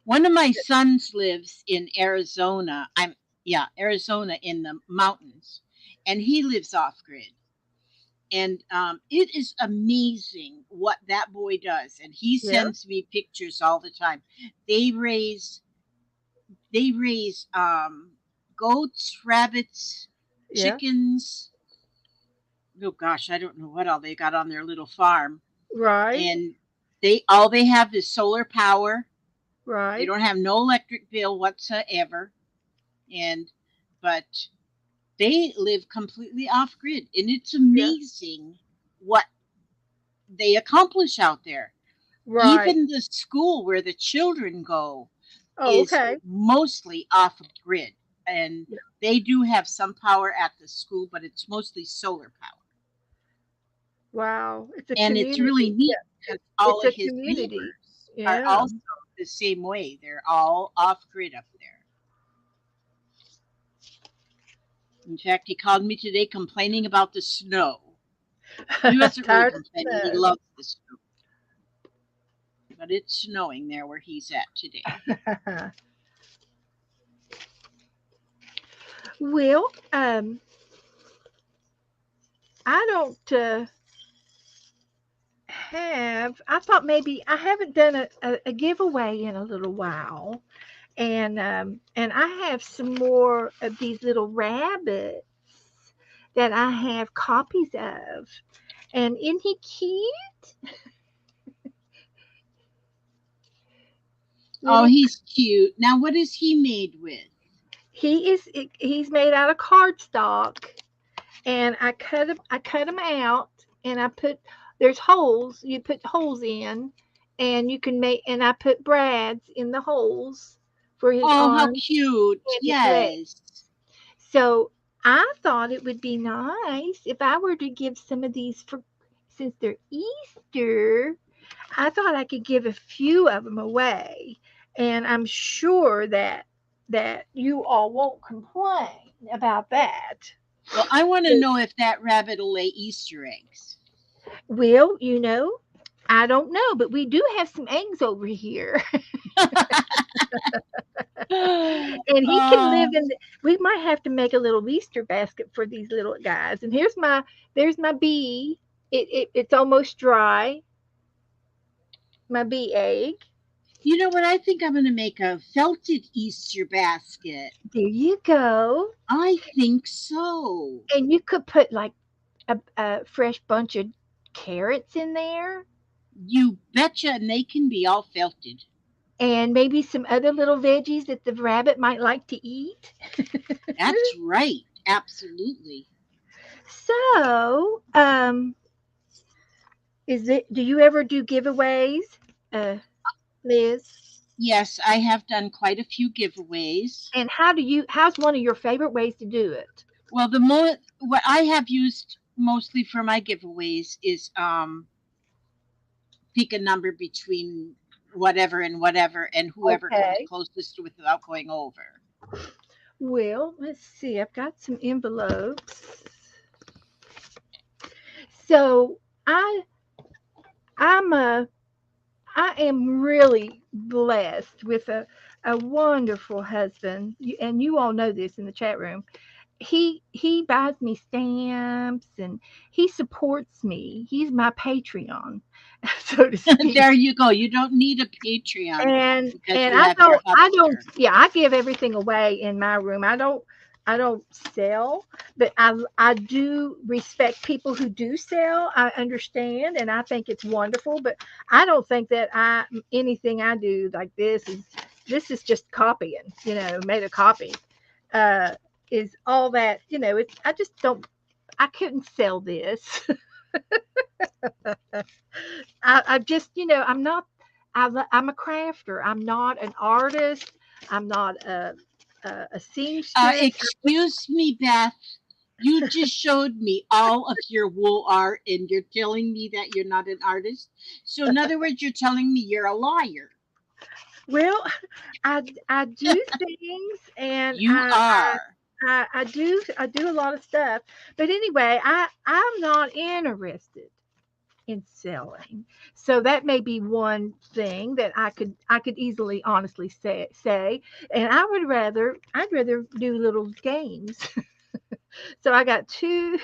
One of my sons lives in Arizona. Yeah, Arizona in the mountains. And he lives off grid. And it is amazing what that boy does. And he Yeah, sends me pictures all the time. They raise goats, rabbits, yeah, chickens. Oh gosh, I don't know what all they got on their little farm. right, And they have is solar power. They right. don't have no electric bill whatsoever. And but they live completely off grid, and it's Yeah, amazing what they accomplish out there. right. Even the school where the children go Oh, is okay. mostly off of grid, and Yeah. they do have some power at the school, but it's mostly solar power. Wow, it's a And it's really community. neat Yeah, because all it's of a his community. neighbors are Yeah. also the same way. They're all off grid up there. In fact, he called me today complaining about the snow. He wasn't really Tired of complaining. He snow. loves the snow, but it's snowing there where he's at today. Well, I don't have. I thought maybe I haven't done a giveaway in a little while, and I have some more of these little rabbits that I have copies of. And isn't he cute? Oh, Little he's cute. Now, what is he made with? he's made out of cardstock and I cut them out and I put there's holes you put holes in and you can make and I put brads in the holes for his Oh, how arms cute. and his legs. Yes. So I thought it would be nice if I were to give some of these for since they're Easter. I thought I could give a few of them away, and I'm sure that you all won't complain about that. Well, I want to know if that rabbit will lay Easter eggs. Well, I don't know, but we do have some eggs over here. And he can live uh, in we might have to make a little Easter basket for these little guys. And there's my bee. It's almost dry, my bee egg. you know what? I think I'm going to make a felted Easter basket. There you go. I think so. And you could put like a fresh bunch of carrots in there You betcha, and they can be all felted. and maybe some other little veggies that the rabbit might like to eat. That's right. Absolutely. So, do you ever do giveaways, uh, Liz? Yes, I have done quite a few giveaways. And how's one of your favorite ways to do it? Well, what I have used mostly for my giveaways is pick a number between whatever and whatever, and whoever comes Okay. closest without going over. Well, let's see. I've got some envelopes. So I I'm a I am really blessed with a wonderful husband. And you all know this in the chat room. He buys me stamps and he supports me. He's my Patreon, so to speak. There you go. You don't need a Patreon because And you have your I don't Hubster. yeah, I give everything away in my room. I don't sell, but I do respect people who do sell. I understand and I think it's wonderful, but I don't think that I anything I do like this is just copying, made a copy. Uh is all that, it's I just don't I couldn't sell this. I just, I'm a crafter. I'm not an artist. I'm not a seamstress. Excuse me, Beth. You just showed me all of your wool art, and you're telling me that you're not an artist. So, in other words, you're telling me you're a liar. Well, I do things and You are. I do a lot of stuff. But anyway, I'm not interested in selling. So that may be one thing that I could easily honestly say. And I'd rather do little games. So I got two,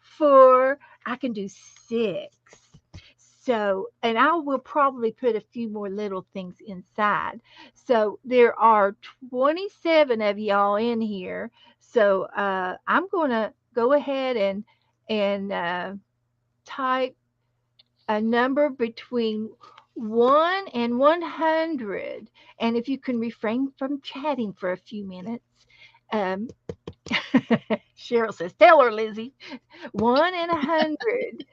four, I can do six. So, and I will probably put a few more little things inside. So there are 27 of y'all in here. So I'm going to go ahead and type a number between 1 and 100. And if you can refrain from chatting for a few minutes, um, Cheryl says, tell her, Lizzie. 1 and 100.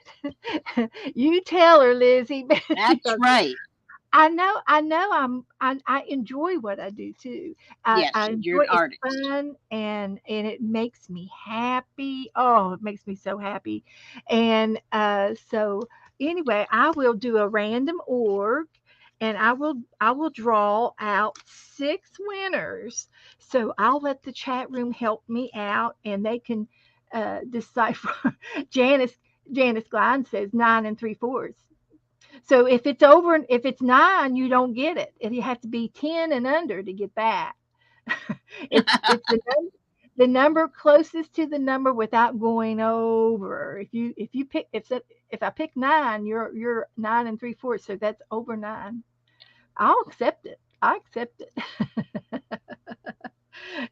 You tell her, Lizzie. That's right. I know I enjoy what I do too. Yes, I you're enjoy an it's artist. fun and it makes me happy. Oh, it makes me so happy. And so anyway, I will do a random org and I will draw out six winners. So I'll let the chat room help me out and they can decipher. Janice Janice Glide says 9 3/4. So if it's 9, you don't get it. If you have to be 10 and under to get that. It's the number closest to the number without going over. If you pick if I pick 9, you're 9 3/4. So that's over 9. I'll accept it. I accept it.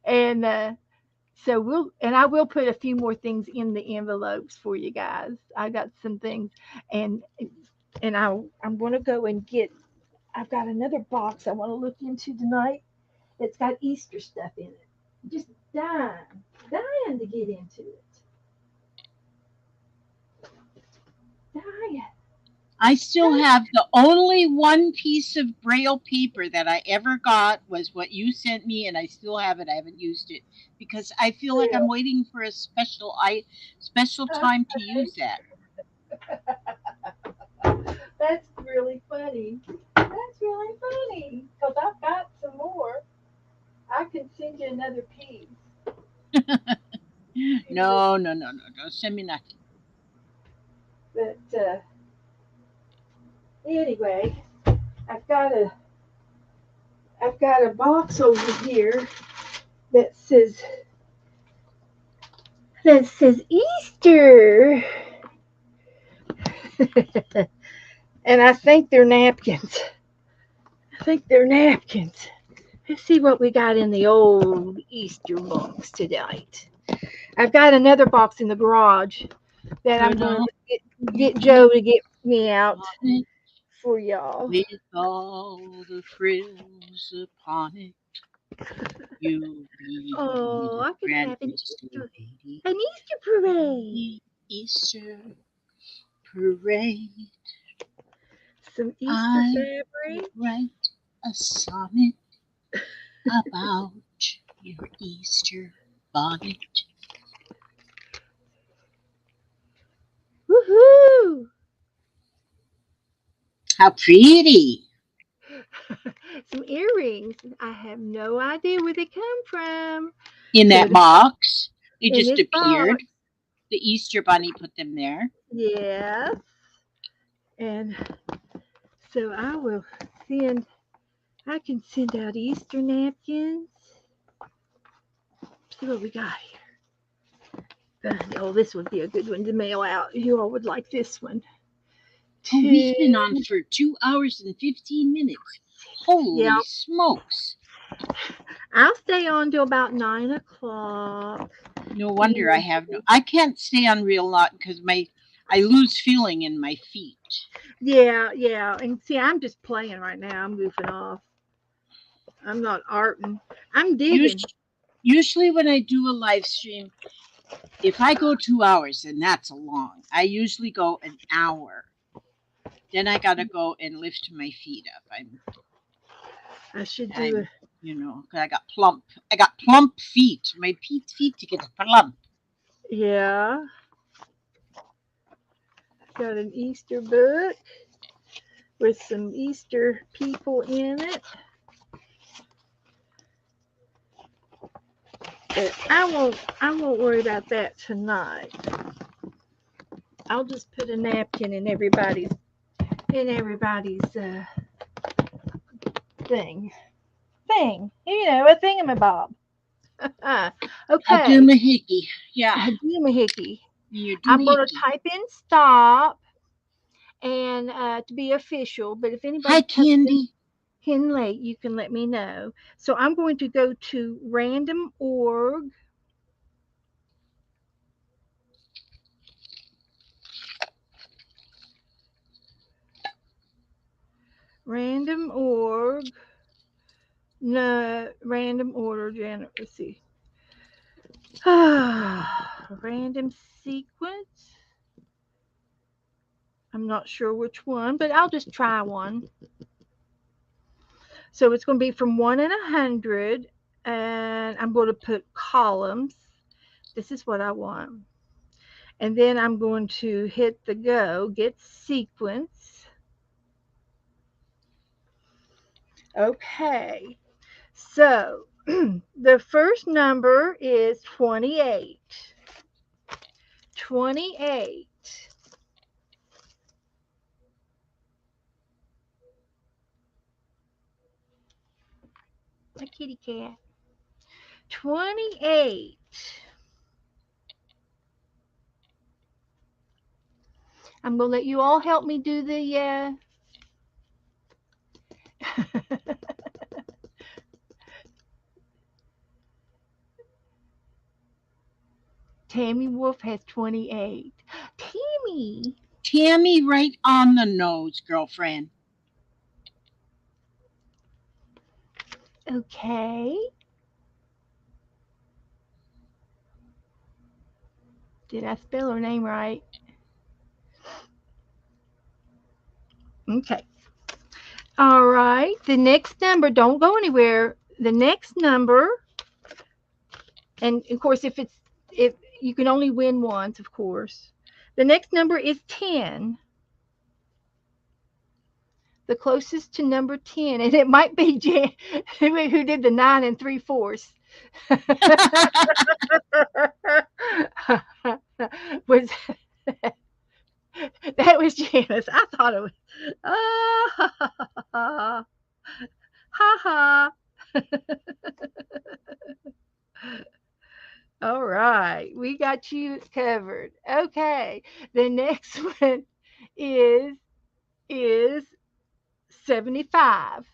And I will put a few more things in the envelopes for you guys. I got some things and I'm going to go and get I've got another box I want to look into tonight. It's got Easter stuff in it. Just dying to get into it. Dying. I still have the only one piece of Braille paper that I ever got was what you sent me, and I still have it. I haven't used it because I feel like I'm waiting for a special time to use that. That's really funny. That's really funny. Because I've got some more. I can send you another piece. No, no, no, no, don't send me nothing. But anyway, I've got a I've got a box over here that says Easter, and I think they're napkins. I think they're napkins. Let's see what we got in the old Easter box tonight. I've got another box in the garage that I'm Put going on to your get Joe to get me out bonnet for y'all. with all the frills upon it. You'll be Oh, the I could have grandest lady An Easter parade. the Easter parade. Some Easter I could fabric. write a sonnet about your Easter bonnet. Woohoo! How pretty! Some earrings. I have no idea where they come from. In Could that have box, they in just this appeared. box. The Easter bunny put them there. Yes. And so I will send, I can send out Easter napkins. See what we got here. Oh, this would be a good one to mail out. You all would like this one. Oh, we've Two. been on for 2 hours and 15 minutes. Yeah, Holy smokes. I'll stay on till about 9 o'clock. No wonder I have no. Usually. I can't stay on real lot because I lose feeling in my feet. Yeah, yeah. And see, I'm just playing right now. I'm goofing off. I'm not arting. I'm digging. Usually when I do a live stream, if I go 2 hours, then that's a long. I usually go an hour. Then I gotta go and lift my feet up. I should do I'm a, you know, 'cause I got plump feet. My feet to get plump. yeah. Got an Easter book with some Easter people in it. But I won't worry about that tonight. I'll just put a napkin in everybody's thing. A thingamabob. A Okay. doomahickey. Yeah, A doomahickey. your I'm going to doohickey. type in stop and to be official. But if Hi, anybody comes Candy. in late, you can let me know. So I'm going to go to random org, no, random order, let's see. Random sequence. I'm not sure which one, but I'll just try one. So it's going to be from 1 and 100, and I'm going to put columns. This is what I want. And then I'm going to hit the go, get sequence. Okay. So the first number is 28. 28. My kitty cat. 28. I'm going to let you all help me do the. Tammy Wolf has 28. Tammy. Tammy, right on the nose, girlfriend. Okay. Did I spell her name right? Okay. All right. The next number, don't go anywhere. The next number, and of course, if you can only win once, of course. The next number is 10. The closest to number 10, and it might be Jan who did the 9 3/4. was That was Janice. I thought it was. Ha ha. All right, we got you covered. Okay, the next one is is 75.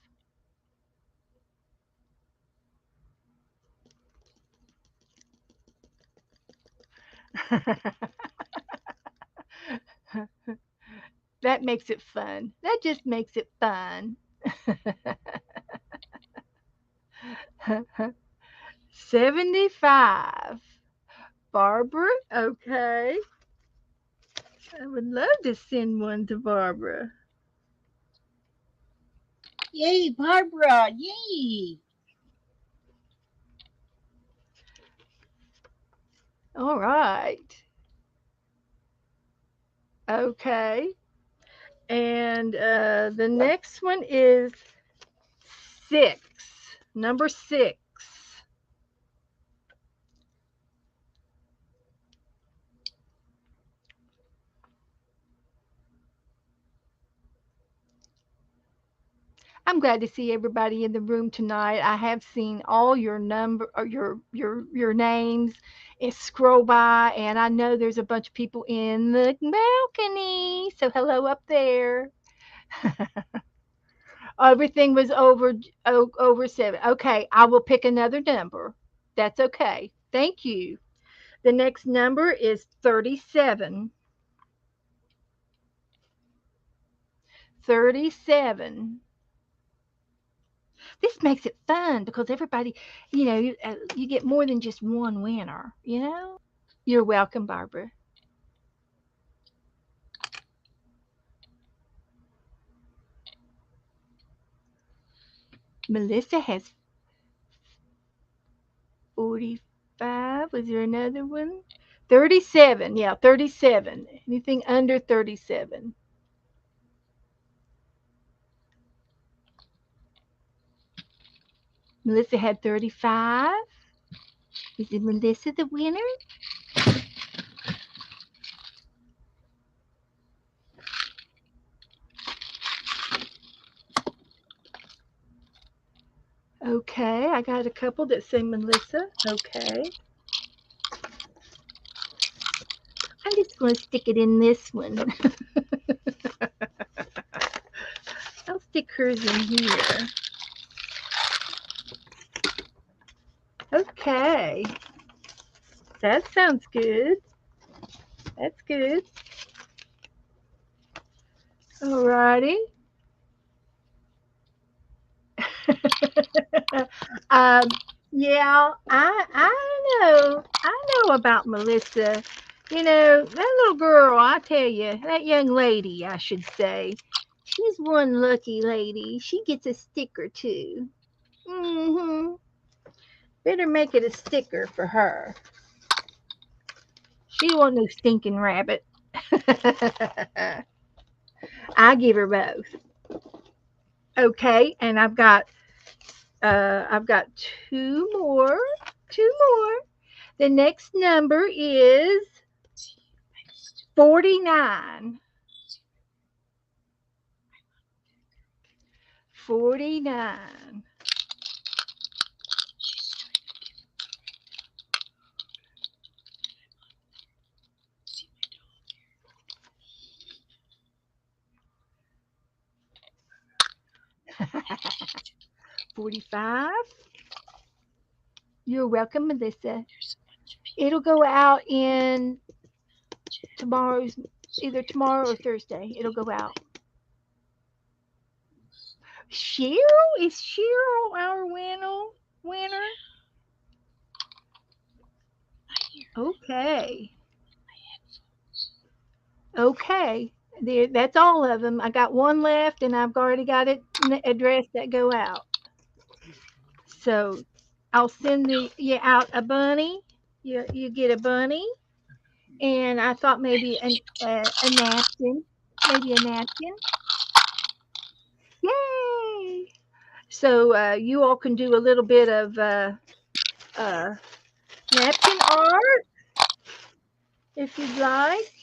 That makes it fun. That just makes it fun. 75. Barbara, okay. I would love to send one to Barbara. Yay, Barbara! Yay! All right. Okay. And the next one is 6. Number 6. I'm glad to see everybody in the room tonight. I have seen all your number or your names scroll by, and I know there's a bunch of people in the balcony. So hello up there. Everything was over 7. Okay, I will pick another number. That's okay. Thank you. The next number is 37. 37. This makes it fun because everybody, you get more than just one winner. You're welcome, Barbara. Melissa has 45. Was there another one? 37. Yeah, 37. Anything under 37. Melissa had 35. Is it Melissa the winner? Okay, I got a couple that say Melissa. Okay. I'm just going to stick it in this one. I'll stick hers in here. Okay. That sounds good. That's good. Alrighty. um, yeah, I know about Melissa. That little girl, I tell you, that young lady, I should say, she's one lucky lady. She gets a sticker too. Mm-hmm. Better make it a sticker for her. She want no stinking rabbit. I give her both. Okay, and I've got two more. Two more. The next number is 49. 49. 45. You're welcome, Melissa. It'll go out in tomorrow's, either tomorrow or Thursday. It'll go out. Cheryl? Is Cheryl our winner? Okay. Okay. There, that's all of them. I got one left, and I've already got it addressed that go out. So I'll send you out a bunny. You get a bunny, and I thought maybe a napkin, maybe a napkin. Yay! So you all can do a little bit of uh, napkin art if you'd like.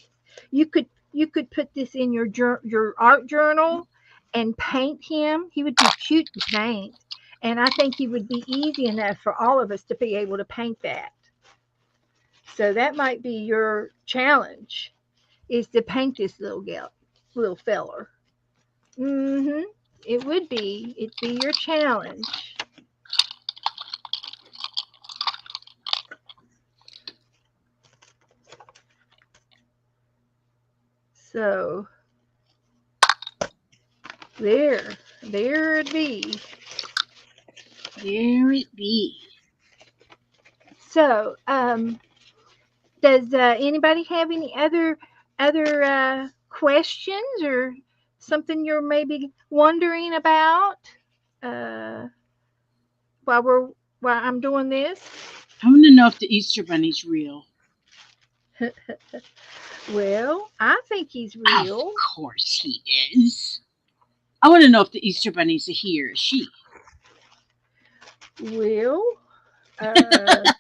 You could put this in your art journal and paint him. He would be cute to paint. And I think he would be easy enough for all of us to be able to paint that. So that might be your challenge is to paint this little feller. Mhm. It would be. It'd be your challenge. So there it be. There it be. So, does anybody have any other questions or something you're maybe wondering about uh, while we're while I'm doing this? I want to know if the Easter Bunny's real. Well, I think he's Of real. course he is. I want to know if the Easter Bunny's a he or a she. Well, uh,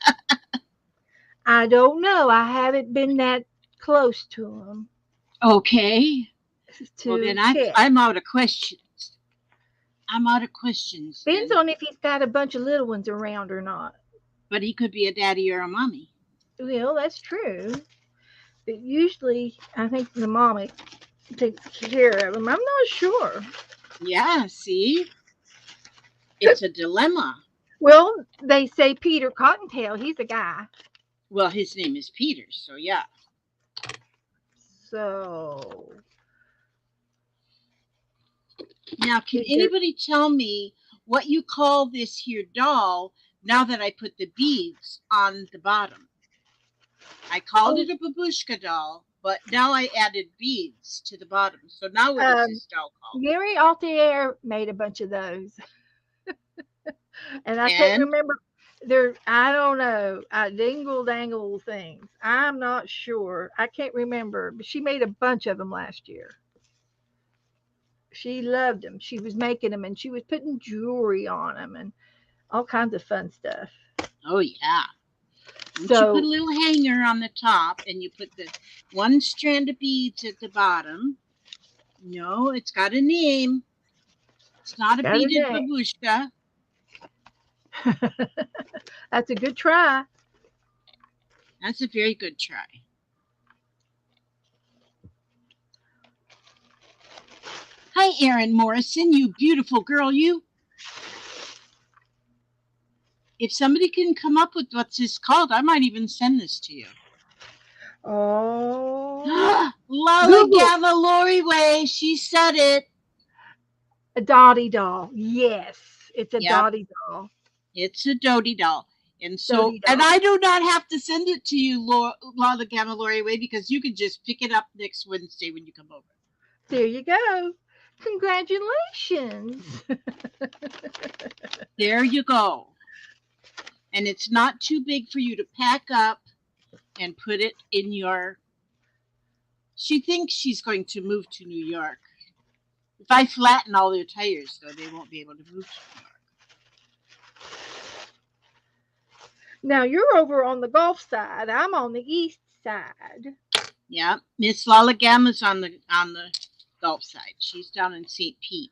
I don't know. I haven't been that close to him Okay. Well, to then check. I'm out of questions. I'm out of questions Depends then. on if he's got a bunch of little ones around or not. But he could be a daddy or a mommy. Well, that's true. But usually, I think the mama takes care of him. I'm not sure. Yeah, see? It's a dilemma. Well, they say Peter Cottontail. He's a guy. Well, his name is Peter, so yeah. So, Now, can is there? anybody tell me what you call this here doll now that I put the beads on the bottom? I called Oh, it a babushka doll, but now I added beads to the bottom. So now what is um, this doll called? Gary Altair made a bunch of those, and I can't And remember. They're I don't know, dingle dangle things. I'm not sure. I can't remember, but she made a bunch of them last year. She loved them. She was making them, and she was putting jewelry on them, and all kinds of fun stuff. oh yeah. Once you put a So little hanger on the top and you put the one strand of beads at the bottom, no, it's got a name. It's it's not a got a beaded name. babushka. That's a good try. That's a very good try. Hi, Erin Morrison, you beautiful girl, you. If somebody can come up with what's this called, I might even send this to you. Oh, Lala Google Gamma Lori Way, she said it. a Dottie doll. Yes, it's a Yep, Dottie doll. it's a Dodie doll. Dottie And doll. I do not have to send it to you, Lala Gamma Lori Way, because you can just pick it up next Wednesday when you come over. There you go. Congratulations. There you go. And it's not too big for you to pack up and put it in your. She thinks she's going to move to New York. If I flatten all their tires, though, they won't be able to move to New York. Now you're over on the Gulf side. I'm on the east side. Yeah, Miss Lala Gamma's on the Gulf side. She's down in St. Pete.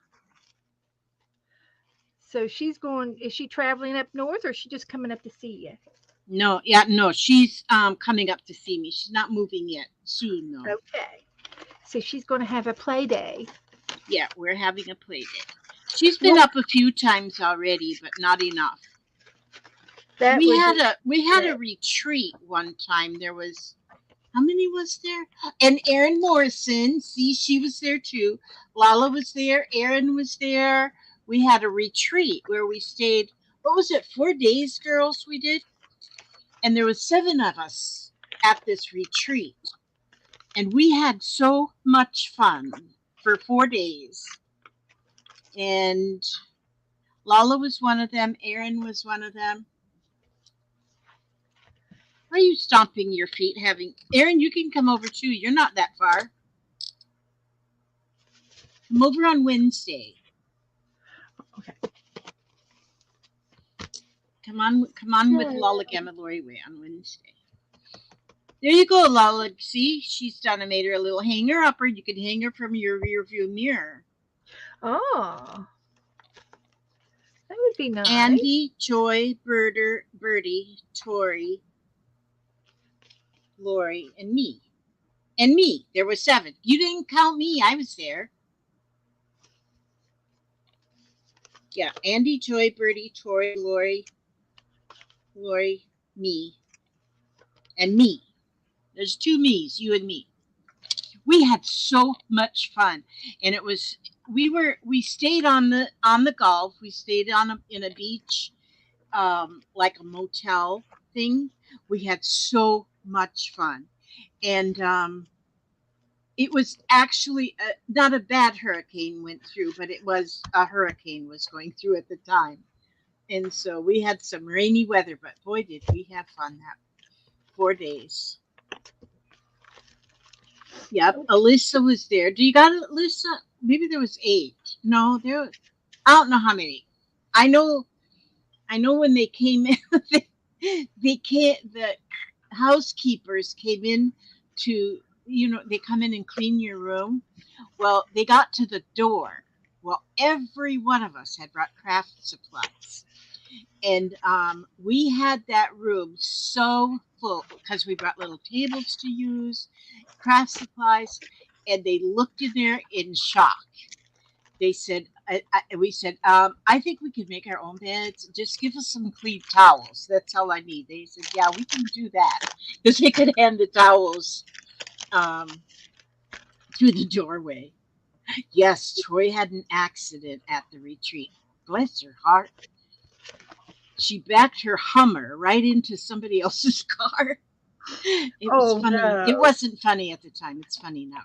So she's going. Is she traveling up north, or is she just coming up to see you? No, yeah, no, she's coming up to see me. She's not moving yet. Soon though. Okay. So she's going to have a play day. Yeah, we're having a play day. She's been Well, up a few times already, but not enough. that We would had be a good. retreat one time. There was how many was there? And Erin Morrison, see, she was there too. Lala was there. Erin was there. We had a retreat where we stayed. What was it? 4 days, girls. We did, and there was 7 of us at this retreat, and we had so much fun for 4 days. And Lala was one of them. Erin was one of them. Why are you stomping your feet? Having Erin, you can come over too. You're not that far. Come over on Wednesday. Okay. Come on with Lala Gamalori Way on Wednesday. There you go, Lala. See, she's done. I made her a little hanger upper. You can hang her from your rear view mirror. Oh, That would be nice. Andy, Joy, Birder, Birdie, Tori, Lori, and me. And me. There were 7. You didn't count me. I was there. Yeah. Andy, Joy, Birdie, Tori, Lori, me, and me. There's 2 me's, you and me. We had so much fun, and we stayed on the Gulf. We stayed in a beach, like a motel thing. We had so much fun, and it was actually not a bad hurricane went through, but it was a hurricane was going through at the time, and so we had some rainy weather. But boy, did we have fun that 4 days. Yep, Alyssa was there. Do you got it, Alyssa? Maybe there was 8. No, there. I don't know how many. I know. I know when they came in, they can't. The housekeepers came in to, they come in and clean your room. Well, they got to the door. Well, every one of us had brought craft supplies, and we had that room so full because we brought little tables to use, craft supplies, and they looked in there in shock. They said, we said, I think we could make our own beds. Just give us some clean towels. That's all I need. They said, yeah, we can do that because they could hand the towels um, through the doorway. Yes, Troy had an accident at the retreat. Bless her heart. She backed her Hummer right into somebody else's car. It was Oh funny. It no. wasn't funny at the time. It's funny now.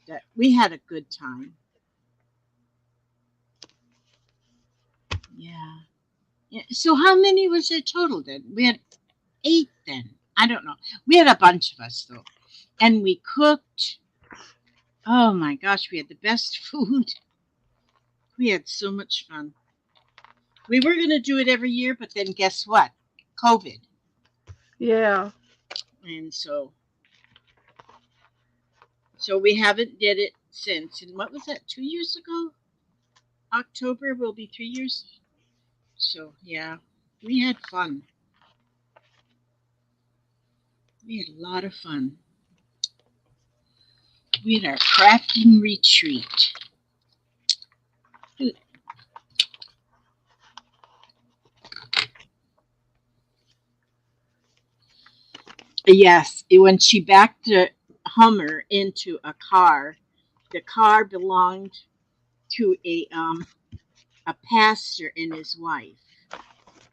That we had a good time. Yeah. Yeah. So how many was there total then? We had 8 then. I don't know. We had a bunch of us though. And we cooked. Oh my gosh, we had the best food. We had so much fun. We were going to do it every year, but then guess what? COVID. Yeah. And so we haven't did it since. And what was that? 2 years ago? October will be 3 years. So, yeah. We had fun. We had a lot of fun. We had our crafting retreat. Yes, when she backed the Hummer into a car, the car belonged to a pastor and his wife.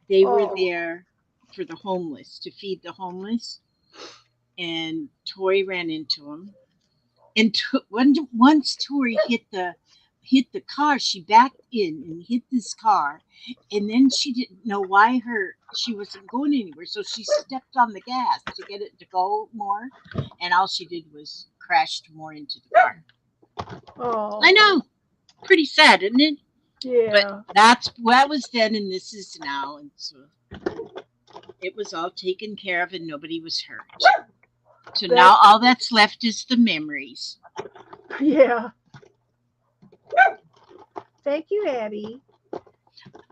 They were Oh. there for the homeless to feed the homeless, and Tori ran into him. And once Tori hit the car, she backed in and hit this car, and then she didn't know why she wasn't going anywhere, so she stepped on the gas to get it to go more, and all she did was crashed more into the car. I Oh. know, pretty sad, isn't it? But Yeah. that was then, and this is now, and so it was all taken care of, and nobody was hurt. So now That's all that's left is the memories. yeah. Thank you, Abby.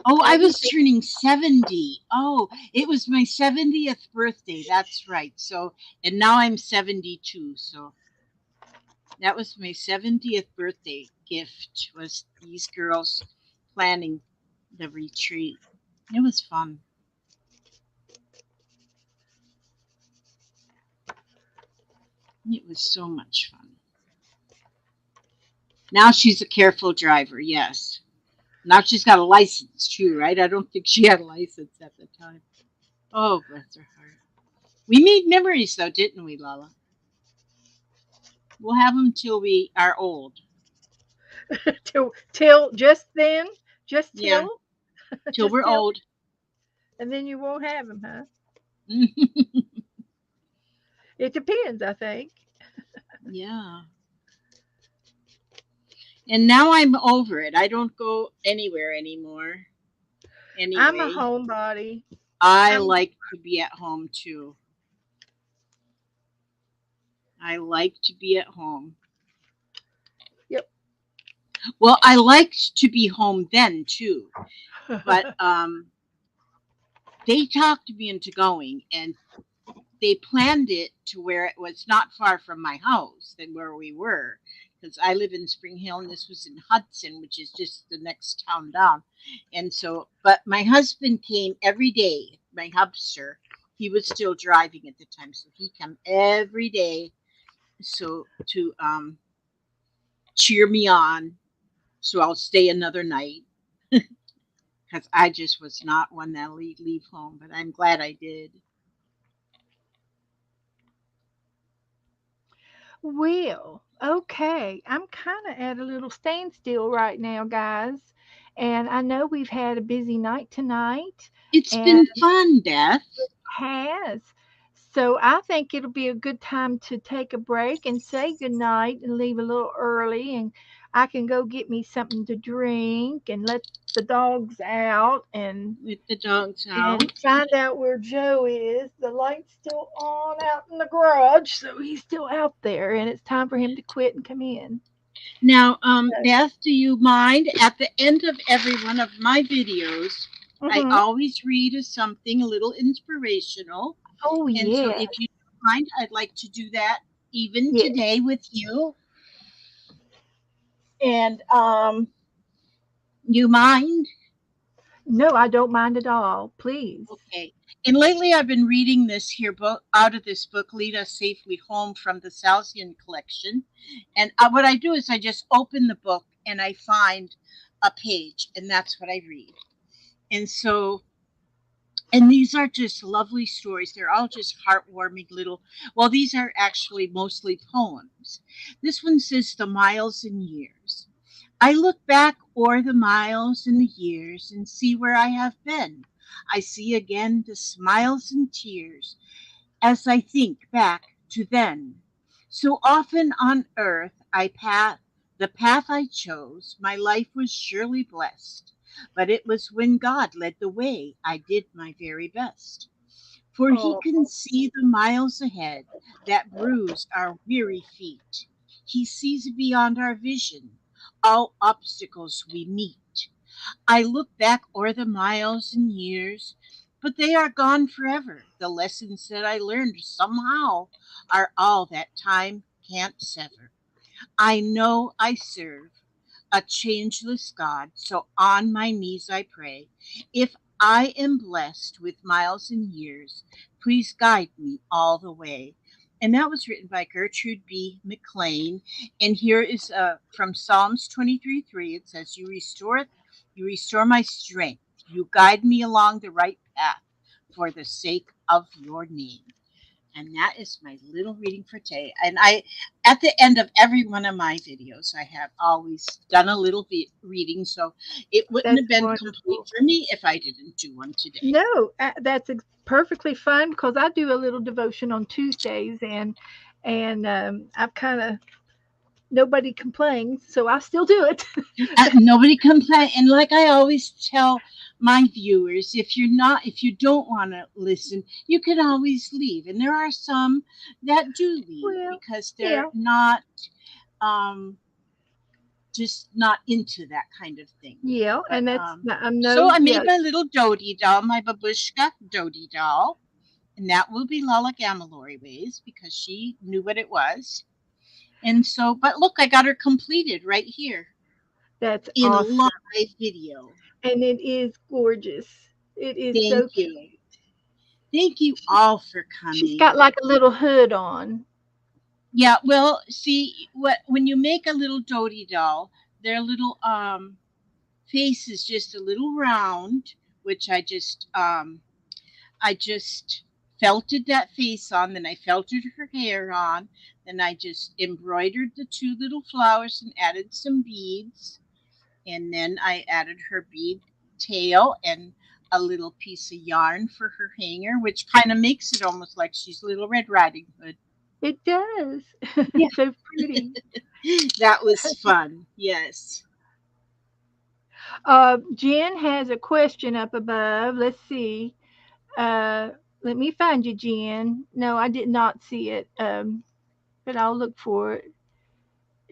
Oh, I Abby was turning 70. Oh, it was my 70th birthday. That's right. So, and now I'm 72. So, that was my 70th birthday gift was these girls planning the retreat. It was fun. It was so much fun. Now she's a careful driver. Yes. Now she's got a license too, right? I don't think she had a license at the time. Oh, bless her heart. We made memories though, didn't we, Lala? We'll have them till we are old. till just then, just Yeah, till, till just we're till, old. and then you won't have them, huh? It depends, I think. Yeah. And now I'm over it. I don't go anywhere anymore. I'm a Anyway, homebody. I I'm like to be at home too. I like to be at home. Yep. Well, I liked to be home then too, but they talked me into going, and they planned it to where it was not far from my house than where we were, because I live in Spring Hill and this was in Hudson, which is just the next town down. And so, but my husband came every day. My hubster, he was still driving at the time, so he came every day so to cheer me on. So I'll stay another night because I just was not one that leave home, but I'm glad I did. Well, okay. I'm kind of at a little standstill right now, guys. And I know we've had a busy night tonight It's and been fun, Beth. has. So I think it'll be a good time to take a break and say goodnight and leave a little early. And I can go get me something to drink and let the dogs out With the dogs and out. find out where Joe is. The light's still on out in the garage, so he's still out there, and it's time for him to quit and come in. Now, Beth, do you mind at the end of every one of my videos, I Mm-hmm. always read a something a little inspirational. Oh And so yeah, if you don't mind, I'd like to do that even yeah. today with you. And you mind? No, I don't mind at all. Please. Okay. And lately I've been reading this here book out of this book, Lead Us Safely Home from the Salesian collection. And what I do is I just open the book and I find a page, and that's what I read. And so, and these are just lovely stories. They're all just heartwarming little, well, these are actually mostly poems. This one says, The Miles and Years. I look back o'er the miles and the years and see where I have been. I see again the smiles and tears as I think back to then. So often on earth the path I chose, my life was surely blessed. But it was when God led the way I did my very best. For he Oh, can see the miles ahead that bruise our weary feet. He sees beyond our vision all obstacles we meet. I look back o'er the miles and years, but they are gone forever. The lessons that I learned somehow are all that time can't sever. I know I serve a changeless God, so on my knees I pray. If I am blessed with miles and years, please guide me all the way. And that was written by Gertrude B. McLean. And here is from Psalms 23:3. It says, you restore my strength. You guide me along the right path for the sake of your name. And that is my little reading for today. And at the end of every one of my videos, I have always done a little bit reading. So it wouldn't that's have been complete wonderful. for me if I didn't do one today. No, perfectly fine because I do a little devotion on Tuesdays, and I've kind of nobody complains, so I still do it. Nobody complain. And like I always tell my viewers, if you don't want to listen, you can always leave. And there are some that do leave Well, because yeah, they're not um, just not into that kind of thing. yeah, But and I'm so no, I yeah, made my little Dodie doll, my babushka Dodie doll, and that will be Lala Gammalori ways because she knew what it was. And so, but look, I got her completed right here that's in awesome, live video. and it is gorgeous. It is Thank so cute. you. Thank you all for She's coming. got like a little hood on. Yeah, well, see what when you make a little Dodie doll, their little face is just a little round, which I just felted that face on, then I felted her hair on, then I just embroidered the two little flowers and added some beads, and then I added her bead tail and a little piece of yarn for her hanger, which kind of makes it almost like she's Little Red Riding Hood. It does. Yeah, It's so pretty. that was fun. Yes. Jen has a question up above. Let's see. Uh, Let me find you, Jen. No, I did not see it. But I'll look for it.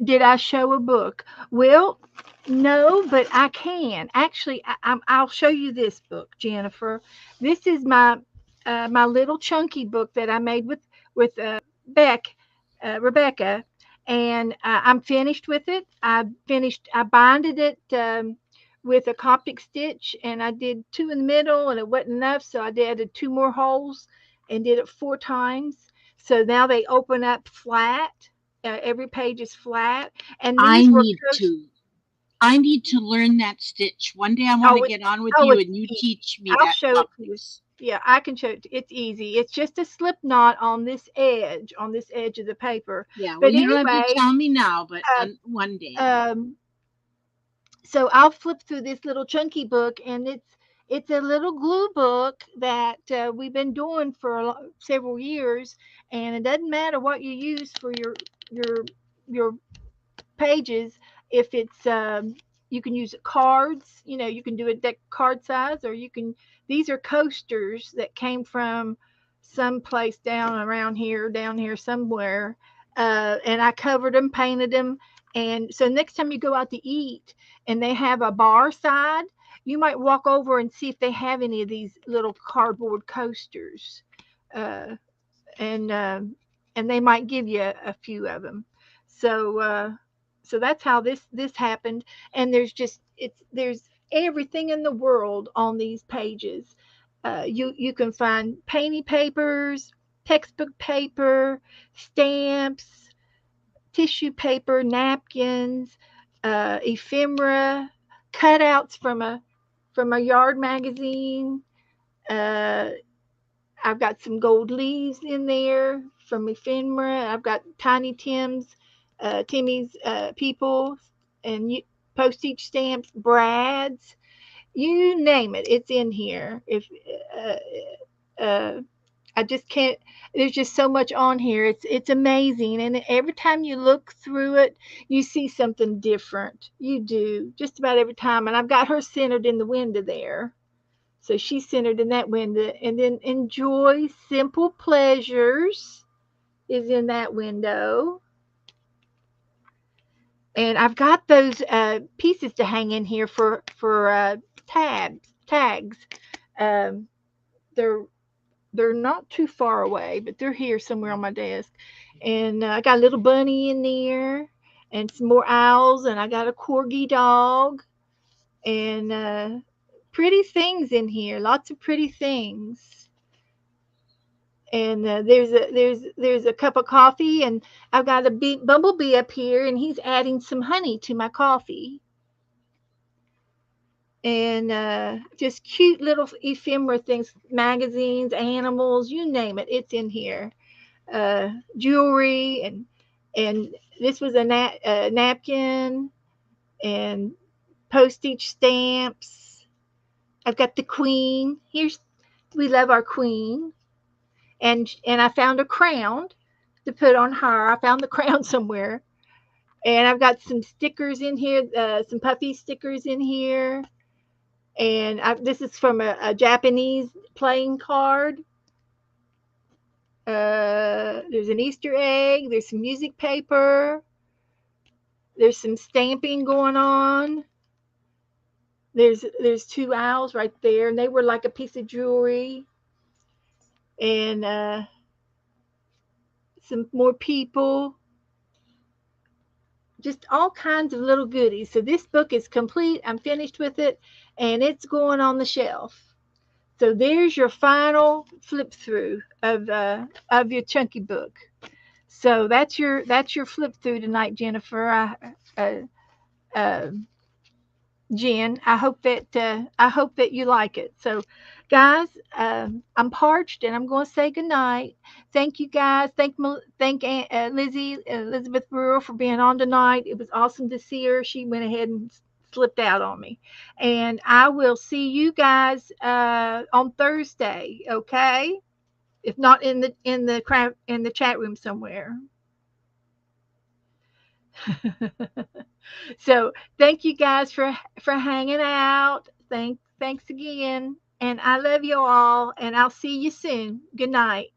Did I show a book? Well, no, but I can. Actually, I'll show you this book, Jennifer. This is my little chunky book that I made with Beck, Rebecca, and I'm finished with it. I binded it with a Coptic stitch, and I did two in the middle, and it wasn't enough, so I added two more holes and did it four times. So now they open up flat. Every page is flat, and I these were need coast. to I need to learn that stitch. One day I want to Oh, get on with oh, you it's and you easy. teach me I'll that show it to you. Coptics. Yeah, I can show it. It's easy. It's just a slip knot on this edge of the paper. Yeah, well, But you don't have to anyway, tell me now, but uh, one day. um, so I'll flip through this little chunky book, and it's a little glue book that we've been doing for several years, and it doesn't matter what you use for your your pages. If it's you can use cards, you can do a deck card size, or you can. These are coasters that came from some place down here somewhere, and I covered them, painted them, and so next time you go out to eat and they have a bar side, you might walk over and see if they have any of these little cardboard coasters. Uh, and they might give you a few of them. So so that's how this happened. And there's everything in the world on these pages. You can find painty papers, textbook paper, stamps, tissue paper, napkins, ephemera, cutouts from a yard magazine. Uh, I've got some gold leaves in there from ephemera. I've got Tiny Timmy's people, and postage stamps, Brad's, you name it, it's in here. If I just can't. There's just so much on here. It's amazing, and every time you look through it, you see something different. You do just about every time. And I've got her centered in the window there. So she's centered in that window. And then enjoy simple pleasures is in that window. And I've got those pieces to hang in here for tags. Um, they're they're not too far away, but they're here somewhere on my desk. And I got a little bunny in there, and some more owls, and I got a corgi dog, and pretty things in here. Lots of pretty things. And there's a cup of coffee, and I've got a bumblebee up here, and he's adding some honey to my coffee. And just cute little ephemera things, magazines, animals, you name it, it's in here. uh, Jewelry, and this was a napkin, and postage stamps. I've got the queen. We love our queen, and I found a crown to put on her. I found the crown somewhere, and I've got some stickers in here, some puffy stickers in here, and this is from a Japanese playing card. There's an Easter egg. There's some music paper. There's some stamping going on. There's two owls right there, and they were like a piece of jewelry, and some more people, just all kinds of little goodies. So this book is complete. I'm finished with it, and it's going on the shelf. So there's your final flip through of your chunky book. So that's your flip through tonight, Jennifer. Uh, Jen. I hope that you like it. So, guys, I'm parched, and I'm going to say goodnight. Thank you, guys. Thank Lizzie Elizabeth Brewer for being on tonight. It was awesome to see her. She went ahead and slipped out on me, and I will see you guys on Thursday. Okay, if not in the chat room somewhere. So thank you guys for hanging out. Thanks again, and I love you all, and I'll see you soon. Good night.